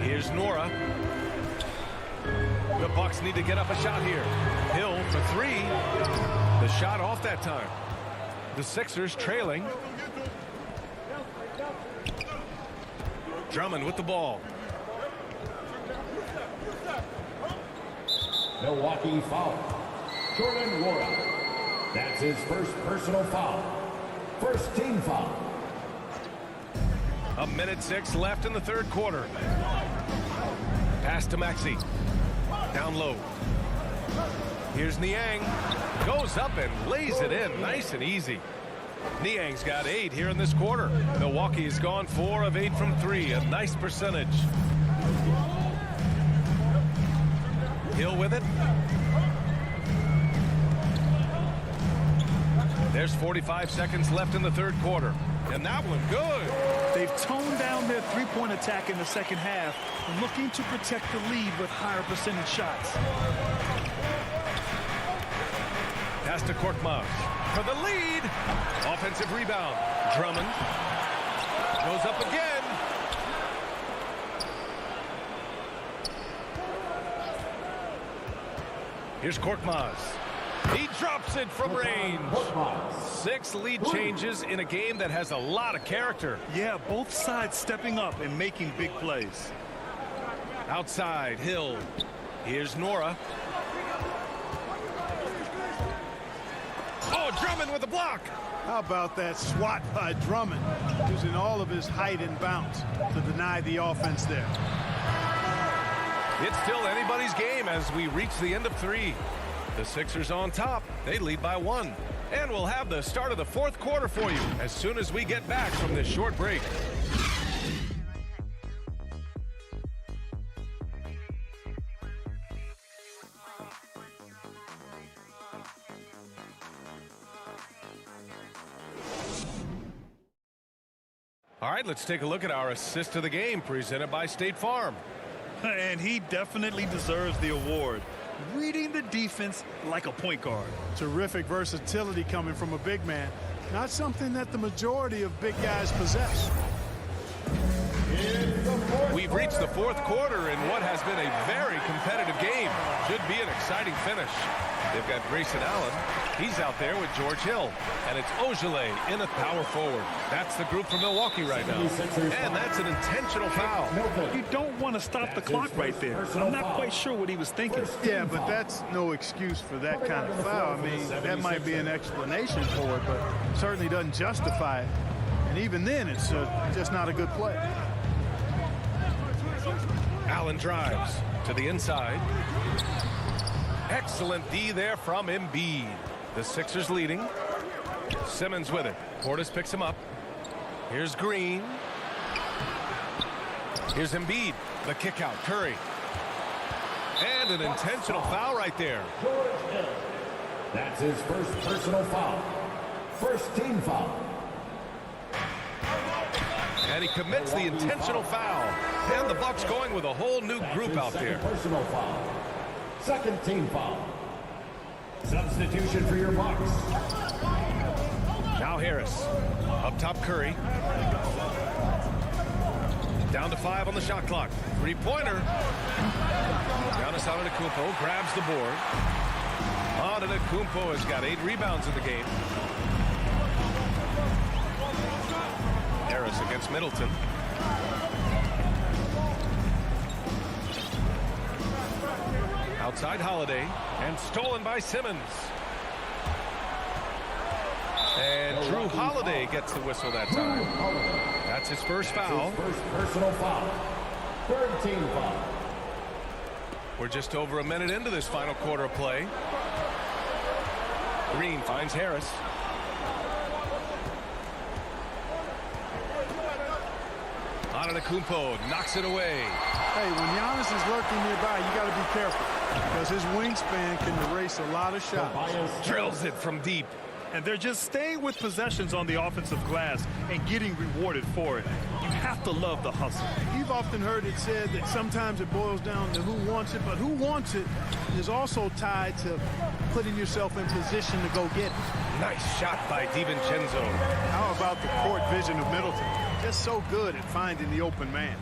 [SPEAKER 2] Here's Nora. The Bucks need to get up a shot here. Hill for 3. The shot off that time. The Sixers trailing. Drummond with the ball.
[SPEAKER 18] Milwaukee foul. Jordan Nwora. That's his first personal foul. First team foul.
[SPEAKER 2] 1:06 left in the third quarter. Pass to Maxey. Down low. Here's Niang. Goes up and lays it in nice and easy. Niang's got 8 here in this quarter. Milwaukee's gone 4 of 8 from 3. A nice percentage. Hill with it. There's 45 seconds left in the third quarter. And that one good.
[SPEAKER 5] They've toned down their three-point attack in the second half, looking to protect the lead with higher percentage shots.
[SPEAKER 2] Pass to Korkmaz for the lead. Offensive rebound. Drummond goes up again. Here's Korkmaz. He drops it from range. 6 lead changes in a game that has a lot of character.
[SPEAKER 5] Yeah, both sides stepping up and making big plays.
[SPEAKER 2] Outside, Hill. Here's Nora. Oh, Drummond with a block.
[SPEAKER 9] How about that swat by Drummond, using all of his height and bounce to deny the offense there.
[SPEAKER 2] It's still anybody's game as we reach the end of 3. The Sixers on top. They lead by 1. And we'll have the start of the fourth quarter for you as soon as we get back from this short break. All right, let's take a look at our assist of the game presented by State Farm.
[SPEAKER 5] And he definitely deserves the award. Reading the defense like a point guard.
[SPEAKER 9] Terrific versatility coming from a big man. Not something that the majority of big guys possess.
[SPEAKER 2] We've reached the fourth quarter in what has been a very competitive game. Should be an exciting finish. They've got Grayson Allen. He's out there with George Hill. And it's Ogilvy in at power forward. That's the group for Milwaukee right now. And that's an intentional foul.
[SPEAKER 5] You don't want to stop the clock right there. I'm not quite sure what he was thinking.
[SPEAKER 9] Yeah, but that's no excuse for that kind of foul. I mean, that might be an explanation for it, but certainly doesn't justify it. And even then, it's just not a good play.
[SPEAKER 2] Allen drives to the inside. Excellent D there from Embiid. The Sixers leading. Simmons with it. Portis picks him up. Here's Green. Here's Embiid. The kick out. Curry. And an intentional foul right there.
[SPEAKER 18] That's his first personal foul. First team foul.
[SPEAKER 2] And he commits the intentional foul. And the Bucks going with a whole new group out there.
[SPEAKER 18] Personal foul. Second team foul. Substitution for your Bucks.
[SPEAKER 2] Now Harris. Up top Curry. Down to 5 on the shot clock. Three-pointer. Giannis Antetokounmpo grabs the board. Antetokounmpo has got 8 rebounds in the game. Harris against Middleton. Outside Holiday. And stolen by Simmons. And Drew Holiday gets the whistle that time. That's his first foul.
[SPEAKER 18] First personal foul. Third team foul.
[SPEAKER 2] We're just over a minute into this final quarter of play. Green finds Harris. Antetokounmpo knocks it away.
[SPEAKER 9] Hey, when Giannis is lurking nearby, you got to be careful because his wingspan can erase a lot of shots.
[SPEAKER 2] Drills it from deep.
[SPEAKER 5] And they're just staying with possessions on the offensive glass and getting rewarded for it. You have to love the hustle.
[SPEAKER 9] You've often heard it said that sometimes it boils down to who wants it, but who wants it is also tied to putting yourself in position to go get it.
[SPEAKER 2] Nice shot by DiVincenzo.
[SPEAKER 9] How about the court vision of Middleton? Just so good at finding the open man.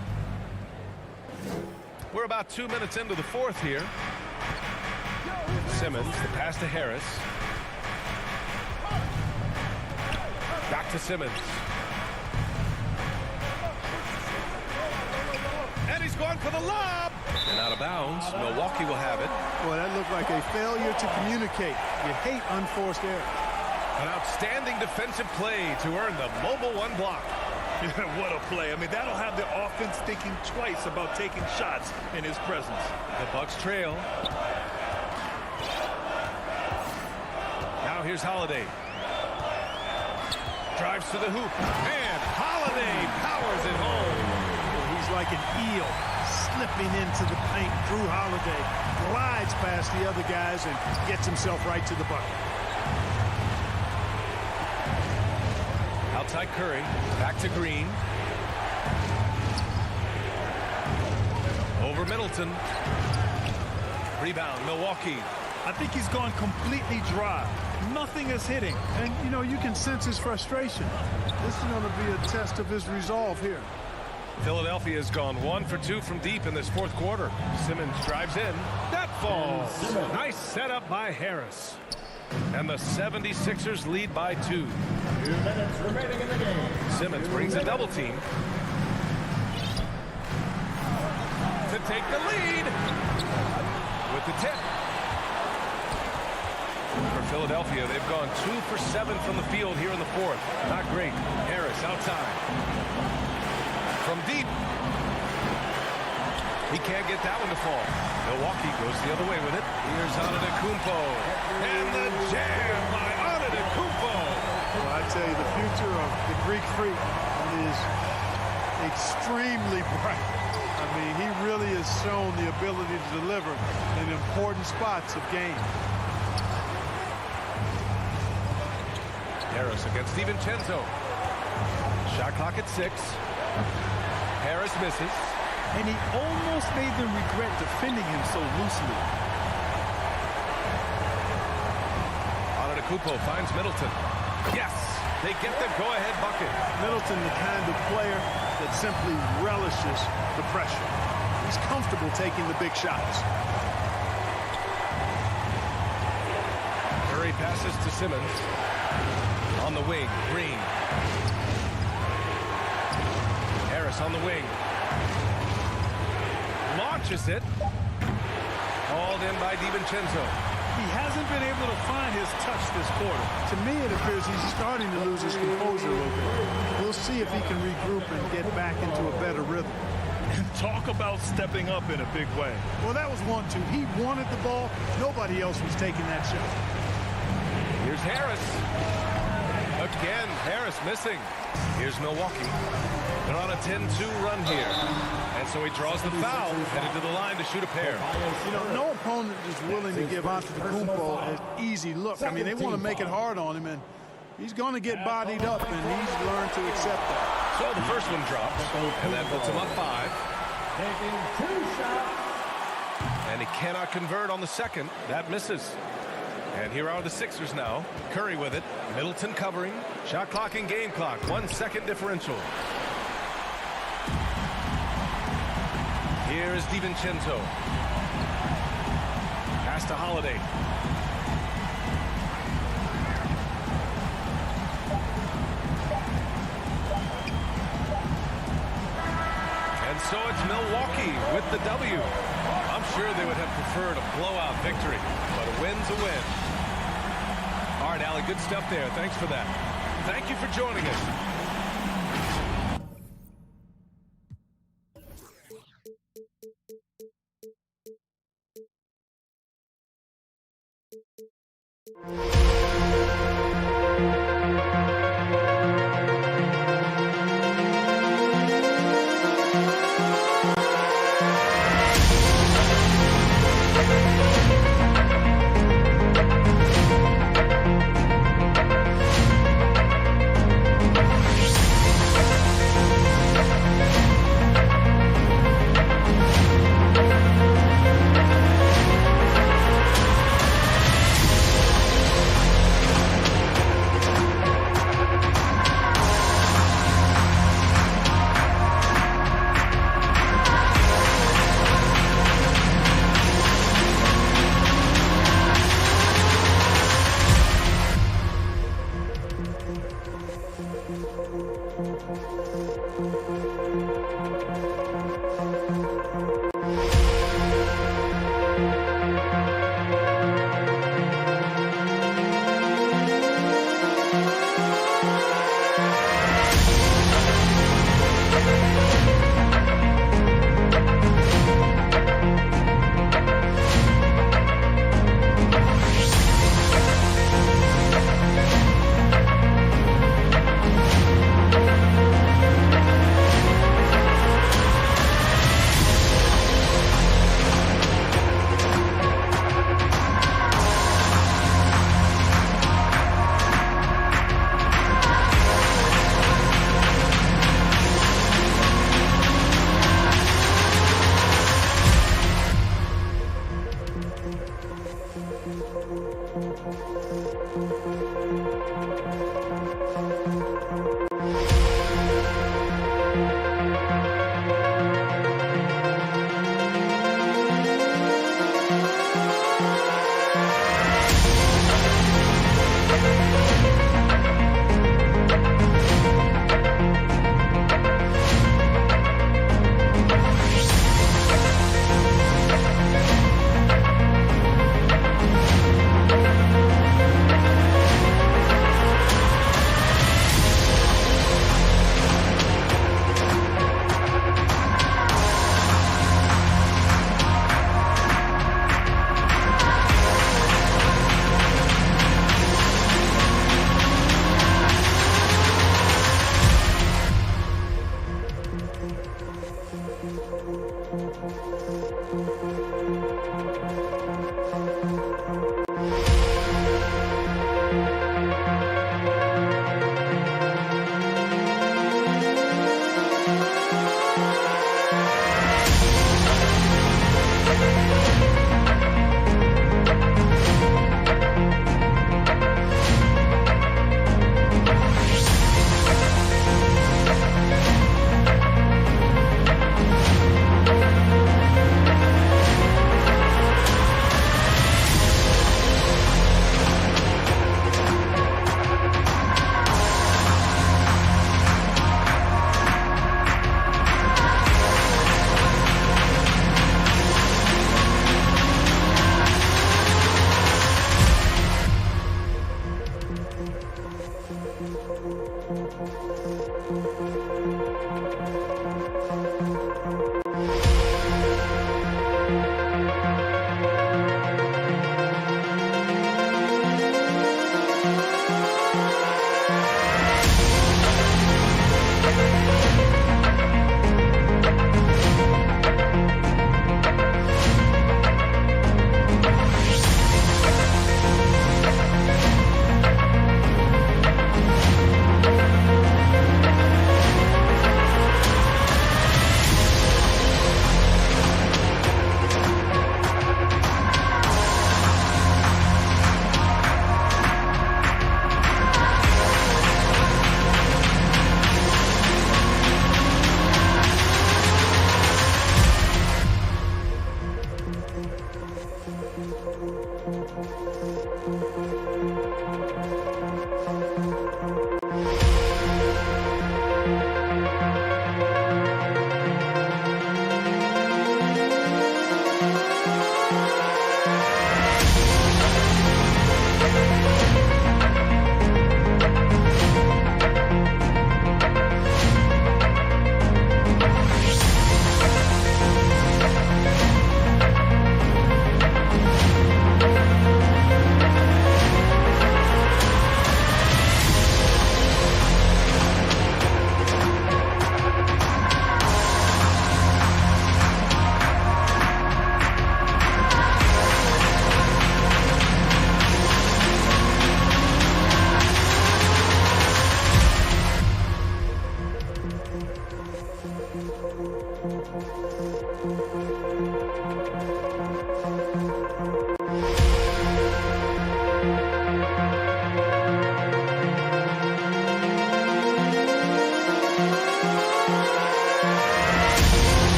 [SPEAKER 2] We're about 2 minutes into the fourth here. Simmons, the pass to Harris. Back to Simmons. And he's going for the lob. And out of bounds. Milwaukee will have it.
[SPEAKER 9] Well, that looked like a failure to communicate. You hate unforced errors.
[SPEAKER 2] An outstanding defensive play to earn the mobile 1 block.
[SPEAKER 5] What a play. I mean, that'll have the offense thinking twice about taking shots in his presence.
[SPEAKER 2] The Bucks trail. Now here's Holiday. Drives to the hoop. And Holiday powers it home.
[SPEAKER 9] He's like an eel slipping into the paint. Drew Holiday glides past the other guys and gets himself right to the bucket.
[SPEAKER 2] Outside Curry. Back to Green. Over Middleton. Rebound, Milwaukee.
[SPEAKER 5] I think he's gone completely dry. Nothing is hitting.
[SPEAKER 9] And, you know, you can sense his frustration. This is going to be a test of his resolve here.
[SPEAKER 2] Philadelphia has gone 1 for 2 from deep in this fourth quarter. Simmons drives in. That falls. Nice setup by Harris. And the 76ers lead by 2.
[SPEAKER 18] 2 minutes remaining in the game.
[SPEAKER 2] Simmons brings a double team. To take the lead. With the tip. For Philadelphia, they've gone 2 for 7 from the field here in the fourth. Not great. Harris outside. From deep. He can't get that one to fall. Milwaukee goes the other way with it. Here's Antetokounmpo. And the jam by Antetokounmpo.
[SPEAKER 9] Well, I tell you, the future of the Greek Freak is extremely bright. I mean, he really has shown the ability to deliver in important spots of games.
[SPEAKER 2] Harris against DiVincenzo. Shot clock at 6. Harris misses.
[SPEAKER 5] And he almost made them regret defending him so loosely.
[SPEAKER 2] Antetokounmpo finds Middleton. Yes, they get the go-ahead bucket.
[SPEAKER 9] Middleton, the kind of player that simply relishes the pressure. He's comfortable taking the big shots.
[SPEAKER 2] Curry passes to Simmons. On the wing, Green. Harris on the wing. Launches it. Hauled in by DiVincenzo.
[SPEAKER 5] He hasn't been able to find his touch this quarter.
[SPEAKER 9] To me, it appears he's starting to lose his composure a little bit. We'll see if he can regroup and get back into a better rhythm.
[SPEAKER 5] And talk about stepping up in a big way.
[SPEAKER 9] Well, that was 1-2. He wanted the ball. Nobody else was taking that shot.
[SPEAKER 2] Here's Harris. again. Harris missing. Here's Milwaukee. They're on a 10-2 run here. And so he draws the foul, headed to the line to shoot a pair.
[SPEAKER 9] You know, no opponent is willing to give Antetokounmpo an easy look. I mean, they want to make it hard on him, and he's going to get bodied up, and he's learned to accept that.
[SPEAKER 2] So the first one drops, and that puts him up 5.
[SPEAKER 18] Taking 2 shots.
[SPEAKER 2] And he cannot convert on the second. That misses. And here are the Sixers now. Curry with it. Middleton covering. Shot clock and game clock. 1 second differential. Here is DiVincenzo. Pass to Holiday. And so it's Milwaukee with the W. I'm sure they would have preferred a blowout victory, but a win's a win. All right, Allie, good stuff there. Thanks for that. Thank you for joining us.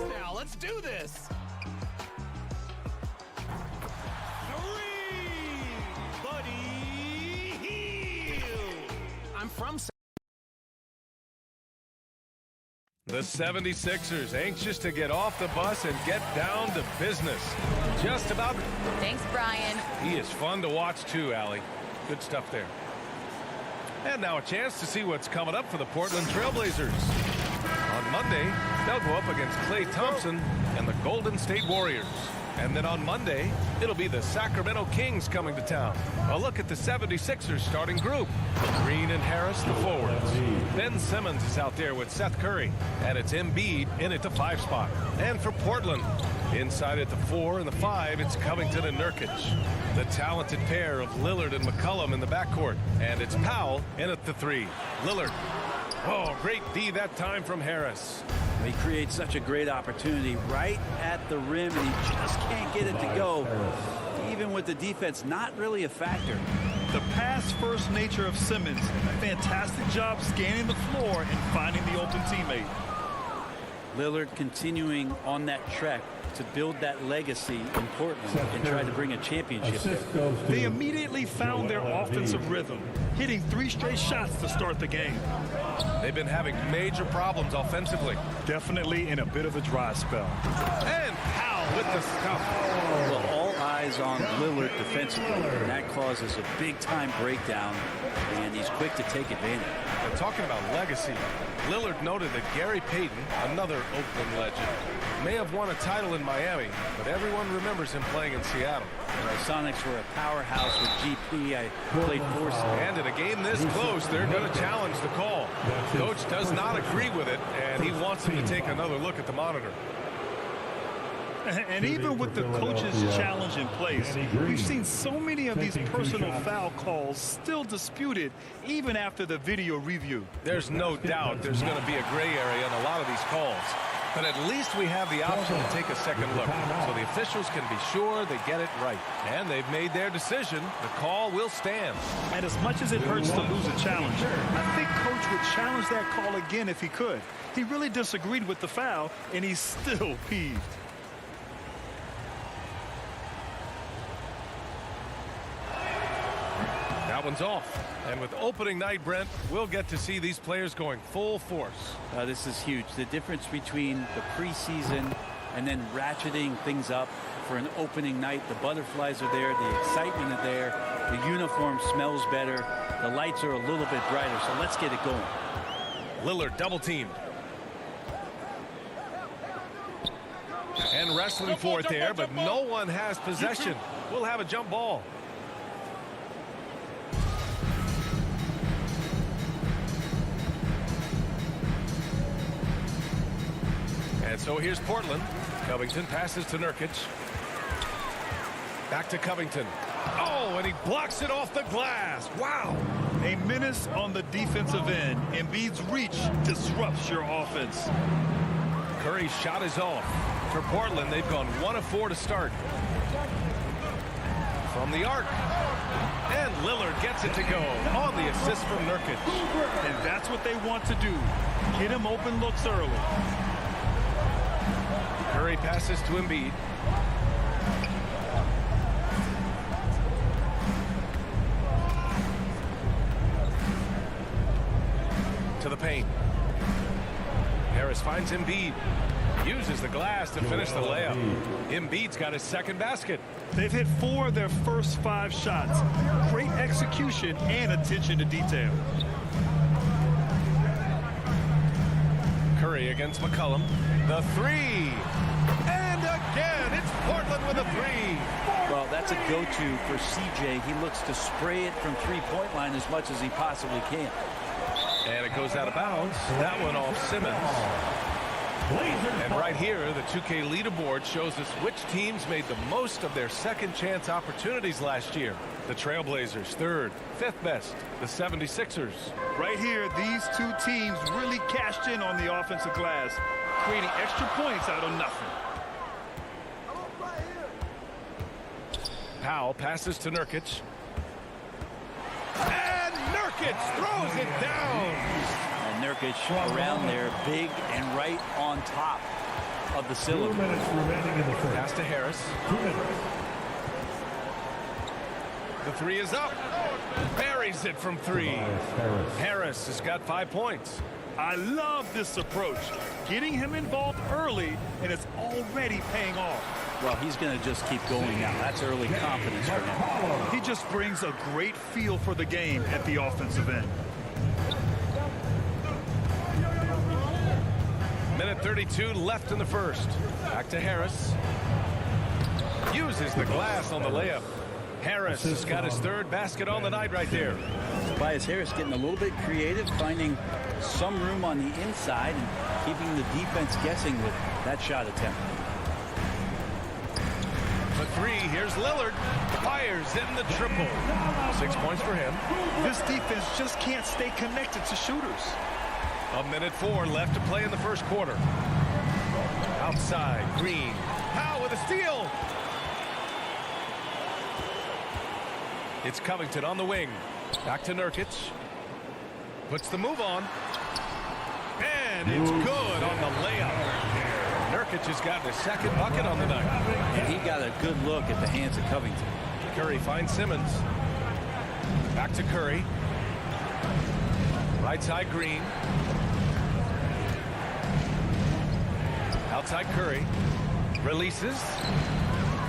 [SPEAKER 2] Now, let's do this. I'm from the 76ers, anxious to get off the bus and get down to business. Just about.
[SPEAKER 3] Thanks, Brian.
[SPEAKER 2] He is fun to watch too, Allie. Good stuff there. And now a chance to see what's coming up for the Portland Trailblazers. On Monday, they'll go up against Klay Thompson and the Golden State Warriors. And then on Monday, it'll be the Sacramento Kings coming to town. A look at the 76ers starting group. Green and Harris, the forwards. Ben Simmons is out there with Seth Curry. And it's Embiid in at the 5 spot. And for Portland, inside at the 4 and the 5, it's Covington and Nurkic. The talented pair of Lillard and McCollum in the backcourt. And it's Powell in at the 3. Lillard. Oh, great D that time from Harris.
[SPEAKER 15] He creates such a great opportunity right at the rim, and he just can't get it to go, even with the defense not really a factor.
[SPEAKER 5] The pass-first nature of Simmons. Fantastic job scanning the floor and finding the open teammate.
[SPEAKER 15] Lillard continuing on that trek to build that legacy in Portland and try to bring a championship there.
[SPEAKER 5] They immediately found their offensive rhythm, hitting 3 straight shots to start the game.
[SPEAKER 2] They've been having major problems offensively.
[SPEAKER 5] Definitely in a bit of a dry spell.
[SPEAKER 2] And Powell with the stuff.
[SPEAKER 15] Well, all eyes on Lillard defensively, and that causes a big-time breakdown, and he's quick to take advantage.
[SPEAKER 2] And talking about legacy, Lillard noted that Gary Payton, another Oakland legend, may have won a title in Miami, but everyone remembers him playing in Seattle.
[SPEAKER 15] The Sonics were a powerhouse with GP. I played force.
[SPEAKER 2] And in a game this close, they're going to challenge the call. Coach does not agree with it, and he wants him to take another look at the monitor.
[SPEAKER 5] And even with the coach's challenge in place, we've seen so many of these personal foul calls still disputed even after the video review.
[SPEAKER 2] There's no doubt there's going to be a gray area in a lot of these calls. But at least we have the option to take a second look, so the officials can be sure they get it right. And they've made their decision. The call will stand.
[SPEAKER 5] And as much as it hurts to lose a challenge, I think Coach would challenge that call again if he could. He really disagreed with the foul, and he's still peeved.
[SPEAKER 2] That one's off. And with opening night, Brent, we'll get to see these players going full force.
[SPEAKER 15] This is huge. The difference between the preseason and then ratcheting things up for an opening night. The butterflies are there. The excitement is there. The uniform smells better. The lights are a little bit brighter. So let's get it going.
[SPEAKER 2] Lillard double teamed. And wrestling for it there, but no one has possession. We'll have a jump ball. And so here's Portland. Covington passes to Nurkic. Back to Covington. Oh, and he blocks it off the glass. Wow.
[SPEAKER 5] A menace on the defensive end. Embiid's reach disrupts your offense.
[SPEAKER 2] Curry's shot is off. For Portland, they've gone 1 of 4 to start. From the arc. And Lillard gets it to go on the assist from Nurkic.
[SPEAKER 5] And that's what they want to do. Get him open looks early.
[SPEAKER 2] Curry passes to Embiid. To the paint. Harris finds Embiid. Uses the glass to finish the layup. Embiid's got his second basket.
[SPEAKER 5] They've hit 4 of their first 5 shots. Great execution and attention to detail.
[SPEAKER 2] Curry against McCollum. The 3. And again, it's Portland with a 3.
[SPEAKER 15] Well, that's a go-to for CJ. He looks to spray it from three-point line as much as he possibly can.
[SPEAKER 2] And it goes out of bounds. That one off Simmons. And right here, the 2K leaderboard shows us which teams made the most of their second chance opportunities last year. The Trailblazers, 3rd, 5th best. The 76ers.
[SPEAKER 5] Right here, these 2 teams really cashed in on the offensive glass, creating extra points out of nothing.
[SPEAKER 2] Powell passes to Nurkic. And Nurkic throws it down.
[SPEAKER 15] And Nurkic around there, big and right on top of the cylinder.
[SPEAKER 1] 2 minutes remaining in the first.
[SPEAKER 2] Pass to Harris.
[SPEAKER 1] 2 minutes.
[SPEAKER 2] The 3 is up. Buries it from 3. Harris has got 5 points.
[SPEAKER 5] I love this approach. Getting him involved early, and it's already paying off.
[SPEAKER 15] Well, he's going to just keep going now. That's early confidence for him.
[SPEAKER 5] He just brings a great feel for the game at the offensive end.
[SPEAKER 2] Minute 32 left in the first. Back to Harris. Uses the glass on the layup. Harris has got his 3rd basket on the night right there.
[SPEAKER 15] Tobias Harris getting a little bit creative, finding some room on the inside and keeping the defense guessing with that shot attempt.
[SPEAKER 2] The 3, here's Lillard. Fires in the triple. 6 points for him.
[SPEAKER 5] This defense just can't stay connected to shooters.
[SPEAKER 2] A minute 4 left to play in the first quarter. Outside, Green. Powell with a steal. It's Covington on the wing. Back to Nurkic. Puts the move on. And it's good on the layup. Nurkic Nurkic has gotten a second bucket on the night.
[SPEAKER 15] And he got a good look at the hands of Covington.
[SPEAKER 2] Curry finds Simmons. Back to Curry. Right side Green. Outside Curry. Releases.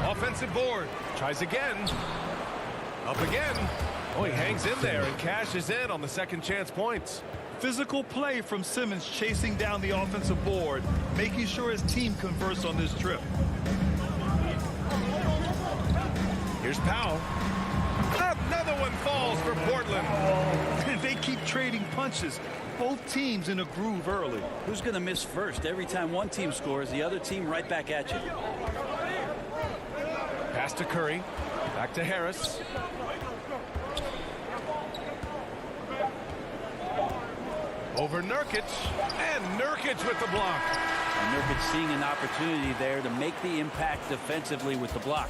[SPEAKER 2] Offensive board. Tries again. Up again. Oh, he hangs in there and cashes in on the second chance points.
[SPEAKER 5] Physical play from Simmons chasing down the offensive board, making sure his team converts on this trip.
[SPEAKER 2] Here's Powell. Another one falls for Portland.
[SPEAKER 5] They keep trading punches. Both teams in a groove early.
[SPEAKER 15] Who's going to miss first? Every time one team scores, the other team right back at you.
[SPEAKER 2] Pass to Curry. Back to Harris. Over Nurkic. And Nurkic with the block.
[SPEAKER 15] And Nurkic seeing an opportunity there to make the impact defensively with the block.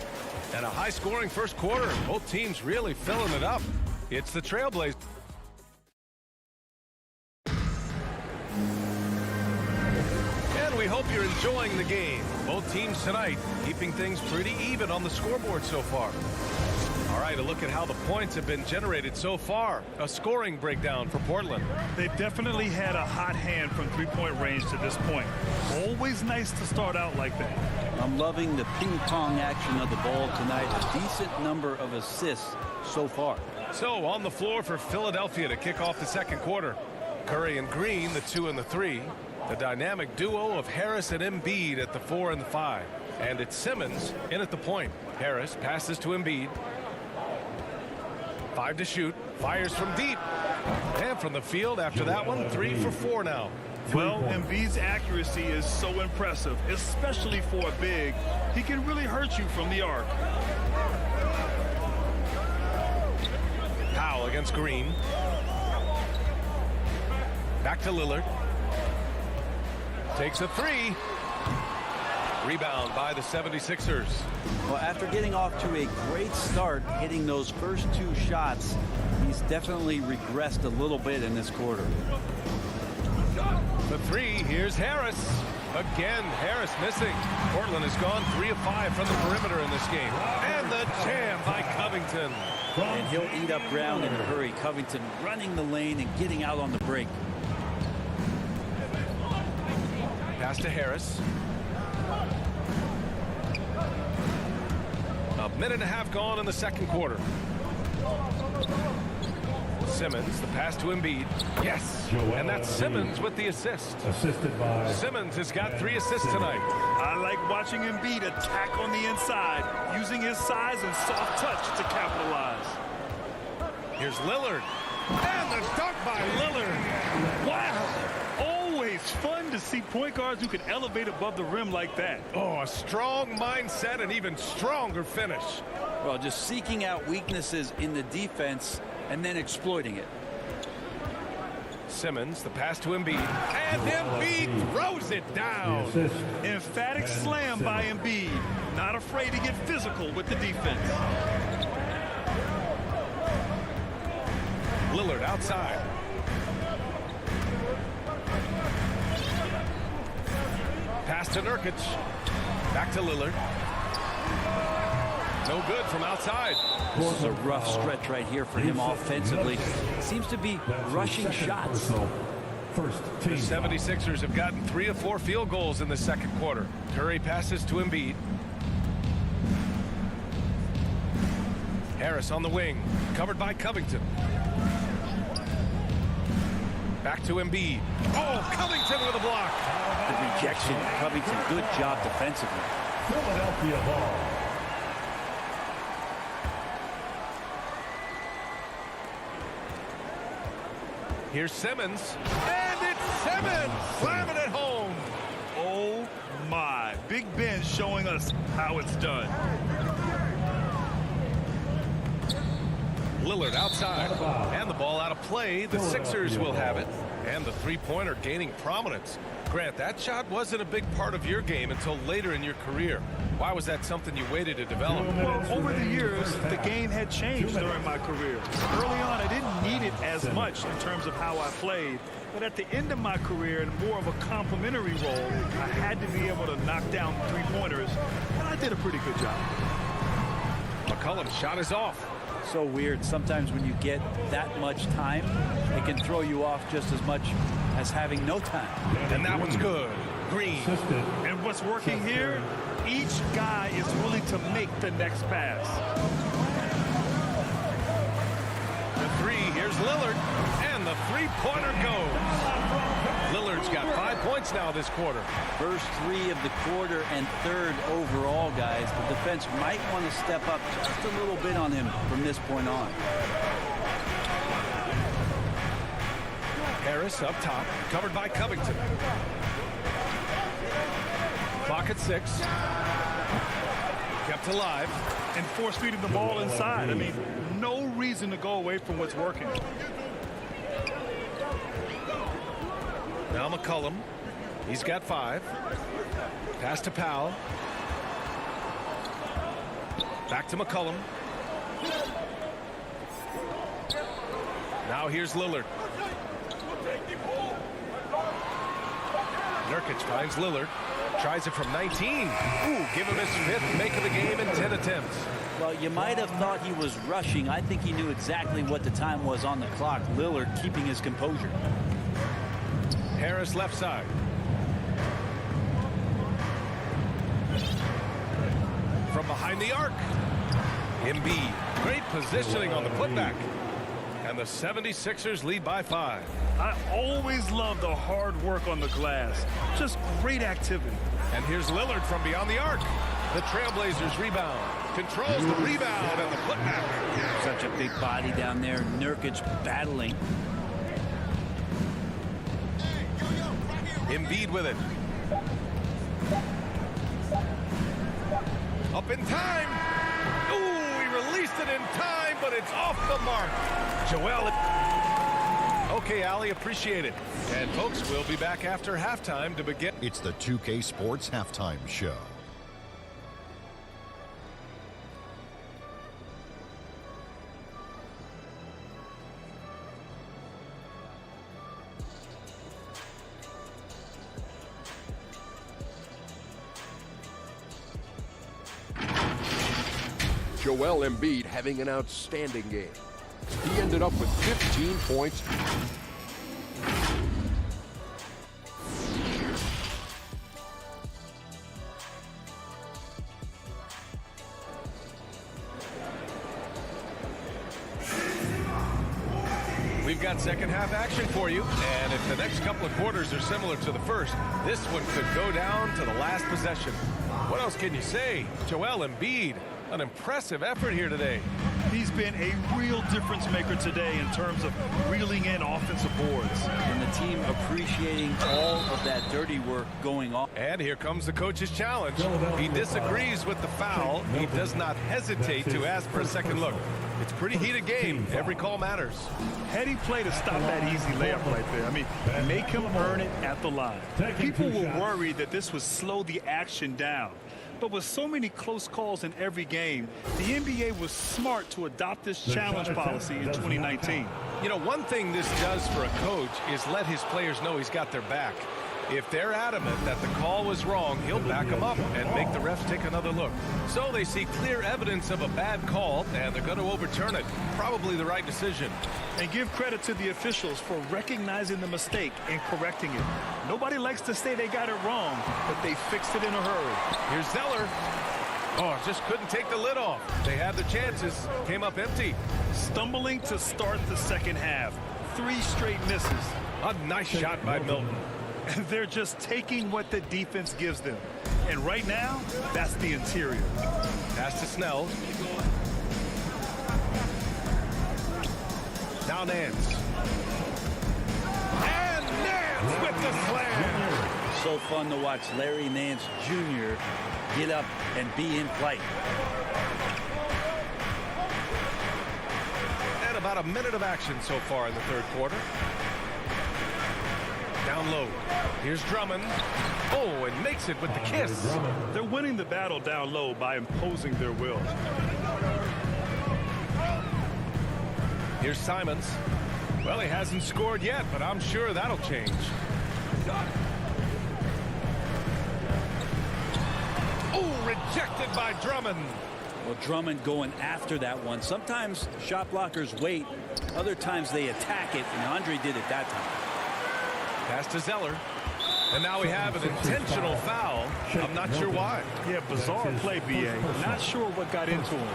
[SPEAKER 2] And a high-scoring first quarter. Both teams really filling it up. It's the Trailblazers. And we hope you're enjoying the game. Both teams tonight keeping things pretty even on the scoreboard so far. All right, a look at how the points have been generated so far. A scoring breakdown for Portland.
[SPEAKER 5] They've definitely had a hot hand from three-point range to this point. Always nice to start out like that.
[SPEAKER 15] I'm loving the ping-pong action of the ball tonight. A decent number of assists so far.
[SPEAKER 2] So on the floor for Philadelphia to kick off the second quarter. Curry and Green, the 2 and the 3. The dynamic duo of Harris and Embiid at the 4 and the 5. And it's Simmons in at the point. Harris passes to Embiid. 5 to shoot. Fires from deep. And from the field after that one, 3 for 4 now.
[SPEAKER 5] Well, Embiid's accuracy is so impressive, especially for a big. He can really hurt you from the arc.
[SPEAKER 2] Powell against Green. Back to Lillard. Takes a 3. Rebound by the 76ers.
[SPEAKER 15] Well, after getting off to a great start, hitting those first 2 shots, he's definitely regressed a little bit in this quarter.
[SPEAKER 2] The 3, here's Harris. Again, Harris missing. Portland has gone 3 of 5 from the perimeter in this game. And the jam by Covington.
[SPEAKER 15] And he'll eat up ground in a hurry. Covington running the lane and getting out on the break.
[SPEAKER 2] Pass to Harris. A minute and a half gone in the second quarter. Simmons, the pass to Embiid. Yes, and that's Simmons with the assist.
[SPEAKER 1] Assisted by...
[SPEAKER 2] Simmons has got 3 assists tonight.
[SPEAKER 5] I like watching Embiid attack on the inside, using his size and soft touch to capitalize.
[SPEAKER 2] Here's Lillard. And the dunk by Lillard.
[SPEAKER 5] Wow. Always fun to see point guards who can elevate above the rim like that.
[SPEAKER 2] Oh, a strong mindset and even stronger finish.
[SPEAKER 15] Well, just seeking out weaknesses in the defense and then exploiting it.
[SPEAKER 2] Simmons, the pass to Embiid. And Embiid throws it down.
[SPEAKER 5] Emphatic slam by Embiid. Not afraid to get physical with the defense.
[SPEAKER 2] Lillard outside. Pass to Nurkic. Back to Lillard. No good from outside.
[SPEAKER 15] This is a rough stretch right here for him offensively. Seems to be rushing shots.
[SPEAKER 2] The 76ers have gotten 3 of 4 field goals in the second quarter. Curry passes to Embiid. Harris on the wing. Covered by Covington. Back to Embiid. Oh, Covington with a block.
[SPEAKER 15] The rejection. Covington, good job defensively.
[SPEAKER 1] Philadelphia ball.
[SPEAKER 2] Here's Simmons. And it's Simmons slamming it home.
[SPEAKER 5] Oh, my. Big Ben showing us how it's done.
[SPEAKER 2] Lillard outside. And the ball out of play. The Sixers will have it. And the three-pointer gaining prominence. Grant, that shot wasn't a big part of your game until later in your career. Why was that something you waited to develop?
[SPEAKER 5] Well, over the years, the game had changed during my career. Early on, I didn't need it as much in terms of how I played. But at the end of my career, in more of a complimentary role, I had to be able to knock down three-pointers, and I did a pretty good job.
[SPEAKER 2] McCollum's shot is off.
[SPEAKER 15] So weird. Sometimes when you get that much time, it can throw you off just as much as having no time.
[SPEAKER 2] And that one's good. Green.
[SPEAKER 5] And what's working here, each guy is willing to make the next pass.
[SPEAKER 2] The three, here's Lillard, and the three-pointer goes. Lillard's got 5 points now this quarter.
[SPEAKER 15] First three of the quarter and third overall, guys. The defense might want to step up just a little bit on him from this point on.
[SPEAKER 2] Harris up top, covered by Covington. Clock at 6. Kept alive.
[SPEAKER 5] And force-feeding the ball inside. I mean, no reason to go away from what's working.
[SPEAKER 2] Now McCollum. He's got 5. Pass to Powell. Back to McCollum. Now here's Lillard. Nurkic finds Lillard. Tries it from 19. Ooh, give him his 5th make of the game in 10 attempts.
[SPEAKER 15] Well, you might have thought he was rushing. I think he knew exactly what the time was on the clock. Lillard keeping his composure.
[SPEAKER 2] Harris left side. From behind the arc. Embiid. Great positioning on the putback. And the 76ers lead by 5.
[SPEAKER 5] I always love the hard work on the glass. Just great activity.
[SPEAKER 2] And here's Lillard from beyond the arc. The Trailblazers rebound. Controls the rebound and the putback.
[SPEAKER 15] Such a big body down there. Nurkic battling.
[SPEAKER 2] Embiid with it. Up in time. Ooh, he released it in time, but it's off the mark. Joel. Okay, Allie, appreciate it. And folks, we'll be back after halftime to begin.
[SPEAKER 12] It's the 2K Sports Halftime Show.
[SPEAKER 7] Joel Embiid having an outstanding game. He ended up with 15 points.
[SPEAKER 2] We've got second half action for you, and if the next couple of quarters are similar to the first, this one could go down to the last possession. What else can you say? Joel Embiid, an impressive effort here today.
[SPEAKER 5] He's been a real difference maker today in terms of reeling in offensive boards.
[SPEAKER 15] And the team appreciating all of that dirty work going on.
[SPEAKER 2] And here comes the coach's challenge. He disagrees with the foul. He does not hesitate to ask for a second look. It's a pretty heated game. Every call matters.
[SPEAKER 5] Heady play to stop that easy layup right there. I mean, make him earn it at the line. People were worried that this would slow the action down. But with so many close calls in every game, the NBA was smart to adopt this challenge policy in 2019.
[SPEAKER 2] You know, one thing this does for a coach is let his players know he's got their back. If they're adamant that the call was wrong, he'll back them up and make the refs take another look. So they see clear evidence of a bad call, and they're going to overturn it. Probably the right decision.
[SPEAKER 5] And give credit to the officials for recognizing the mistake and correcting it. Nobody likes to say they got it wrong, but they fixed it in a hurry.
[SPEAKER 2] Here's Zeller. Oh, just couldn't take the lid off. They had the chances. Came up empty.
[SPEAKER 5] Stumbling to start the second half. 3 straight misses.
[SPEAKER 2] A nice shot by Milton.
[SPEAKER 5] They're just taking what the defense gives them. And right now, that's the interior.
[SPEAKER 2] Pass to Snell. Now Nance. And Nance with the slam.
[SPEAKER 15] So fun to watch Larry Nance Jr. get up and be in flight.
[SPEAKER 2] And about a minute of action so far in the third quarter. Now down low. Here's Drummond. Oh, and makes it with the kiss.
[SPEAKER 5] They're winning the battle down low by imposing their will.
[SPEAKER 2] Here's Simons. Well, he hasn't scored yet, but I'm sure that'll change. Oh, rejected by Drummond.
[SPEAKER 15] Well, Drummond going after that one. Sometimes shot blockers wait. Other times they attack it, and Andre did it that time.
[SPEAKER 2] Pass to Zeller. And now we have an intentional foul. I'm not sure why.
[SPEAKER 5] Yeah, bizarre play, B.A. Not sure what got into him.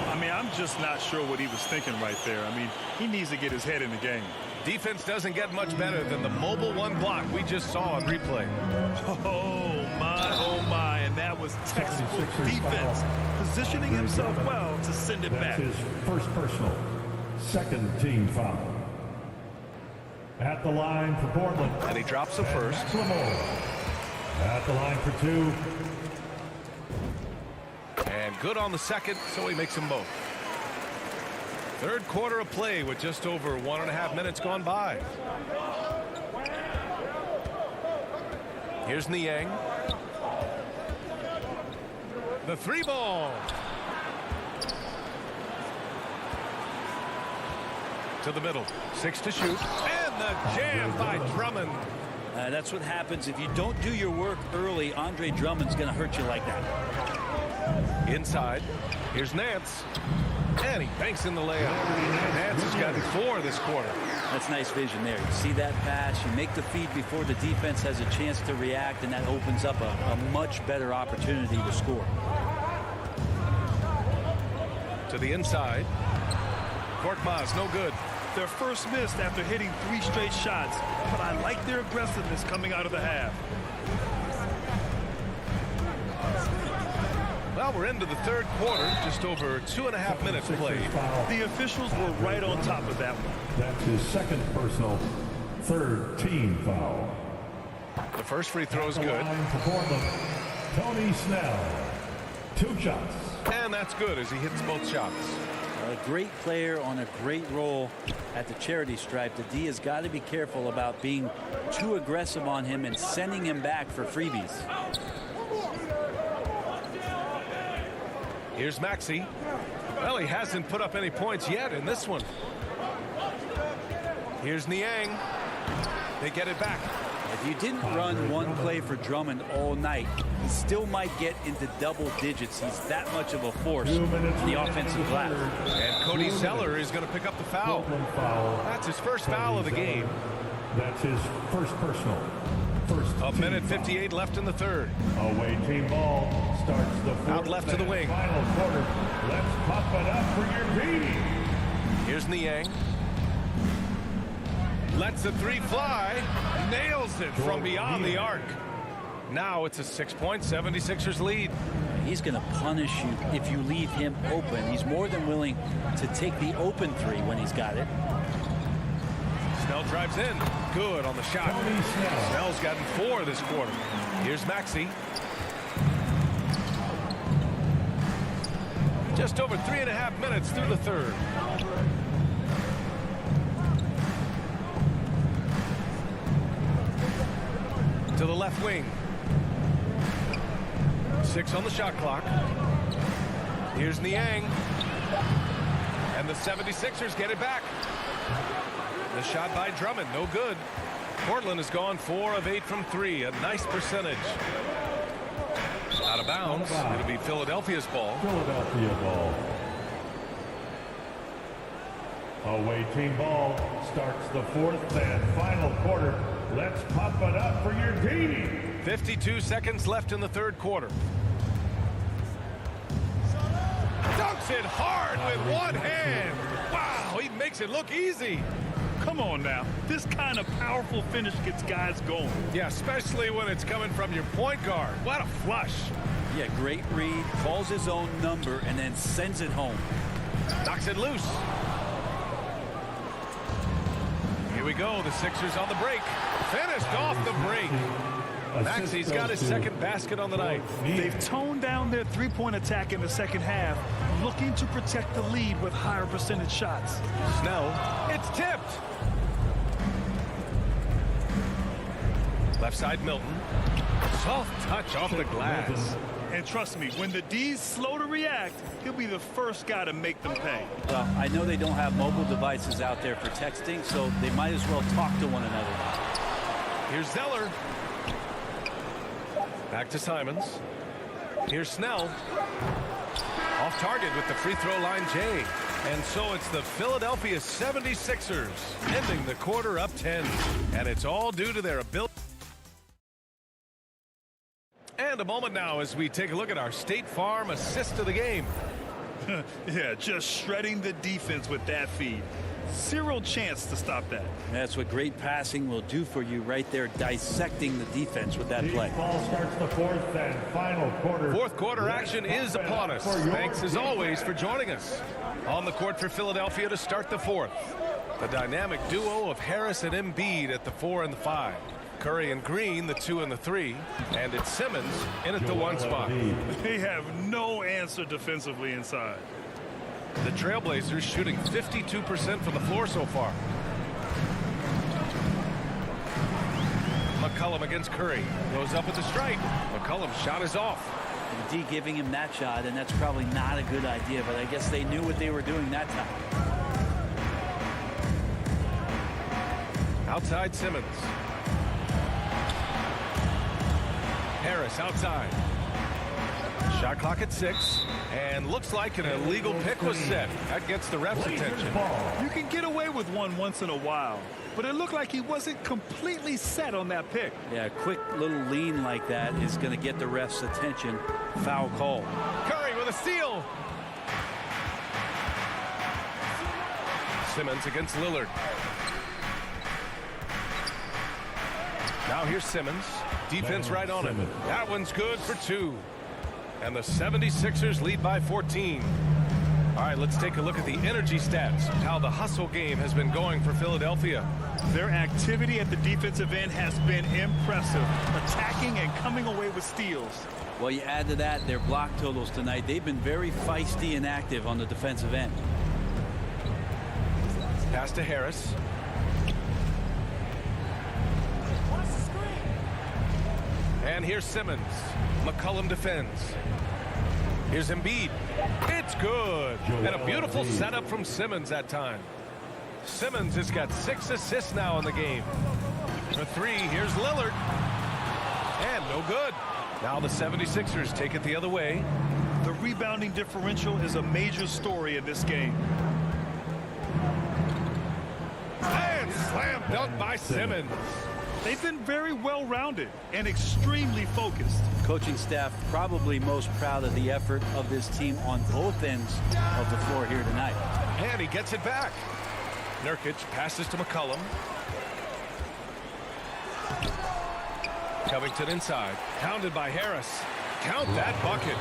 [SPEAKER 5] I mean, I'm just not sure what he was thinking right there. I mean, he needs to get his head in the game.
[SPEAKER 2] Defense doesn't get much better than the mobile one block we just saw on replay.
[SPEAKER 5] Oh, my, and that was textbook defense. Positioning himself well to send it back.
[SPEAKER 1] That's his first personal. Second team foul. At the line for Portland.
[SPEAKER 2] And he drops the first.
[SPEAKER 1] At the line for 2.
[SPEAKER 2] And good on the second, so he makes them both. Third quarter of play with just over 1.5 minutes gone by. Here's Niang. The 3 ball. To the middle. 6 to shoot. And the jam by Drummond.
[SPEAKER 15] That's what happens if you don't do your work early. Andre Drummond's going to hurt you like that.
[SPEAKER 2] Inside. Here's Nance. And he banks in the layup. Nance has gotten 4 this quarter.
[SPEAKER 15] That's nice vision there. You see that pass. You make the feed before the defense has a chance to react, and that opens up a much better opportunity to score.
[SPEAKER 2] To the inside. Korkmaz, no good.
[SPEAKER 5] Their first miss after hitting 3 straight shots, but I like their aggressiveness coming out of the half.
[SPEAKER 2] Well, we're into the third quarter, just over 2.5 minutes played.
[SPEAKER 5] The officials were right on top of that one.
[SPEAKER 1] That's his second personal, third team foul.
[SPEAKER 2] The first free throw is good.
[SPEAKER 1] For Portland, Tony Snell. 2 shots.
[SPEAKER 2] And that's good as he hits both shots.
[SPEAKER 15] A great player on a great role at the charity stripe. The D has got to be careful about being too aggressive on him and sending him back for freebies.
[SPEAKER 2] Here's Maxey. Well, he hasn't put up any points yet in this one. Here's Niang. They get it back.
[SPEAKER 15] If you didn't run one play for Drummond all night, he still might get into double digits. He's that much of a force in the offensive glass.
[SPEAKER 2] And Cody Zeller is going to pick up the foul. That's his first foul of the game.
[SPEAKER 1] That's his first personal.
[SPEAKER 2] A minute 58 left in the third.
[SPEAKER 1] Away team ball starts the fourth.
[SPEAKER 2] Out left to the wing.
[SPEAKER 1] Final quarter. Let's pump it up for your team.
[SPEAKER 2] Here's Niang. Lets the 3 fly. Nails it from beyond the arc. Now it's a 6-point 76ers lead.
[SPEAKER 15] He's going to punish you if you leave him open. He's more than willing to take the open 3 when he's got it.
[SPEAKER 2] Snell drives in. Good on the shot. Snell's gotten 4 this quarter. Here's Maxey. Just over 3.5 minutes through the third. To the left wing. 6 on the shot clock. Here's Niang. And the 76ers get it back. The shot by Drummond, no good. Portland has gone 4 of 8 from 3, a nice percentage. Out of bounds. It'll be Philadelphia's ball.
[SPEAKER 1] Philadelphia ball. Away team ball starts the fourth and final quarter. Let's pump it up for your team.
[SPEAKER 2] 52 seconds left in the third quarter. Dunks it hard with one hand. Wow, he makes it look easy.
[SPEAKER 5] Come on now. This kind of powerful finish gets guys going.
[SPEAKER 2] Yeah, especially when it's coming from your point guard. What a flush.
[SPEAKER 15] Yeah, great read. Calls his own number and then sends it home.
[SPEAKER 2] Knocks it loose. Here we go. The Sixers on the break. Finished off the break. Maxey's got his second basket on the night.
[SPEAKER 5] They've toned down their 3-point attack in the second half, looking to protect the lead with higher percentage shots.
[SPEAKER 2] Snell. It's tipped. Left side, Milton. Soft touch off the glass.
[SPEAKER 5] And trust me, when the D's slow to react, he'll be the first guy to make them pay.
[SPEAKER 15] Well, I know they don't have mobile devices out there for texting, so they might as well talk to one another.
[SPEAKER 2] Here's Zeller. Back to Simons. Here's Snell. Off target with the free throw line, Jay. And so it's the Philadelphia 76ers ending the quarter up 10. And it's all due to their ability. And a moment now as we take a look at our State Farm assist of the game.
[SPEAKER 5] Yeah, just shredding the defense with that feed. Zero chance to stop that.
[SPEAKER 15] That's what great passing will do for you right there, dissecting the defense with that play.
[SPEAKER 1] Ball starts the fourth and final quarter.
[SPEAKER 2] Fourth quarter action is upon us. Thanks as always for joining us. On the court for Philadelphia to start the fourth. The dynamic duo of Harris and Embiid at the 4 and the 5. Curry and Green, the 2 and the 3. And it's Simmons in at the 1 spot.
[SPEAKER 5] They have no answer defensively inside.
[SPEAKER 2] The Trailblazers shooting 52% from the floor so far. McCollum against Curry. Goes up with the strike. McCollum's shot is off.
[SPEAKER 15] The D giving him that shot, and that's probably not a good idea, but I guess they knew what they were doing that time.
[SPEAKER 2] Outside Simmons. Harris outside. Shot clock at 6, and looks like an illegal pick was set. That gets the ref's attention.
[SPEAKER 5] You can get away with one once in a while, but it looked like he wasn't completely set on that pick.
[SPEAKER 15] Yeah, a quick little lean like that is going to get the ref's attention. Foul call.
[SPEAKER 2] Curry with a steal. Simmons against Lillard. Now here's Simmons. Defense right on him. That one's good for 2. And the 76ers lead by 14. All right, let's take a look at the energy stats, how the hustle game has been going for Philadelphia.
[SPEAKER 5] Their activity at the defensive end has been impressive, attacking and coming away with steals.
[SPEAKER 15] Well, you add to that their block totals tonight. They've been very feisty and active on the defensive end.
[SPEAKER 2] Pass to Harris. And here's Simmons. McCollum defends. Here's Embiid. It's good. And a beautiful setup from Simmons that time. Simmons has got 6 assists now in the game. For 3, here's Lillard. And no good. Now the 76ers take it the other way.
[SPEAKER 5] The rebounding differential is a major story in this game.
[SPEAKER 2] And slam dunk by Simmons.
[SPEAKER 5] They've been very well-rounded and extremely focused.
[SPEAKER 15] Coaching staff probably most proud of the effort of this team on both ends of the floor here tonight.
[SPEAKER 2] And he gets it back. Nurkic passes to McCollum. Covington inside. Pounded by Harris. Count that bucket.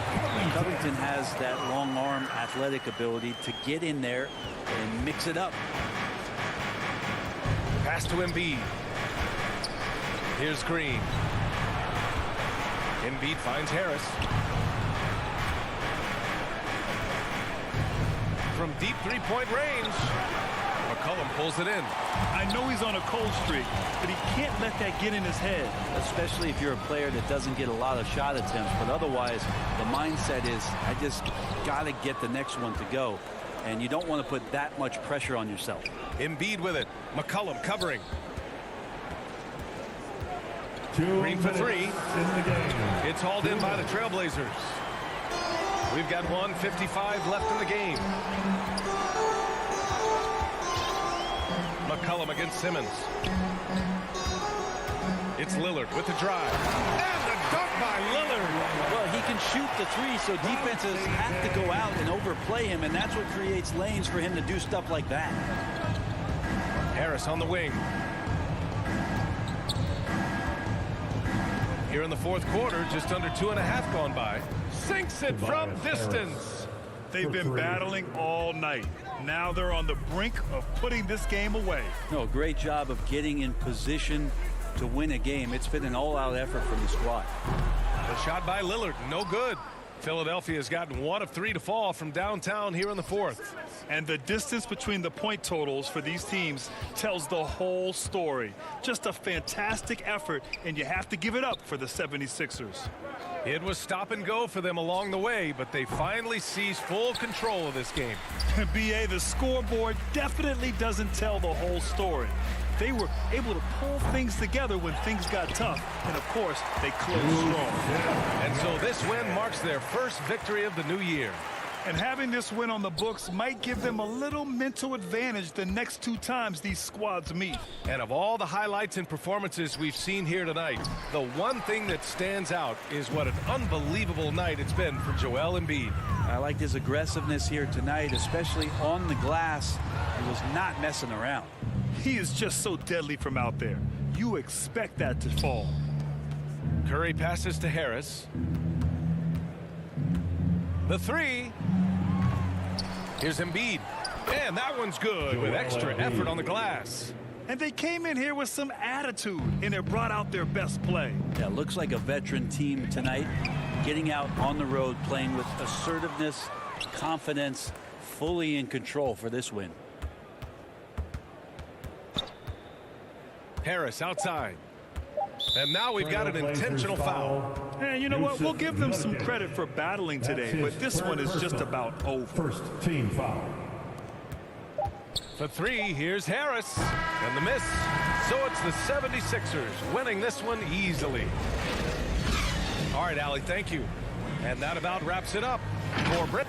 [SPEAKER 15] Covington has that long arm athletic ability to get in there and mix it up.
[SPEAKER 2] Pass to Embiid. Here's Green. Embiid finds Harris. From deep three-point range, McCollum pulls it in.
[SPEAKER 5] I know he's on a cold streak, but he can't let that get in his head.
[SPEAKER 15] Especially if you're a player that doesn't get a lot of shot attempts, but otherwise the mindset is I just got to get the next one to go, and you don't want to put that much pressure on yourself.
[SPEAKER 2] Embiid with it. McCollum covering. Green for 3. It's hauled in by the Trailblazers. We've got 1:55 left in the game. McCollum against Simmons. It's Lillard with the drive. And the dunk by Lillard.
[SPEAKER 15] Well, he can shoot the 3, so defenses have to go out and overplay him, and that's what creates lanes for him to do stuff like that.
[SPEAKER 2] Harris on the wing. Here in the fourth quarter, just under 2.5 gone by. Sinks it from distance.
[SPEAKER 5] They've been battling all night. Now they're on the brink of putting this game away.
[SPEAKER 15] No, great job of getting in position to win a game. It's been an all-out effort from the squad.
[SPEAKER 2] The shot by Lillard, no good. Philadelphia has gotten 1 of 3 to fall from downtown here in the fourth.
[SPEAKER 5] And the distance between the point totals for these teams tells the whole story. Just a fantastic effort, and you have to give it up for the 76ers.
[SPEAKER 2] It was stop and go for them along the way, but they finally seized full control of this game.
[SPEAKER 5] BA, the scoreboard definitely doesn't tell the whole story. They were able to pull things together when things got tough, and of course, they closed strong.
[SPEAKER 2] And so this win marks their first victory of the new year.
[SPEAKER 5] And having this win on the books might give them a little mental advantage the next 2 times these squads meet.
[SPEAKER 2] And of all the highlights and performances we've seen here tonight, the one thing that stands out is what an unbelievable night it's been for Joel Embiid.
[SPEAKER 15] I liked his aggressiveness here tonight, especially on the glass. He was not messing around.
[SPEAKER 5] He is just so deadly from out there. You expect that to fall.
[SPEAKER 2] Curry passes to Harris. The 3. Here's Embiid. And that one's good with extra effort on the glass.
[SPEAKER 5] And they came in here with some attitude, and it brought out their best play.
[SPEAKER 15] Yeah, looks like a veteran team tonight, getting out on the road, playing with assertiveness, confidence, fully in control for this win.
[SPEAKER 2] Harris outside. And now we've got an intentional foul.
[SPEAKER 5] And you know what? We'll give them some credit for battling today, but this one is just about over.
[SPEAKER 1] First team foul.
[SPEAKER 2] The 3, here's Harris. And the miss. So it's the 76ers winning this one easily. All right, Allie, thank you. And that about wraps it up for Britt.